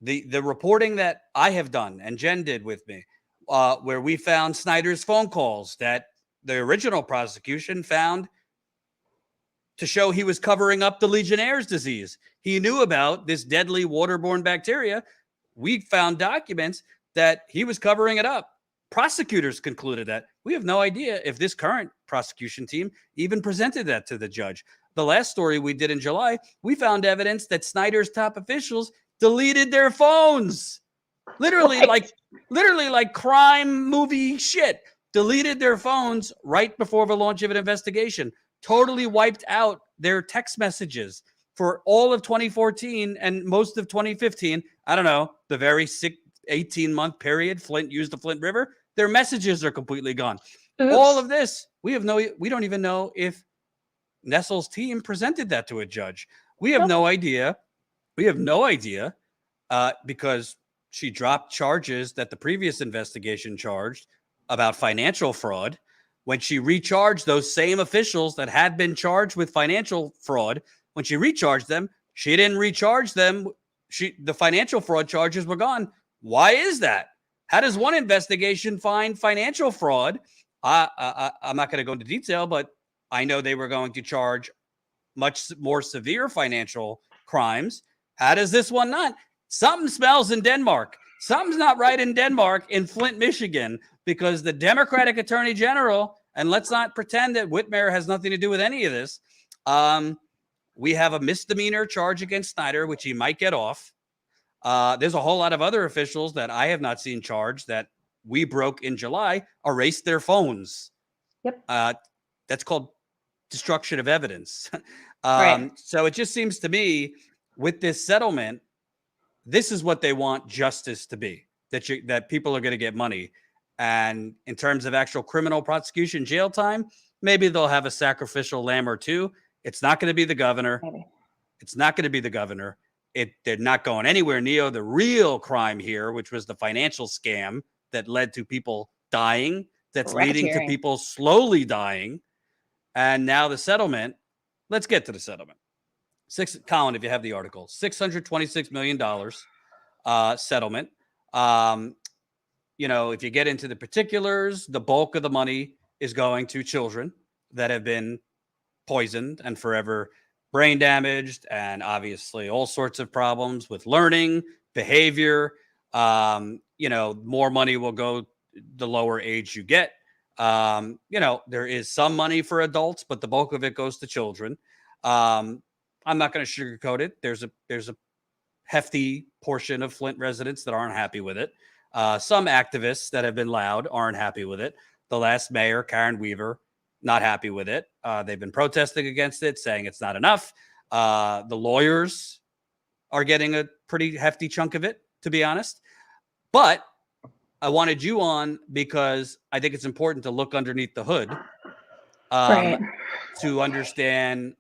The reporting that I have done and Jen did with me, where we found Snyder's phone calls that the original prosecution found to show he was covering up the Legionnaire's disease. He knew about this deadly waterborne bacteria. We found documents that he was covering it up. Prosecutors concluded that. We have no idea if this current prosecution team even presented that to the judge. The last story we did in July, we found evidence that Snyder's top officials deleted their phones. Literally like crime movie shit. Deleted their phones right before the launch of an investigation. Totally wiped out their text messages for all of 2014 and most of 2015. I don't know, the very 18-month period Flint used the Flint River. Their messages are completely gone. Oops. All of this, we don't even know if Nessel's team presented that to a judge. We have no idea. We have no idea because she dropped charges that the previous investigation charged about financial fraud. When she recharged those same officials that had been charged with financial fraud, when she recharged them, she didn't recharge them. The financial fraud charges were gone. Why is that? How does one investigation find financial fraud? I'm not going to go into detail, but I know they were going to charge much more severe financial crimes. How does this one not? Something smells in Denmark. Something's not right in Denmark, in Flint, Michigan, because the Democratic Attorney General, and let's not pretend that Whitmer has nothing to do with any of this. We have a misdemeanor charge against Snyder, which he might get off. There's a whole lot of other officials that I have not seen charged that we broke in July, erased their phones. Yep. That's called destruction of evidence. Right. So it just seems to me with this settlement, this is what they want justice to be, that people are going to get money. And in terms of actual criminal prosecution, jail time, maybe they'll have a sacrificial lamb or two. It's not going to be the governor. Maybe. It's not going to be the governor. They're not going anywhere near the real crime here, which was the financial scam that led to people dying, that's leading to people slowly dying. And now the settlement, let's get to the settlement. Colin, if you have the article, $626 million settlement. If you get into the particulars, the bulk of the money is going to children that have been poisoned and forever brain damaged, and obviously all sorts of problems with learning, behavior. More money will go the lower age you get. There is some money for adults, but the bulk of it goes to children. I'm not going to sugarcoat it. There's a hefty portion of Flint residents that aren't happy with it. Some activists that have been loud aren't happy with it. The last mayor, Karen Weaver, not happy with it. They've been protesting against it, saying it's not enough. The lawyers are getting a pretty hefty chunk of it, to be honest. But I wanted you on because I think it's important to look underneath the hood to understand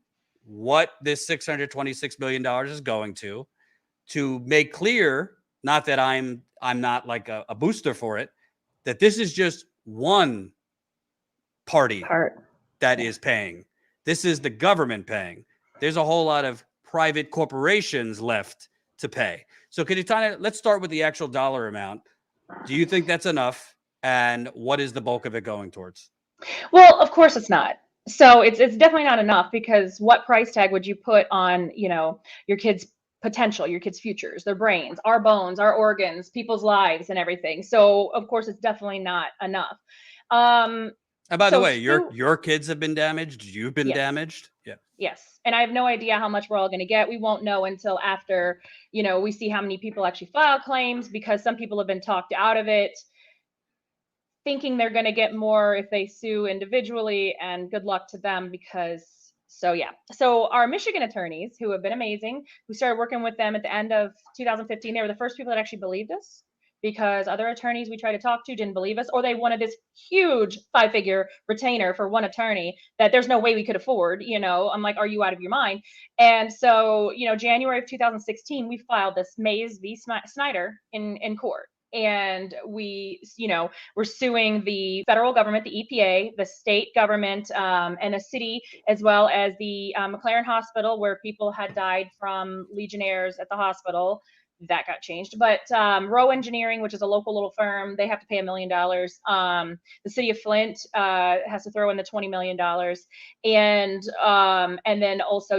what this $626 million is going to make clear, not that I'm not like a booster for it, that this is just one party that is paying. This is the government paying. There's a whole lot of private corporations left to pay. So could you let's start with the actual dollar amount. Do you think that's enough? And what is the bulk of it going towards? Well, of course it's not. So it's definitely not enough, because what price tag would you put on, your kids' potential, your kids' futures, their brains, our bones, our organs, people's lives and everything. So of course it's definitely not enough. And by the way, your kids have been damaged. You've been damaged. Yeah. Yes. And I have no idea how much we're all going to get. We won't know until after, we see how many people actually file claims, because some people have been talked out of it, thinking they're going to get more if they sue individually, and good luck to them, because so our Michigan attorneys, who have been amazing, we started working with them at the end of 2015. They were the first people that actually believed us, because other attorneys we tried to talk to didn't believe us, or they wanted this huge 5-figure retainer for one attorney that there's no way we could afford. I'm like, are you out of your mind? And so, January of 2016, we filed this Mays v. Snyder in court. And we're suing the federal government, the EPA, the state government, and a city, as well as the McLaren Hospital, where people had died from Legionnaires at the hospital. That got changed. But Rowe Engineering, which is a local little firm, they have to pay $1 million. The city of Flint has to throw in the $20 million. And then also,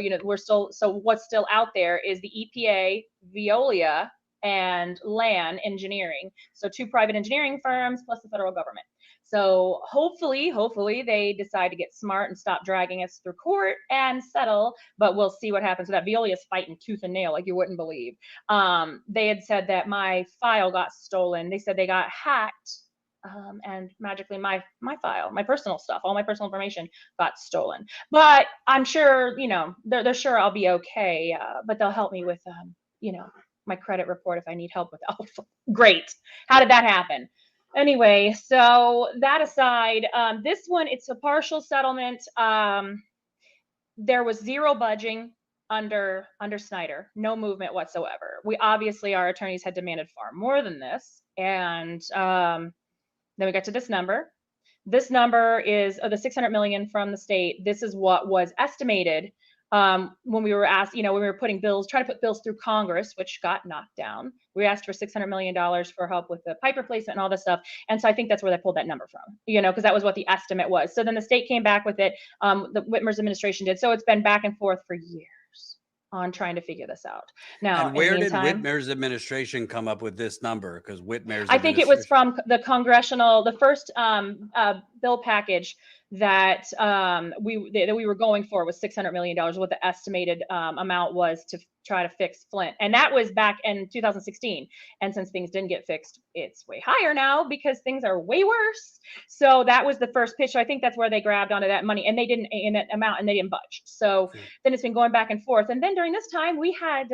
what's still out there is the EPA, Veolia, and LAN Engineering. So 2 private engineering firms plus the federal government. So hopefully they decide to get smart and stop dragging us through court and settle, but we'll see what happens. So that Veolia is fighting tooth and nail, like you wouldn't believe. They had said that my file got stolen. They said they got hacked, and magically my file, my personal stuff, all my personal information got stolen. But I'm sure, they're sure I'll be okay, but they'll help me with, my credit report if I need help with Alpha. Great. How did that happen? Anyway, so that aside, this one, it's a partial settlement. There was zero budging under Snyder, no movement whatsoever. Our attorneys had demanded far more than this. And then we got to this number. This number is the $600 million from the state. This is what was estimated when we were asked, when we were trying to put bills through Congress, which got knocked down. We asked for $600 million for help with the pipe replacement and all this stuff. And so I think that's where they pulled that number from, because that was what the estimate was. So then the state came back with it. The Whitmer's administration did. So it's been back and forth for years on trying to figure this out. Now, And where in the did meantime, Whitmer's administration come up with this number? Because Whitmer's I think it was from the first bill package that we were going for was $600 million, what the estimated amount was to try to fix Flint. And that was back in 2016. And since things didn't get fixed, it's way higher now because things are way worse. So that was the first pitch. So I think that's where they grabbed onto that money, and they didn't in that amount, and they didn't budge. So then it's been going back and forth. And then during this time, we had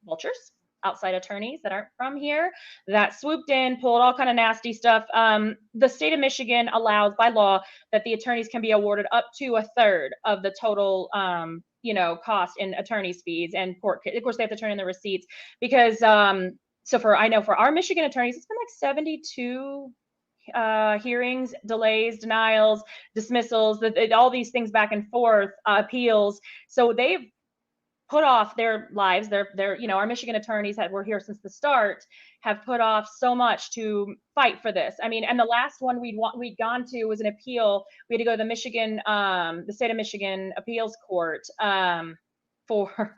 vultures, outside attorneys that aren't from here, that swooped in, pulled all kind of nasty stuff. The state of Michigan allows by law that the attorneys can be awarded up to a third of the total, cost in attorney's fees and court. Of course, they have to turn in the receipts because, for our Michigan attorneys, it's been like 72 hearings, delays, denials, dismissals, all these things back and forth, appeals. So they've put off their lives. Our Michigan attorneys that were here since the start have put off so much to fight for this. I mean, and the last one we'd gone to was an appeal. We had to go to the state of Michigan appeals court for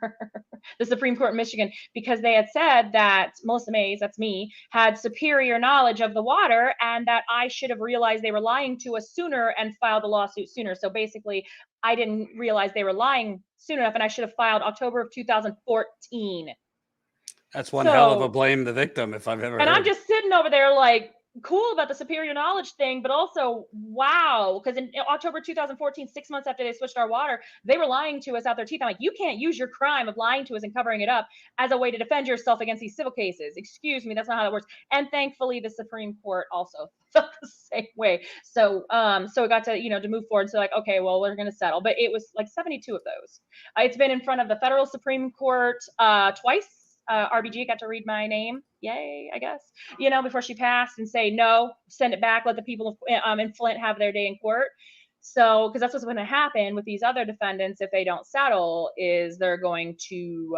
the Supreme Court in Michigan, because they had said that Melissa Mays, that's me, had superior knowledge of the water, and that I should have realized they were lying to us sooner and filed the lawsuit sooner. So basically, I didn't realize they were lying soon enough, and I should have filed October of 2014. That's one hell of a blame the victim, if I've ever heard. And I'm just sitting over there like, cool about the superior knowledge thing, but also wow, because in October 2014, 6 months after they switched our water, they were lying to us out their teeth. I'm like, you can't use your crime of lying to us and covering it up as a way to defend yourself against these civil cases. Excuse me, that's not how that works. And thankfully, the Supreme Court also felt the same way. So it got to move forward. So like, okay, well, we're going to settle, but it was like 72 of those. It's been in front of the federal Supreme Court twice. RBG got to read my name, yay, I guess, before she passed, and say no, send it back, let the people in Flint have their day in court. So, because that's what's going to happen with these other defendants if they don't settle, is they're going to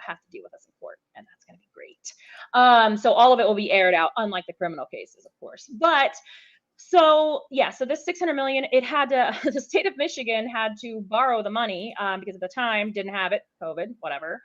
have to deal with us in court, and that's going to be great. So all of it will be aired out, unlike the criminal cases, of course. But so this $600 million, the state of Michigan had to borrow the money because at the time didn't have it, COVID, whatever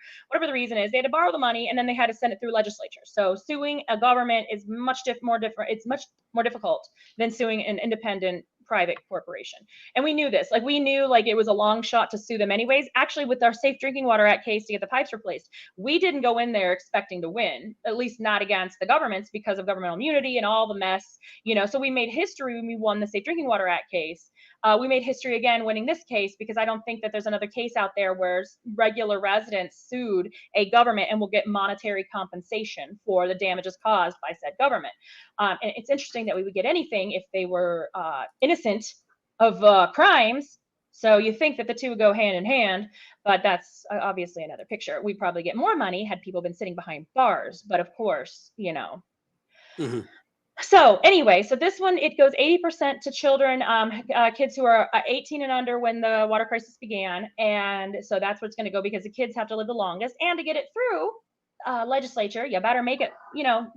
the reason is, they had to borrow the money, and then they had to send it through legislature. So suing a government is much more difficult than suing an independent private corporation. And we knew this, we knew it was a long shot to sue them anyways. Actually, with our Safe Drinking Water Act case to get the pipes replaced, we didn't go in there expecting to win, at least not against the governments, because of governmental immunity and all the mess, so we made history when we won the Safe Drinking Water Act case. We made history again winning this case, because I don't think that there's another case out there where regular residents sued a government and will get monetary compensation for the damages caused by said government. And it's interesting that we would get anything if they were innocent of crimes. So you think that the two would go hand in hand, but that's obviously another picture. We'd probably get more money had people been sitting behind bars, but of course, Mm-hmm. So anyway, so this one, it goes 80% to children, kids who are 18 and under when the water crisis began. And so that's where it's going to go, because the kids have to live the longest. And to get it through legislature, you better make it,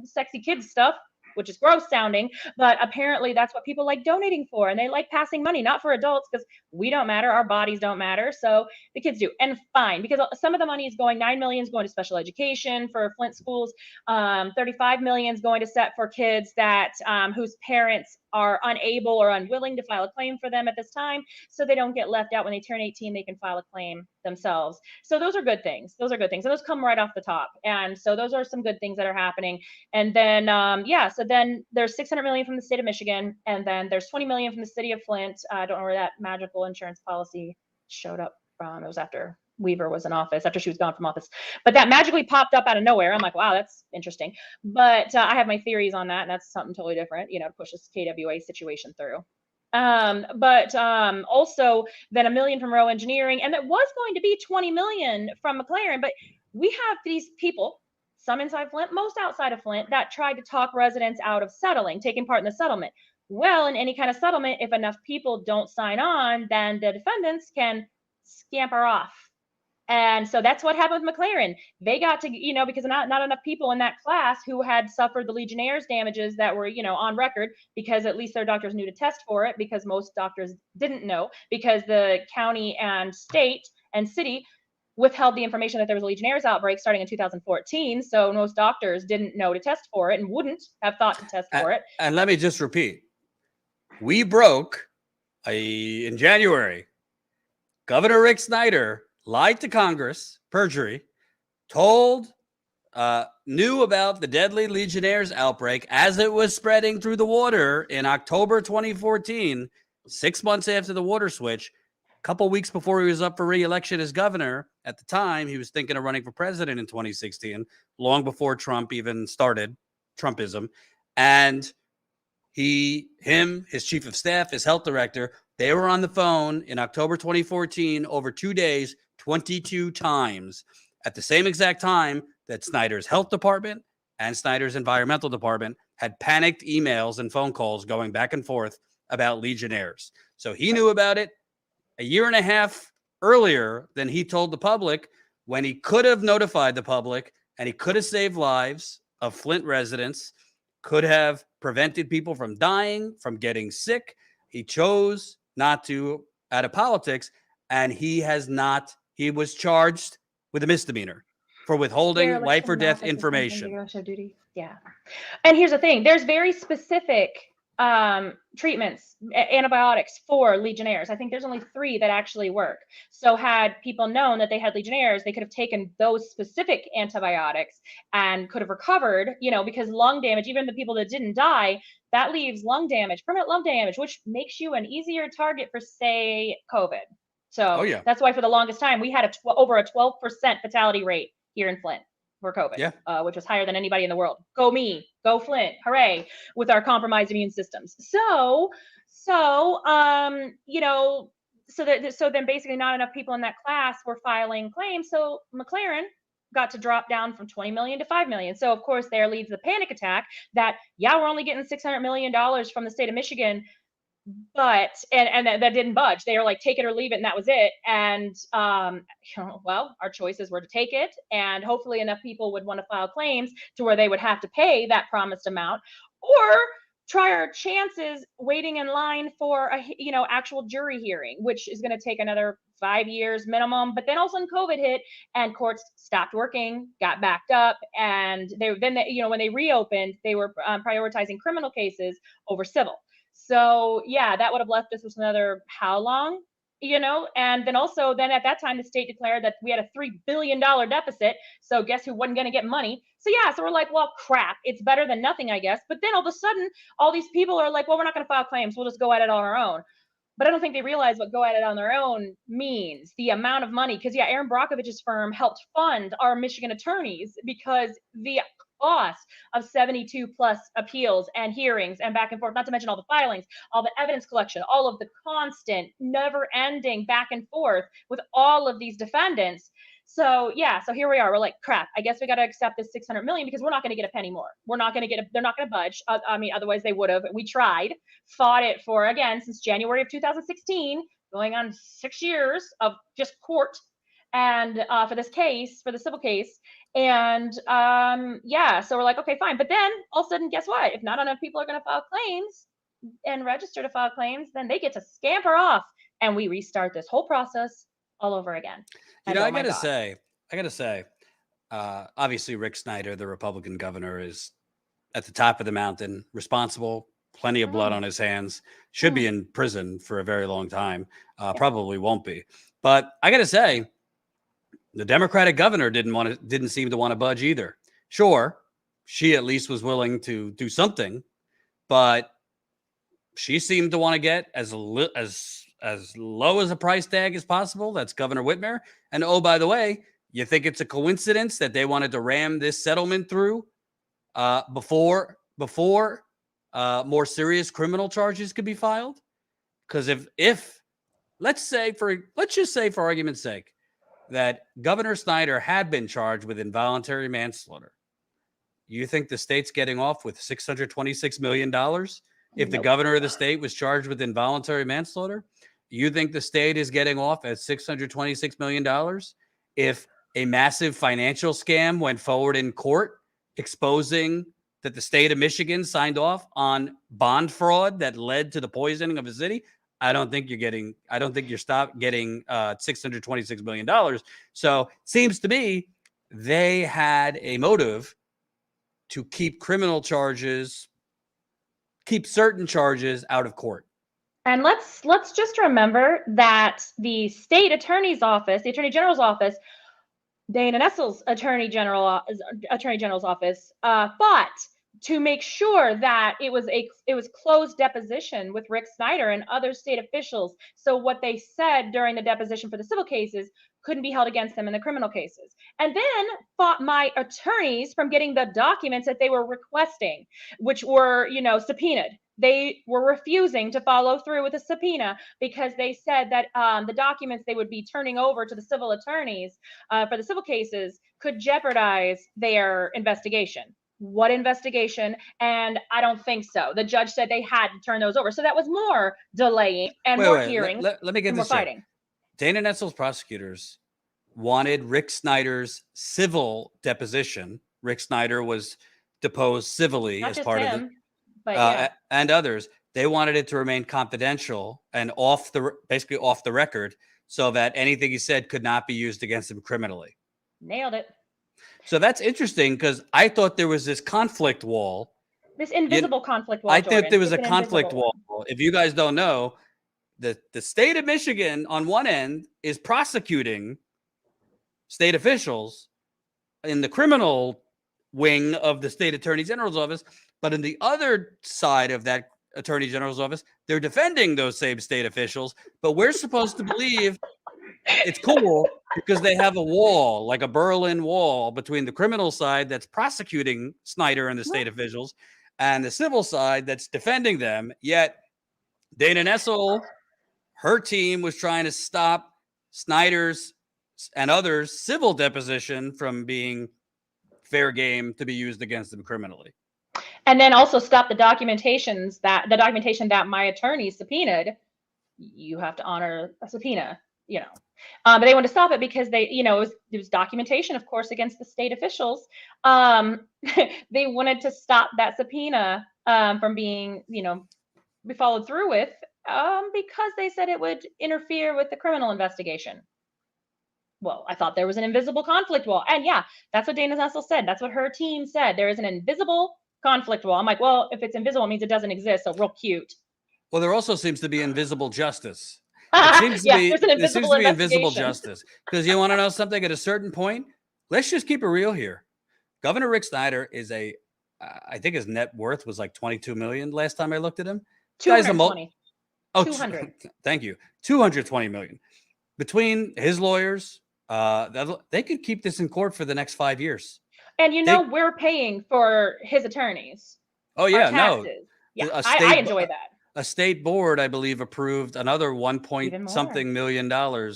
sexy kids stuff, which is gross sounding, but apparently that's what people like donating for. And they like passing money, not for adults, because we don't matter, our bodies don't matter. So the kids do. And fine, because some of the money is going, $9 million is going to special education for Flint schools. $35 million is going to set for kids that whose parents are unable or unwilling to file a claim for them at this time, so they don't get left out. When they turn 18, they can file a claim themselves. So those are good things. And those come right off the top. And so those are some good things that are happening. And then, so then there's $600 million from the state of Michigan, and then there's $20 million from the city of Flint. I don't know where that magical insurance policy showed up from. It was after Weaver was in office, after she was gone from office, but that magically popped up out of nowhere. I'm like, wow, that's interesting. But I have my theories on that, and that's something totally different, to push this KWA situation through. But also then $1 million from Rowe Engineering, and it was going to be $20 million from McLaren, but we have these people, some inside Flint, most outside of Flint, that tried to talk residents out of settling, taking part in the settlement. Well, in any kind of settlement, if enough people don't sign on, then the defendants can scamper off. And so that's what happened with McLaren. They got to, because not enough people in that class who had suffered the Legionnaire's damages that were, on record, because at least their doctors knew to test for it, because most doctors didn't know, because the county and state and city withheld the information that there was a Legionnaire's outbreak starting in 2014. So most doctors didn't know to test for it and wouldn't have thought to test for it. And let me just repeat. We broke in January. Governor Rick Snyder lied to Congress, perjury, knew about the deadly Legionnaire's outbreak as it was spreading through the water in October 2014, 6 months after the water switch. Couple weeks before he was up for re-election as governor. At the time, he was thinking of running for president in 2016, long before Trump even started Trumpism. And his chief of staff, his health director, they were on the phone in October 2014 over 2 days, 22 times at the same exact time that Snyder's health department and Snyder's environmental department had panicked emails and phone calls going back and forth about Legionnaires. So he knew about it a year and a half earlier than he told the public, when he could have notified the public and he could have saved lives of Flint residents, could have prevented people from dying, from getting sick. He chose not to out of politics, and he has not. He was charged with a misdemeanor for withholding life or death information. Yeah. And here's the thing. There's very specific treatments, antibiotics for Legionnaires. I think there's only 3 that actually work. So had people known that they had Legionnaires, they could have taken those specific antibiotics and could have recovered, because lung damage, even the people that didn't die, that leaves lung damage, permanent lung damage, which makes you an easier target for, say, COVID. So that's why for the longest time, we had over a 12% fatality rate here in Flint for COVID, which was higher than anybody in the world. Go me, go Flint, hooray, with our compromised immune systems. So then basically not enough people in that class were filing claims. So McLaren got to drop down from 20 million to 5 million. So of course there leads the panic attack that, we're only getting $600 million from the state of Michigan, but that didn't budge. They were like, take it or leave it, and that was it. And our choices were to take it, and hopefully enough people would want to file claims to where they would have to pay that promised amount, or try our chances waiting in line for a actual jury hearing, which is going to take another 5 years minimum. But then all of a sudden COVID hit and courts stopped working, got backed up, and when they reopened, they were prioritizing criminal cases over civil. So that would have left us with another how long, and then at that time, the state declared that we had a $3 billion deficit. So guess who wasn't going to get money? So we're like, well, crap, it's better than nothing, I guess. But then all of a sudden, all these people are like, well, we're not going to file claims. We'll just go at it on our own. But I don't think they realize what go at it on their own means, the amount of money. Because Aaron Brockovich's firm helped fund our Michigan attorneys, because the cost of 72 plus appeals and hearings and back and forth, not to mention all the filings, all the evidence collection, all of the constant, never ending back and forth with all of these defendants. So here we are. We're like, crap, I guess we got to accept this 600 million, because we're not going to get a penny more. They're not going to budge. Otherwise they would have. We tried, fought it for, again, since January of 2016, going on 6 years of just court, and for this case, for the civil case. And so we're like, okay, fine. But then all of a sudden, guess what? If not enough people are going to file claims and register to file claims, then they get to scamper off, and we restart this whole process all over again. I gotta say, obviously Rick Snyder, the Republican governor, is at the top of the mountain, responsible, plenty of blood on his hands, should be in prison for a very long time, probably won't be. But I gotta say, the Democratic governor didn't seem to want to budge either. Sure, she at least was willing to do something, but she seemed to want to get as low as a price tag as possible. That's Governor Whitmer. And oh, by the way, you think it's a coincidence that they wanted to ram this settlement through before more serious criminal charges could be filed? Because if let's just say for argument's sake that Governor Snyder had been charged with involuntary manslaughter, you think the state's getting off with $626 million if the governor of the state was charged with involuntary manslaughter? you think the state is getting off at $626 million if a massive financial scam went forward in court exposing that the state of Michigan signed off on bond fraud that led to the poisoning of a city? I don't think you're getting $626 million. So it seems to me they had a motive to keep certain charges out of court. And let's just remember that the state attorney's office, the attorney general's office, Dana Nessel's attorney general's office, fought to make sure that it was closed deposition with Rick Snyder and other state officials. So what they said during the deposition for the civil cases couldn't be held against them in the criminal cases. And then fought my attorneys from getting the documents that they were requesting, which were, subpoenaed. They were refusing to follow through with a subpoena because they said that the documents they would be turning over to the civil attorneys for the civil cases could jeopardize their investigation. What investigation? And I don't think so. The judge said they had to turn those over. So that was more delaying and more hearings. Let me get this fighting. Dana Nessel's prosecutors wanted Rick Snyder's civil deposition. Rick Snyder was deposed civilly as part of it. And others. They wanted it to remain confidential and basically off the record, so that anything he said could not be used against him criminally. Nailed it. So that's interesting because I thought there was this conflict wall. This invisible conflict wall. I think there was a conflict wall. If you guys don't know, the state of Michigan on one end is prosecuting state officials in the criminal wing of the state attorney general's office. But in the other side of that attorney general's office, they're defending those same state officials. But we're supposed to believe it's cool because they have a wall, like a Berlin Wall, between the criminal side that's prosecuting Snyder and the state officials and the civil side that's defending them. Yet Dana Nessel, her team was trying to stop Snyder's and others' civil deposition from being fair game to be used against them criminally. And then also stop the documentation that my attorney subpoenaed. You have to honor a subpoena, but they wanted to stop it because it was documentation, of course, against the state officials. They wanted to stop that subpoena from being, be followed through with because they said it would interfere with the criminal investigation. Well, I thought there was an invisible conflict wall. And yeah, that's what Dana Nessel said. That's what her team said. There is an invisible conflict wall. I'm like, well, if it's invisible, it means it doesn't exist. So real cute. Well, there also seems to be invisible justice. It seems to be, there seems to be invisible justice. Because you want to know something at a certain point? Let's just keep it real here. Governor Rick Snyder is I think his net worth was like $22 million last time I looked at him. 220. 200. Thank you. $220 million. Between his lawyers, they could keep this in court for the next 5 years. And we're paying for his attorneys. Oh yeah, no. Yeah, I enjoy that. A state board, I believe, approved another $1 million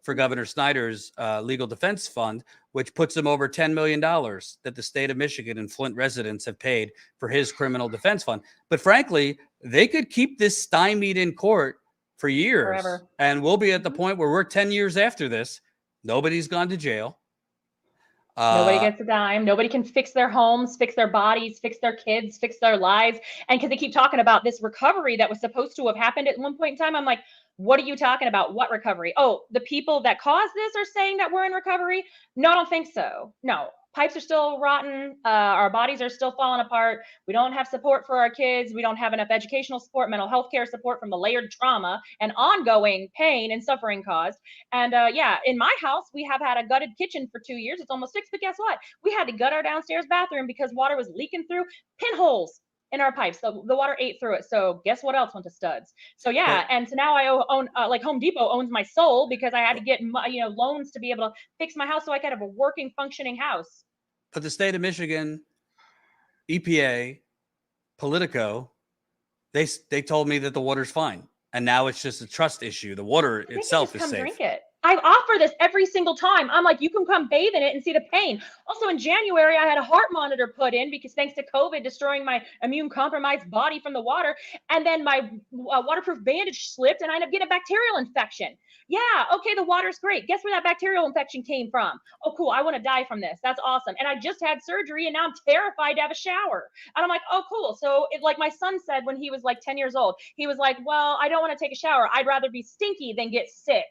for Governor Snyder's legal defense fund, which puts him over $10 million that the state of Michigan and Flint residents have paid for his criminal defense fund. But frankly, they could keep this stymied in court for years. Forever. And we'll be at the point where we're 10 years after this. Nobody's gone to jail. Nobody gets a dime. Nobody can fix their homes, fix their bodies, fix their kids, fix their lives. And because they keep talking about this recovery that was supposed to have happened at one point in time, I'm like, what are you talking about? What recovery? Oh, the people that caused this are saying that we're in recovery? No, I don't think so. No, pipes are still rotten. Our bodies are still falling apart. We don't have support for our kids. We don't have enough educational support, mental health care support from the layered trauma and ongoing pain and suffering caused. And in my house, we have had a gutted kitchen for 2 years. It's almost 6, but guess what? We had to gut our downstairs bathroom because water was leaking through pinholes in our pipes. So the water ate through it. So guess what else went to studs? So yeah, and so now I own like Home Depot owns my soul because I had to get loans to be able to fix my house so I could have a working, functioning house. But the state of Michigan, EPA, Politico, they told me that the water's fine, and now it's just a trust issue. The water itself is safe. Drink it. I offer this every single time. I'm like, you can come bathe in it and see the pain. Also in January, I had a heart monitor put in because thanks to COVID destroying my immune compromised body from the water. And then my waterproof bandage slipped and I ended up getting a bacterial infection. Yeah, okay, the water's great. Guess where that bacterial infection came from? Oh, cool. I want to die from this. That's awesome. And I just had surgery and now I'm terrified to have a shower. And I'm like, oh, cool. So it, like my son said when he was like 10 years old, he was like, well, I don't want to take a shower. I'd rather be stinky than get sick.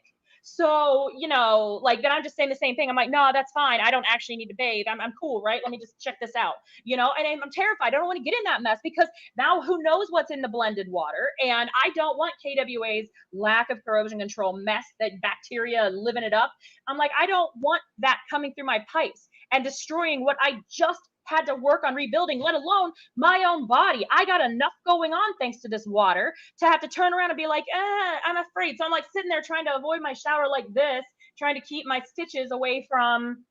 So, you know, like then I'm just saying the same thing. I'm like, no, that's fine. I don't actually need to bathe. I'm cool, right? Let me just check this out, you know, and I'm terrified. I don't want to get in that mess because now who knows what's in the blended water. And I don't want KWA's lack of corrosion control mess, that bacteria living it up. I'm like, I don't want that coming through my pipes and destroying what I just had to work on rebuilding, let alone my own body. I got enough going on thanks to this water to have to turn around and be like, I'm afraid. So I'm like sitting there trying to avoid my shower like this, trying to keep my stitches away from,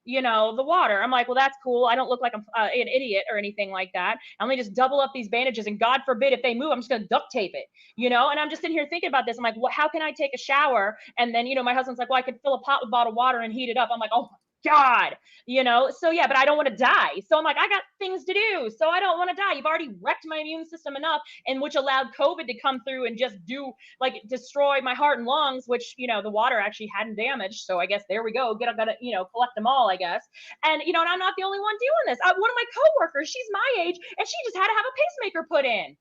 you know, the water. I'm like, well, that's cool. I don't look like I'm an idiot or anything like that. I'm gonna just double up these bandages and God forbid if they move, I'm just gonna duct tape it, you know? And I'm just sitting here thinking about this. I'm like, how can I take a shower? And then, you know, my husband's like, well, I could fill a pot with bottled water and heat it up. I'm like, oh, God, you know, so yeah, but I don't want to die. So I'm like, I got things to do. So I don't want to die. You've already wrecked my immune system enough, and which allowed COVID to come through and just destroy my heart and lungs, which, you know, the water actually hadn't damaged. So I guess there we go. Gotta, you know, collect them all, I guess. And, you know, and I'm not the only one doing this. One of my coworkers, she's my age, and she just had to have a pacemaker put in.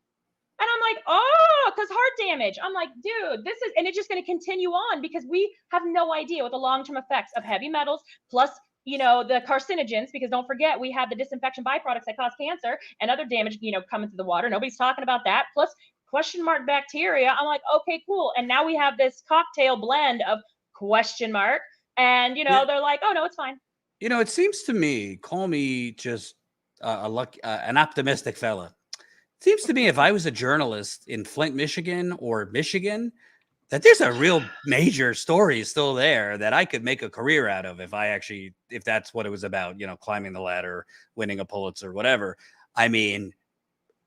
And I'm like, oh, because heart damage. I'm like, dude, this is, and it's just going to continue on because we have no idea what the long-term effects of heavy metals plus, you know, the carcinogens, because don't forget, we have the disinfection byproducts that cause cancer and other damage, you know, coming to the water. Nobody's talking about that. Plus question mark bacteria. I'm like, okay, cool. And now we have this cocktail blend of question mark. And, you know, they're like, oh, no, it's fine. You know, it seems to me, call me just an optimistic fella. Seems to me if I was a journalist in Flint, Michigan or Michigan, that there's a real major story still there that I could make a career out of if that's what it was about, you know, climbing the ladder, winning a Pulitzer, whatever. I mean,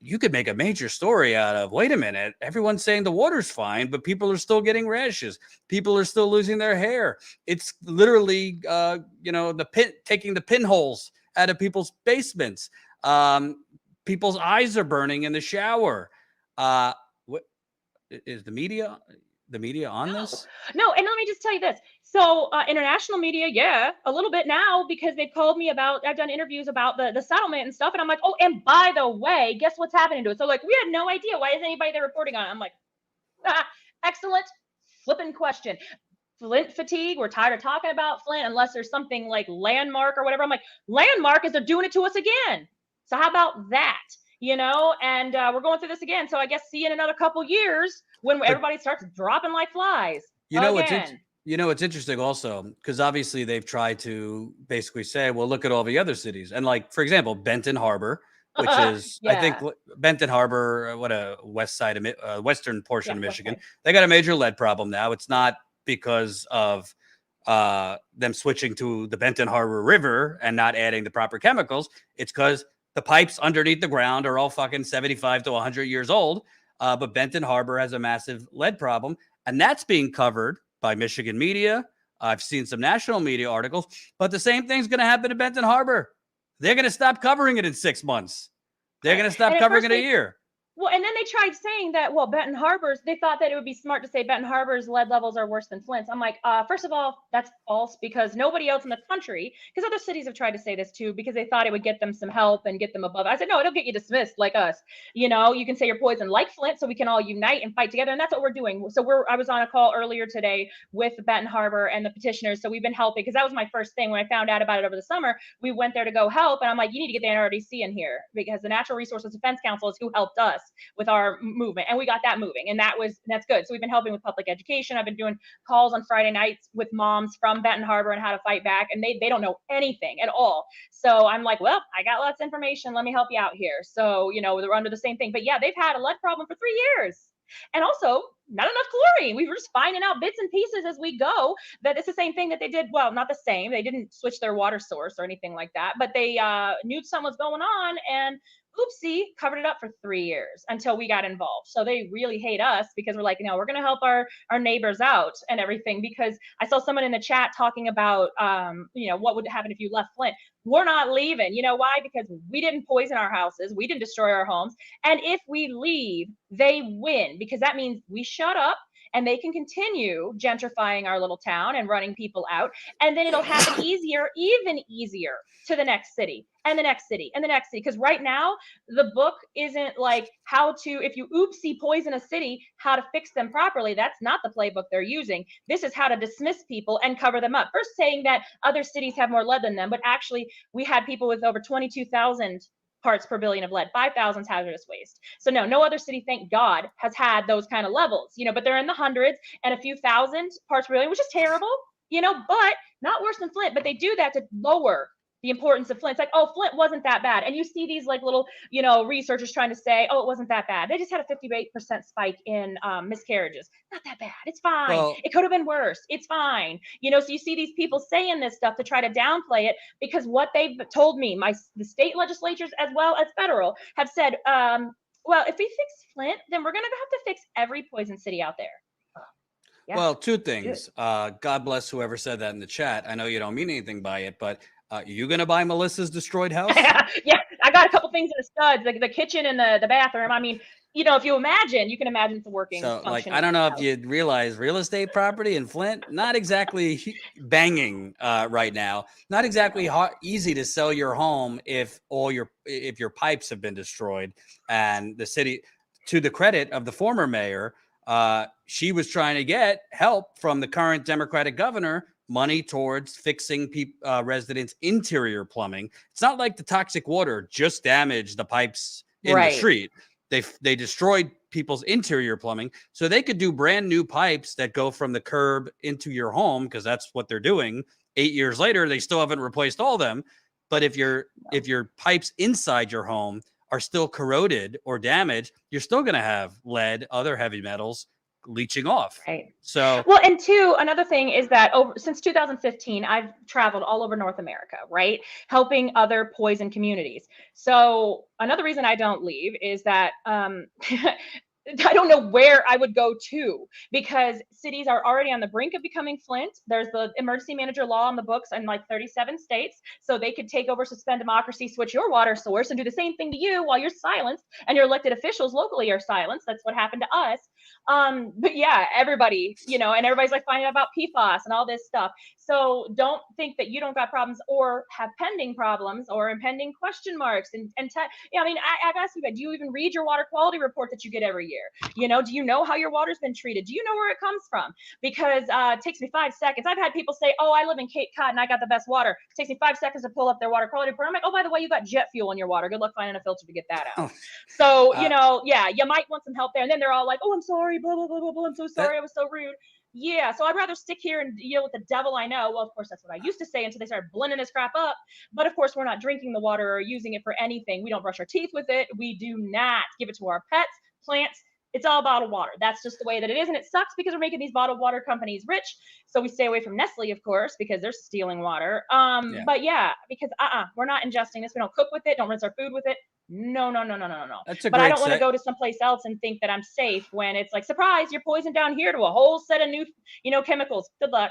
you could make a major story out of, wait a minute, everyone's saying the water's fine, but people are still getting rashes. People are still losing their hair. It's literally, you know, taking the pinholes out of people's basements. People's eyes are burning in the shower. What is the media on this? No, and let me just tell you this. So international media, yeah, a little bit now because they've called me about, I've done interviews about the settlement and stuff. And I'm like, oh, and by the way, guess what's happening to it? So like, we had no idea. Why isn't anybody there reporting on it? I'm like, excellent flipping question. Flint fatigue. We're tired of talking about Flint unless there's something like landmark or whatever. I'm like, landmark is they're doing it to us again. So how about that? You know, and we're going through this again. So I guess see you in another couple years when everybody starts dropping like flies. You know, it's interesting also, because obviously they've tried to basically say, well, look at all the other cities. And like, for example, Benton Harbor, which is, I think Benton Harbor, what a western portion of Michigan, they got a major lead problem now. It's not because of them switching to the Benton Harbor River and not adding the proper chemicals. It's because the pipes underneath the ground are all fucking 75 to 100 years old. But Benton Harbor has a massive lead problem. And that's being covered by Michigan media. I've seen some national media articles. But the same thing's going to happen to Benton Harbor. They're going to stop covering it in 6 months. They're going to stop covering it a year. Well, and then they tried saying that, well, Benton Harbor's, they thought that it would be smart to say Benton Harbor's lead levels are worse than Flint's. I'm like, first of all, that's false because nobody else in the country, because other cities have tried to say this too, because they thought it would get them some help and get them above. I said, no, it'll get you dismissed like us. You know, you can say you're poison like Flint so we can all unite and fight together. And that's what we're doing. So I was on a call earlier today with Benton Harbor and the petitioners. So we've been helping because that was my first thing when I found out about it over the summer. We went there to go help. And I'm like, you need to get the NRDC in here because the Natural Resources Defense Council is who helped us with our movement, and we got that moving, and that's good. So we've been helping with public education. I've been doing calls on Friday nights with moms from Benton Harbor and how to fight back, and they don't know anything at all. So I'm like, well, I got lots of information. Let me help you out here. So, you know, we're under the same thing. But yeah, they've had a lead problem for 3 years. And also not enough chlorine. We were just finding out bits and pieces as we go that it's the same thing that they did. Well, not the same. They didn't switch their water source or anything like that, but they knew something was going on. And oopsie, covered it up for 3 years until we got involved. So they really hate us because we're like, we're going to help our neighbors out and everything. Because I saw someone in the chat talking about, what would happen if you left Flint. We're not leaving. You know why? Because we didn't poison our houses. We didn't destroy our homes. And if we leave, they win, because that means we shut up and they can continue gentrifying our little town and running people out. And then it'll happen easier, even easier, to the next city and the next city and the next city. Because right now, the book isn't like how to, if you oopsie poison a city, how to fix them properly. That's not the playbook they're using. This is how to dismiss people and cover them up. First saying that other cities have more lead than them, but actually we had people with over 22,000 parts per billion of lead, 5,000 hazardous waste. So no other city, thank God, has had those kind of levels, but they're in the hundreds and a few thousand parts per billion, which is terrible, but not worse than Flint. But they do that to lower the importance of Flint. It's like, oh, Flint wasn't that bad. And you see these like little, researchers trying to say, oh, it wasn't that bad. They just had a 58% spike in miscarriages. Not that bad. It's fine. Well, it could have been worse. It's fine. So you see these people saying this stuff to try to downplay it, because what they've told me, the state legislatures as well as federal have said, well, if we fix Flint, then we're going to have to fix every poison city out there. Yeah. Well, two things. God bless whoever said that in the chat. I know you don't mean anything by it, but you going to buy Melissa's destroyed house? Yeah, I got a couple things in the studs, like the kitchen and the bathroom. I mean, if you imagine, you can imagine it's a working. So, I don't know if you realize real estate property in Flint, not exactly banging right now. Not exactly easy to sell your home if your pipes have been destroyed. And the city, to the credit of the former mayor, she was trying to get help from the current Democratic governor, money towards fixing residents' interior plumbing. It's not like the toxic water just damaged the pipes in the street. They destroyed people's interior plumbing, so they could do brand new pipes that go from the curb into your home, because that's what they're doing. 8 years later, they still haven't replaced all of them. But if your pipes inside your home are still corroded or damaged, you're still going to have lead, other heavy metals leaching off. Right. So, well, and two, another thing is that since 2015, I've traveled all over North America, right? Helping other poison communities. So another reason I don't leave is that, I don't know where I would go to, because cities are already on the brink of becoming Flint. There's the emergency manager law on the books in like 37 states. So they could take over, suspend democracy, switch your water source, and do the same thing to you while you're silenced, and your elected officials locally are silenced. That's what happened to us. But yeah, everybody, and everybody's like finding out about PFAS and all this stuff. So don't think that you don't got problems or have pending problems or impending question marks. I've asked you, do you even read your water quality report that you get every year? Do you know how your water's been treated? Do you know where it comes from? Because it takes me 5 seconds. I've had people say, oh, I live in Cape Cod and I got the best water. It takes me 5 seconds to pull up their water quality report. I'm like, oh, by the way, you got jet fuel in your water. Good luck finding a filter to get that out. So, you might want some help there. And then they're all like, oh, I'm sorry, blah, blah, blah, blah, blah. I'm so sorry. I was so rude. Yeah, so I'd rather stick here and deal with the devil I know. Well, of course, that's what I used to say until they started blending this crap up. But of course, we're not drinking the water or using it for anything. We don't brush our teeth with it. We do not give it to our pets, plants. It's all bottled water. That's just the way that it is. And it sucks because we're making these bottled water companies rich. So we stay away from Nestle, of course, because they're stealing water. But yeah, because we're not ingesting this. We don't cook with it. Don't rinse our food with it. No. But I don't want to go to someplace else and think that I'm safe when it's like, surprise, you're poisoned down here to a whole set of new, chemicals. Good luck.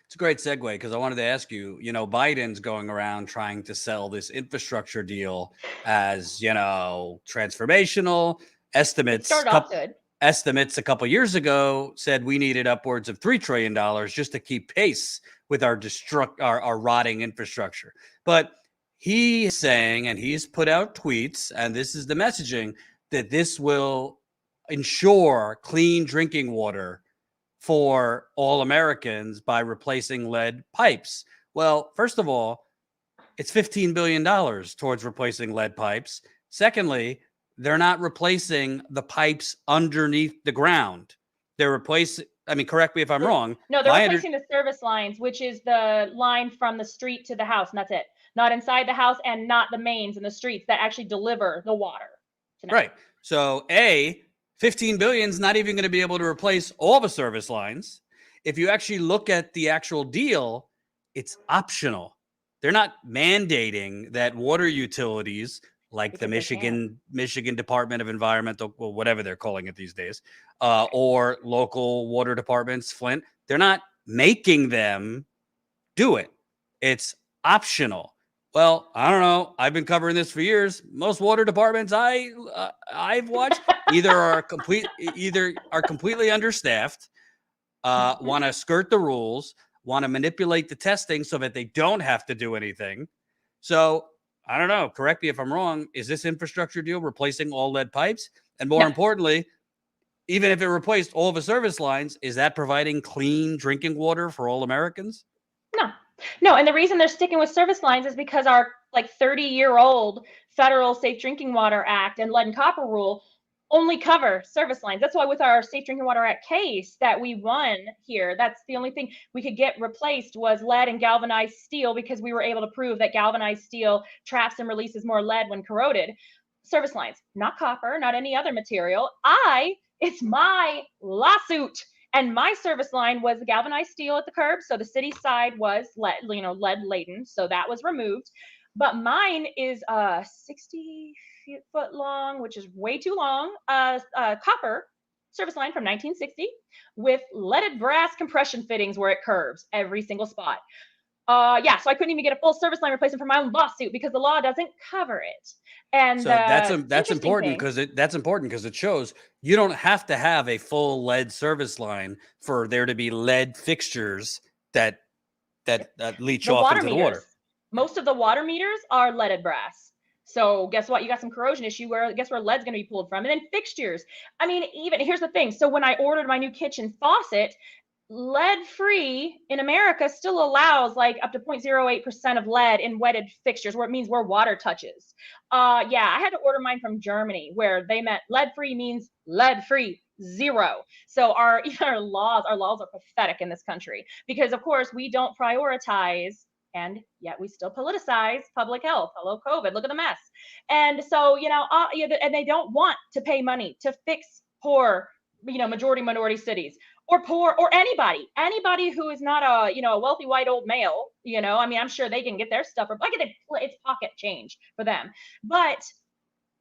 It's a great segue, because I wanted to ask you, Biden's going around trying to sell this infrastructure deal as, transformational. Estimates a couple years ago said we needed upwards of $3 trillion just to keep pace with our rotting infrastructure. But he is saying, and he's put out tweets, and this is the messaging, that this will ensure clean drinking water for all Americans by replacing lead pipes. Well, first of all, it's $15 billion towards replacing lead pipes. Secondly, they're not replacing the pipes underneath the ground. They're replacing, correct me if I'm wrong. No, they're replacing the service lines, which is the line from the street to the house, and that's it. Not inside the house, and not the mains and the streets that actually deliver the water. Right. So 15 billion is not even going to be able to replace all the service lines. If you actually look at the actual deal, it's optional. They're not mandating that water utilities like the Because they can. Michigan Department of Environmental, well, whatever they're calling it these days, or local water departments, Flint, they're not making them do it. It's optional. Well, I don't know. I've been covering this for years. Most water departments I've watched either are completely understaffed, want to skirt the rules, want to manipulate the testing so that they don't have to do anything. So I don't know. Correct me if I'm wrong. Is this infrastructure deal replacing all lead pipes? And more importantly, even if it replaced all the service lines, is that providing clean drinking water for all Americans? No, and the reason they're sticking with service lines is because our like 30-year-old federal Safe Drinking Water Act and lead and copper rule only cover service lines. That's why with our Safe Drinking Water Act case that we won here, that's the only thing we could get replaced was lead and galvanized steel, because we were able to prove that galvanized steel traps and releases more lead when corroded. Service lines, not copper, not any other material. It's my lawsuit. And my service line was galvanized steel at the curb. So the city side was lead laden. So that was removed. But mine is 60 foot long, which is way too long, copper service line from 1960 with leaded brass compression fittings where it curves every single spot. So I couldn't even get a full service line replacement for my own lawsuit because the law doesn't cover it. And so that's important because it shows you don't have to have a full lead service line for there to be lead fixtures that leach off into the water. Most of the water meters are leaded brass. So guess what? You got some corrosion issue guess where lead's going to be pulled from. And then fixtures. I mean, even here's the thing. So when I ordered my new kitchen faucet, lead-free in America still allows like up to 0.08% of lead in wetted fixtures, where it means where water touches. I had to order mine from Germany, where they meant lead-free means lead-free, zero. So our laws are pathetic in this country because, of course, we don't prioritize, and yet we still politicize public health. Hello, COVID. Look at the mess. And so, and they don't want to pay money to fix poor, majority minority cities. Or poor, or anybody who is not a wealthy white old male. I'm sure they can get their stuff. It's pocket change for them. But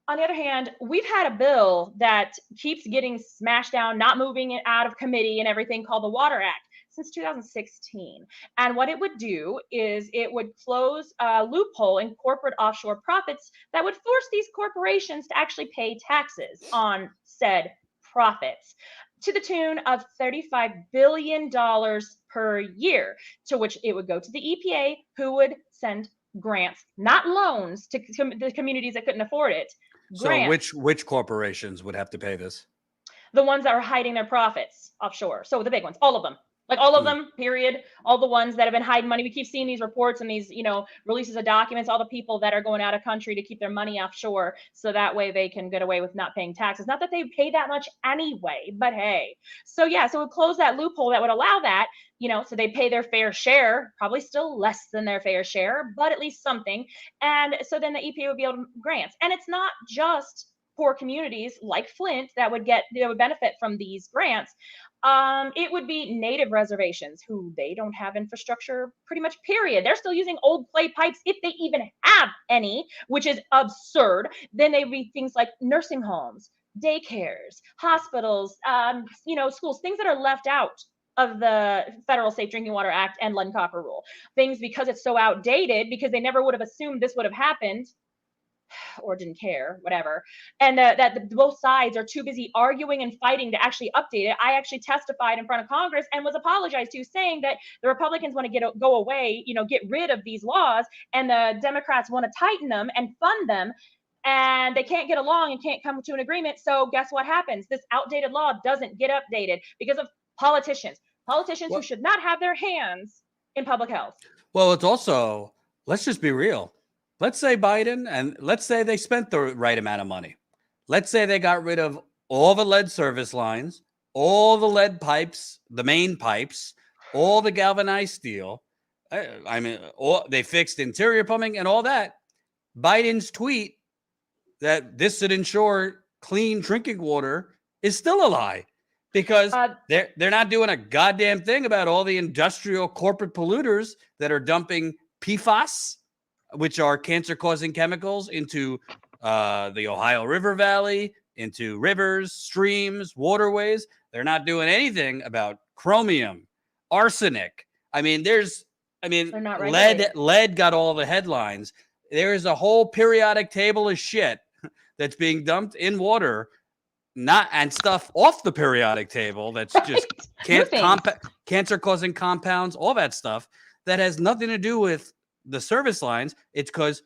on the other hand, we've had a bill that keeps getting smashed down, not moving it out of committee and everything, called the Water Act, since 2016. And what it would do is it would close a loophole in corporate offshore profits that would force these corporations to actually pay taxes on said profits, to the tune of $35 billion per year, to which it would go to the EPA, who would send grants, not loans, to the communities that couldn't afford it. Grants. So which corporations would have to pay this? The ones that are hiding their profits offshore. So the big ones, all of them. Like all of them, period. All the ones that have been hiding money. We keep seeing these reports and these, releases of documents, all the people that are going out of country to keep their money offshore. So that way they can get away with not paying taxes. Not that they pay that much anyway, but hey. So it would close that loophole that would allow that, so they pay their fair share, probably still less than their fair share, but at least something. And so then the EPA would be able to grants. And it's not just poor communities like Flint that would benefit from these grants. It would be native reservations who they don't have infrastructure pretty much, period. They're still using old clay pipes if they even have any, which is absurd. Then they'd be things like nursing homes, daycares, hospitals, schools, things that are left out of the Federal Safe Drinking Water Act and lead and copper rule. Things because it's so outdated, because they never would have assumed this would have happened, or didn't care, whatever, and that both sides are too busy arguing and fighting to actually update it. I actually testified in front of Congress and was apologized to, saying that the Republicans want to go away, get rid of these laws, and the Democrats want to tighten them and fund them, and they can't get along and can't come to an agreement. So guess what happens? This outdated law doesn't get updated because of politicians who should not have their hands in public health. Well, it's also, let's just be real. Let's say Biden, and let's say they spent the right amount of money. Let's say they got rid of all the lead service lines, all the lead pipes, the main pipes, all the galvanized steel. They fixed interior plumbing and all that. Biden's tweet that this should ensure clean drinking water is still a lie, because they're not doing a goddamn thing about all the industrial corporate polluters that are dumping PFAS, which are cancer-causing chemicals, into the Ohio River Valley, into rivers, streams, waterways. They're not doing anything about chromium, arsenic. I mean, They're not regulated. lead got all the headlines. There is a whole periodic table of shit that's being dumped in water, and stuff off the periodic table that's just cancer-causing compounds, all that stuff that has nothing to do with the service lines. It's because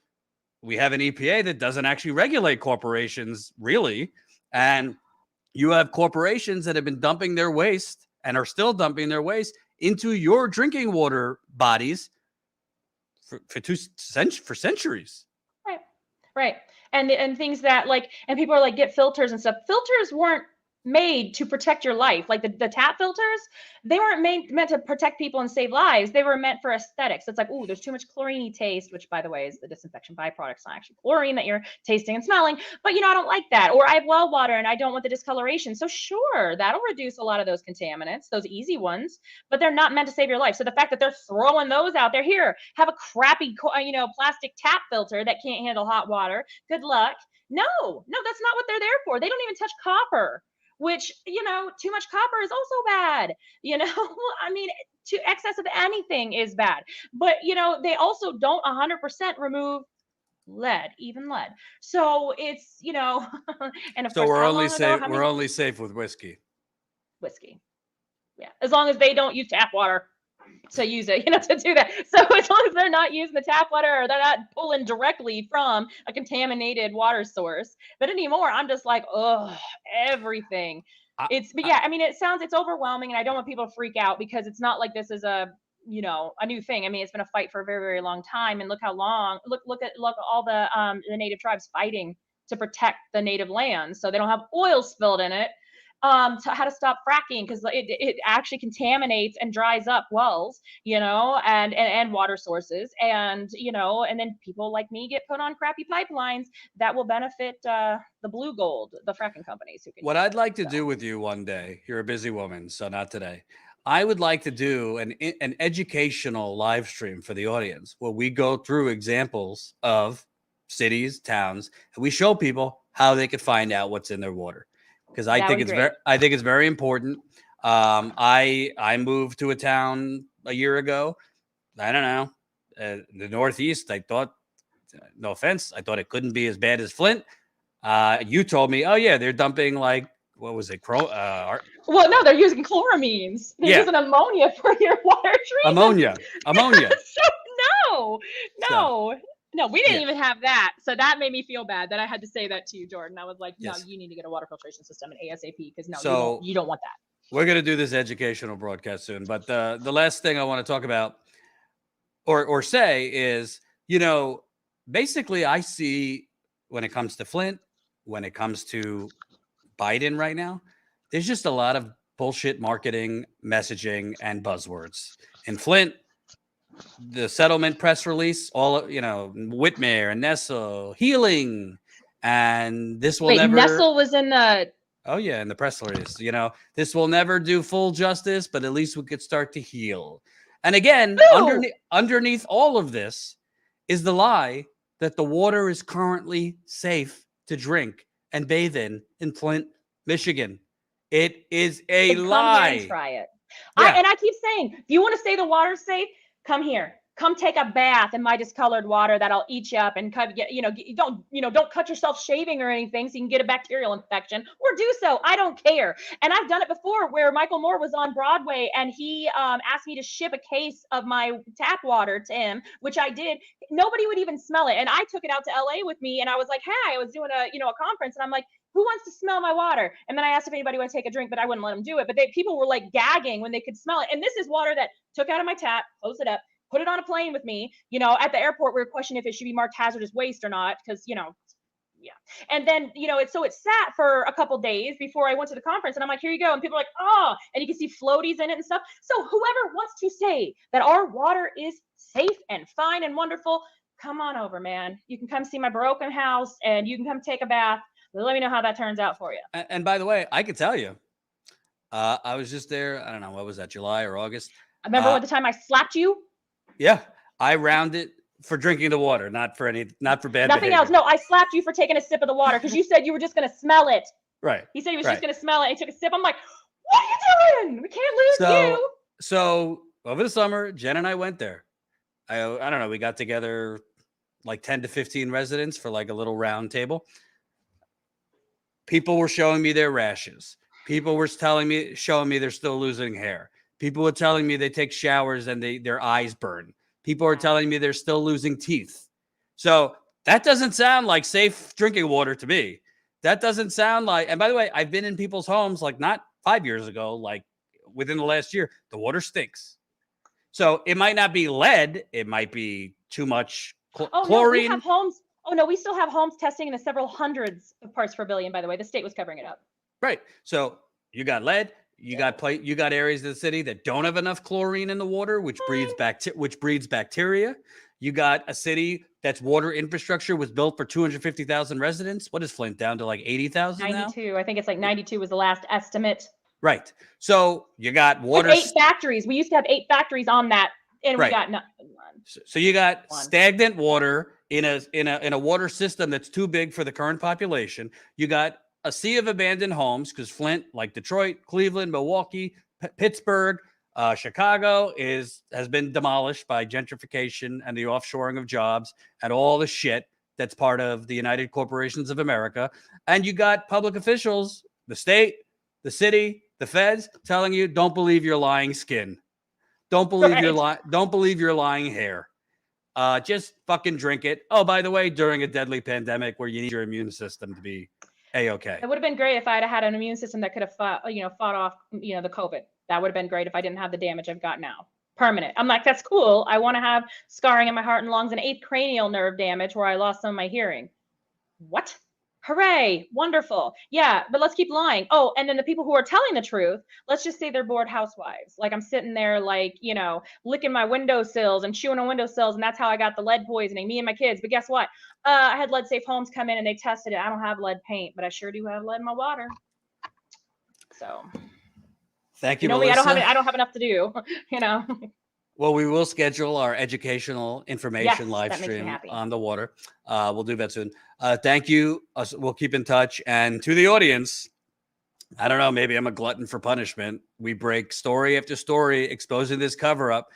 we have an EPA that doesn't actually regulate corporations, really. And you have corporations that have been dumping their waste and are still dumping their waste into your drinking water bodies for centuries. Right. And things that and people are like, get filters and stuff. Filters weren't made to protect your life. Like the tap filters, they weren't meant to protect people and save lives. They were meant for aesthetics. It's like, ooh, there's too much chlorine taste, which by the way is the disinfection byproduct. It's not actually chlorine that you're tasting and smelling, but I don't like that. Or I have well water and I don't want the discoloration. So sure, that'll reduce a lot of those contaminants, those easy ones, but they're not meant to save your life. So the fact that they're throwing those out there, here, have a crappy, plastic tap filter that can't handle hot water. Good luck. No, that's not what they're there for. They don't even touch copper, which, too much copper is also bad. I mean, to excess of anything is bad. But, they also don't 100% remove even lead. So it's, and of So course, we're only safe with whiskey. Yeah. As long as they don't use tap water to use it, to do that. So as long as they're not using the tap water, or they're not pulling directly from a contaminated water source. But anymore, I'm just like, oh, everything. It's overwhelming, and I don't want people to freak out, because it's not like this is a new thing. I mean, it's been a fight for a very, very long time, and look how long. Look at all the native tribes fighting to protect the native land, so they don't have oil spilled in it. How to stop fracking, because it actually contaminates and dries up wells, and water sources, and then people like me get put on crappy pipelines that will benefit the blue gold, the fracking companies. What I'd like to do with you one day, you're a busy woman, so not today. I would like to do an educational live stream for the audience where we go through examples of cities, towns, and we show people how they could find out what's in their water. Because I think it's very important. I moved to a town a year ago. I don't know, the Northeast. I thought, no offense, I thought it couldn't be as bad as Flint. You told me, oh yeah, they're dumping what was it? Well, no, they're using chloramines. They're using ammonia for your water treatment. Ammonia. So no, we didn't even have that. So that made me feel bad that I had to say that to you, Jordan. I was like, no, you need to get a water filtration system in ASAP, because you don't want that. We're going to do this educational broadcast soon. But the last thing I want to talk about or say is, basically I see, when it comes to Flint, when it comes to Biden right now, there's just a lot of bullshit marketing, messaging, and buzzwords. In Flint, the settlement press release, all Whitmer and Nessel healing, and this will never. Nessel was in the. Oh yeah, in the press release, this will never do full justice, but at least we could start to heal. And again, underneath all of this is the lie that the water is currently safe to drink and bathe in Flint, Michigan. It is a lie. Come here and try it. Yeah. I keep saying, if you want to say the water's safe, come here. Come take a bath in my discolored water that'll eat you up and don't cut yourself shaving or anything so you can get a bacterial infection, or do so. I don't care. And I've done it before, where Michael Moore was on Broadway and he asked me to ship a case of my tap water to him, which I did. Nobody would even smell it. And I took it out to LA with me, and I was like, hey, I was doing a conference, and I'm like, who wants to smell my water? And then I asked if anybody would take a drink, but I wouldn't let them do it. But people were like gagging when they could smell it. And this is water that took out of my tap, closed it up, put it on a plane with me. At the airport, we were questioning if it should be marked hazardous waste or not, because, yeah. And then, it sat for a couple days before I went to the conference, and I'm like, here you go. And people are like, oh, and you can see floaties in it and stuff. So whoever wants to say that our water is safe and fine and wonderful, come on over, man. You can come see my broken house, and you can come take a bath. Let me know how that turns out for you. And by the way, I could tell you, I was just there. I don't know, what was that, July or August? I remember the time I slapped you. Yeah, I rounded for drinking the water, not for bad Nothing behavior. else. No, I slapped you for taking a sip of the water because you said you were just going to smell it. Right. He said he was right. just going to smell it. He took a sip. I'm like, what are you doing? We can't lose you. So over the summer, Jen and I went there. I don't know. We got together like 10 to 15 residents for like a little round table. People were showing me their rashes. People were showing me they're still losing hair. People were telling me they take showers and their eyes burn. People are telling me they're still losing teeth. So that doesn't sound like safe drinking water to me. That doesn't sound like, and by the way, I've been in people's homes, like not 5 years ago, like within the last year, the water stinks. So it might not be lead. It might be too much chlorine. No, we have homes. Oh no, we still have homes testing in the several hundreds of parts per billion, by the way. The state was covering it up. Right. So you got lead, you got areas of the city that don't have enough chlorine in the water, which breeds bacteria. You got a city that's water infrastructure was built for 250,000 residents. What is Flint down to, like 80,000 now? 92. I think it's like 92 was the last estimate. Right. So you got water. With 8 factories. We used to have 8 factories on that, and Right. we got none. So you got stagnant water in a water system that's too big for the current population. You got a sea of abandoned homes because Flint, like Detroit, Cleveland, Milwaukee, Pittsburgh, Chicago has been demolished by gentrification and the offshoring of jobs and all the shit that's part of the United Corporations of America. And you got public officials, the state, the city, the feds telling you, don't believe your lying skin. Don't believe don't believe your lying hair. Just fucking drink it. Oh, by the way, during a deadly pandemic where you need your immune system to be A-okay. It would have been great if I had an immune system that could have fought off, the COVID. That would have been great if I didn't have the damage I've got now. Permanent. I'm like, that's cool. I want to have scarring in my heart and lungs and 8th cranial nerve damage where I lost some of my hearing. What? Hooray. Wonderful. Yeah, but let's keep lying. Oh, and then the people who are telling the truth, let's just say they're bored housewives. Like I'm sitting there like, licking my windowsills and chewing on windowsills, and that's how I got the lead poisoning, me and my kids. But guess what? I had Lead Safe Homes come in and they tested it. I don't have lead paint, but I sure do have lead in my water. So thank you, Melissa. Melissa. I don't have enough to do, Well, we will schedule our educational information live that makes me stream happy. on the water. We'll do that soon. Thank you. We'll keep in touch. And to the audience, I don't know, maybe I'm a glutton for punishment. We break story after story exposing this cover up.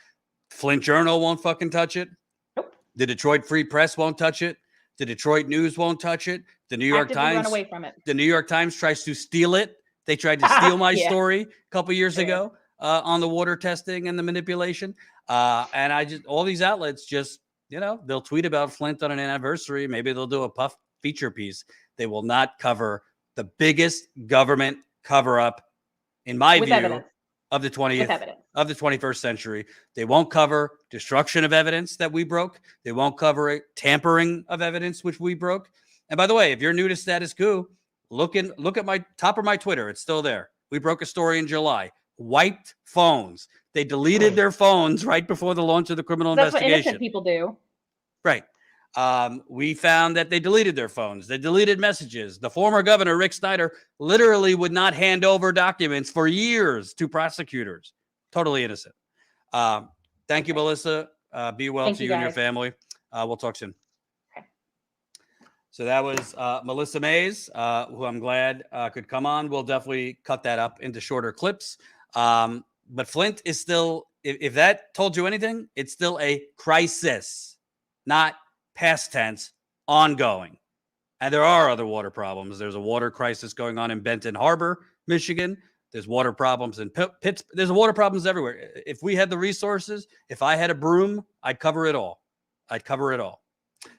Flint Journal won't fucking touch it. Nope. The Detroit Free Press won't touch it. The Detroit News won't touch it. The New York Actively Times run away from it. The New York Times tries to steal it. They tried to steal my Yeah. story a couple years ago on the water testing and the manipulation. And all these outlets just, they'll tweet about Flint on an anniversary. Maybe they'll do a puff feature piece. They will not cover the biggest government cover up, in my With view, evidence. of the With evidence. of the 21st century. They won't cover destruction of evidence that we broke. They won't cover tampering of evidence, which we broke. And by the way, if you're new to Status Coup, look at my top of my Twitter. It's still there. We broke a story in July. Wiped phones. They deleted their phones right before the launch of the criminal That's what investigation. innocent people do. Right. We found that they deleted their phones. They deleted messages. The former governor, Rick Snyder, literally would not hand over documents for years to prosecutors. Totally innocent. Thank you, Melissa. Be well Thank to you, you and your guys. family. We'll talk soon. Okay. So that was Melissa Mays, who I'm glad could come on. We'll definitely cut that up into shorter clips. But Flint is still, if that told you anything, it's still a crisis, not past tense, ongoing. And there are other water problems. There's a water crisis going on in Benton Harbor, Michigan. There's water problems in Pittsburgh. There's water problems everywhere. If we had the resources, if I had a broom, I'd cover it all.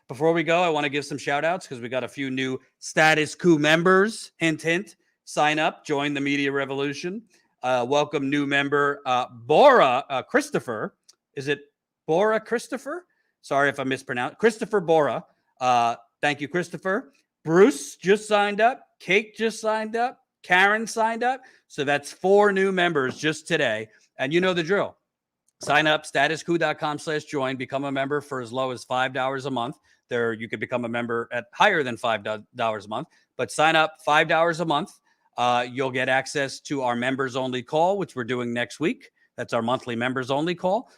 Before we go, I want to give some shout outs because we got a few new Status Coup members. Hint, hint. Sign up, join the media revolution. Welcome new member, Bora Christopher. Is it Bora Christopher? Sorry if I mispronounced. Christopher Bora. Thank you, Christopher. Bruce just signed up. Kate just signed up. Karen signed up. So that's 4 new members just today. And you know the drill. Sign up, statuscoup.com/join. Become a member for as low as $5 a month. There, you could become a member at higher than $5 a month. But sign up $5 a month. You'll get access to our members only call, which we're doing next week. That's our monthly members only call.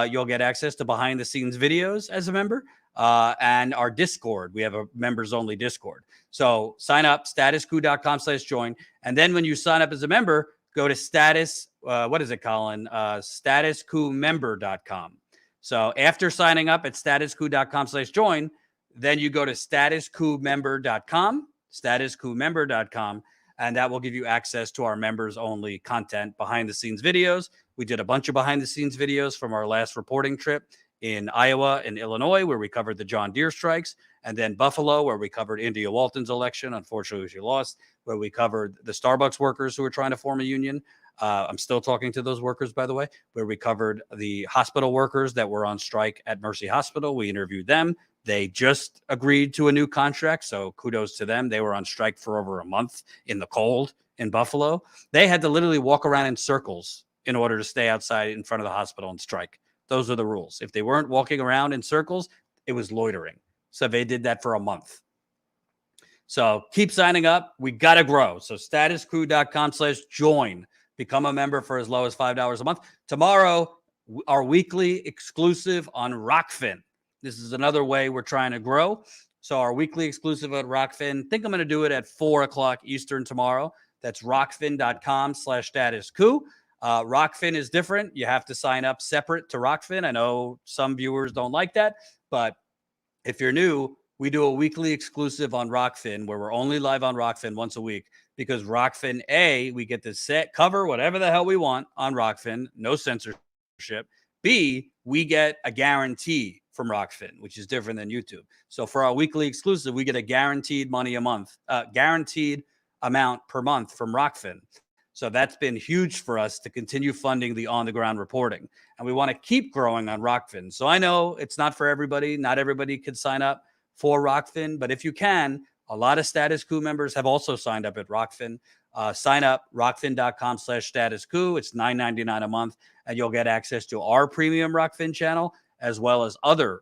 You'll get access to behind the scenes videos as a member, and our Discord. We have a members only Discord. So sign up, statuscoup.com/join. And then when you sign up as a member, go to what is it, Colin? StatusCoupMember.com. So after signing up at statuscoup.com/join, then you go to StatusCoupMember.com, StatusCoupMember.com, and that will give you access to our members only content, behind the scenes videos. We did a bunch of behind the scenes videos from our last reporting trip in Iowa and Illinois, where we covered the John Deere strikes, and then Buffalo, where we covered India Walton's election. Unfortunately, she lost, where we covered the Starbucks workers who were trying to form a union. I'm still talking to those workers, by the way, where we covered the hospital workers that were on strike at Mercy Hospital. We interviewed them. They just agreed to a new contract, so kudos to them. They were on strike for over a month in the cold in Buffalo. They had to literally walk around in circles in order to stay outside in front of the hospital and strike. Those are the rules. If they weren't walking around in circles, it was loitering. So they did that for a month. So keep signing up. We got to grow. So statuscoup.com/join. Become a member for as low as $5 a month. Tomorrow, our weekly exclusive on Rockfin. This is another way we're trying to grow. So our weekly exclusive at Rockfin, I think I'm going to do it at 4 o'clock Eastern tomorrow. That's rockfin.com/statuscoup. Rockfin is different. You have to sign up separate to Rockfin. I know some viewers don't like that, but if you're new, we do a weekly exclusive on Rockfin where we're only live on Rockfin once a week, because Rockfin, A, we get to cover whatever the hell we want on Rockfin, no censorship. B, we get a guarantee from Rockfin, which is different than YouTube. So for our weekly exclusive, we get a guaranteed guaranteed amount per month from Rockfin. So that's been huge for us to continue funding the on-the-ground reporting. And we want to keep growing on Rockfin. So I know it's not for everybody. Not everybody could sign up for Rockfin. But if you can, a lot of Status Coup members have also signed up at Rockfin. Sign up, rockfin.com/statuscoup. It's $9.99 a month. And you'll get access to our premium Rockfin channel, as well as other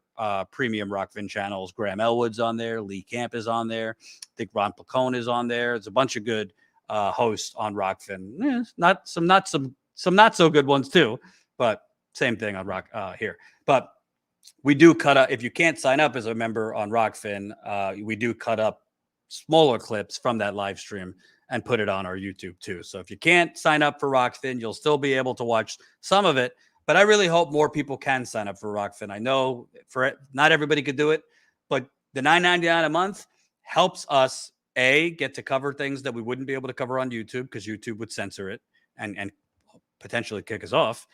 premium Rockfin channels. Graham Elwood's on there. Lee Camp is on there. I think Ron Placone is on there. There's a bunch of good hosts on Rockfin. Some not so good ones too, but same thing on here. But we do cut up, if you can't sign up as a member on Rockfin, we do cut up smaller clips from that live stream and put it on our YouTube too. So if you can't sign up for Rockfin, you'll still be able to watch some of it. But I really hope more people can sign up for Rockfin. I know not everybody could do it, but the $9.99 a month helps us, A, get to cover things that we wouldn't be able to cover on YouTube because YouTube would censor it and potentially kick us off.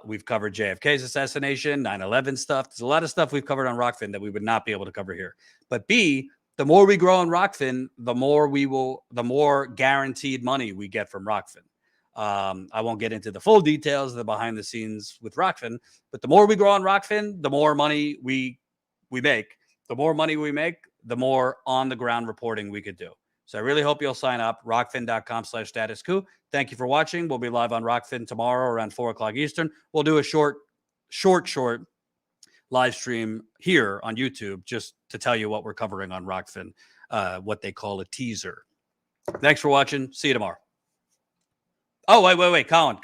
We've covered JFK's assassination, 9/11 stuff. There's a lot of stuff we've covered on Rockfin that we would not be able to cover here. But B, the more we grow on Rockfin, the more guaranteed money we get from Rockfin. I won't get into the full details of the behind the scenes with Rockfin, but the more we grow on Rockfin, the more money we make. The more money we make, the more on the ground reporting we could do. So I really hope you'll sign up, rockfin.com/statuscoup. Thank you for watching. We'll be live on Rockfin tomorrow around 4 o'clock Eastern. We'll do a short live stream here on YouTube just to tell you what we're covering on Rockfin, what they call a teaser. Thanks for watching. See you tomorrow. Oh, wait, Colin.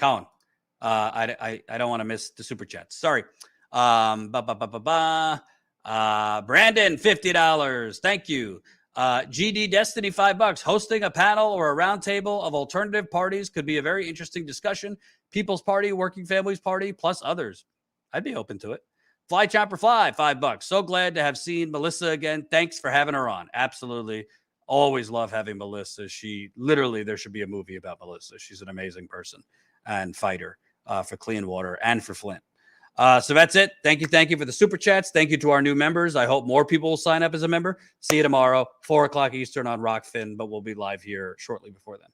I don't want to miss the super chats. Sorry. Brandon, $50. Thank you. GD Destiny, $5. Hosting a panel or a roundtable of alternative parties could be a very interesting discussion. People's Party, Working Families Party, plus others. I'd be open to it. Fly Chopper Fly, $5. So glad to have seen Melissa again. Thanks for having her on. Absolutely. Always love having Melissa. There should be a movie about Melissa. She's an amazing person and fighter for clean water and for Flint. So that's it. Thank you for the super chats. Thank you to our new members. I hope more people will sign up as a member. See you tomorrow, 4 o'clock Eastern on Rockfin, but we'll be live here shortly before then.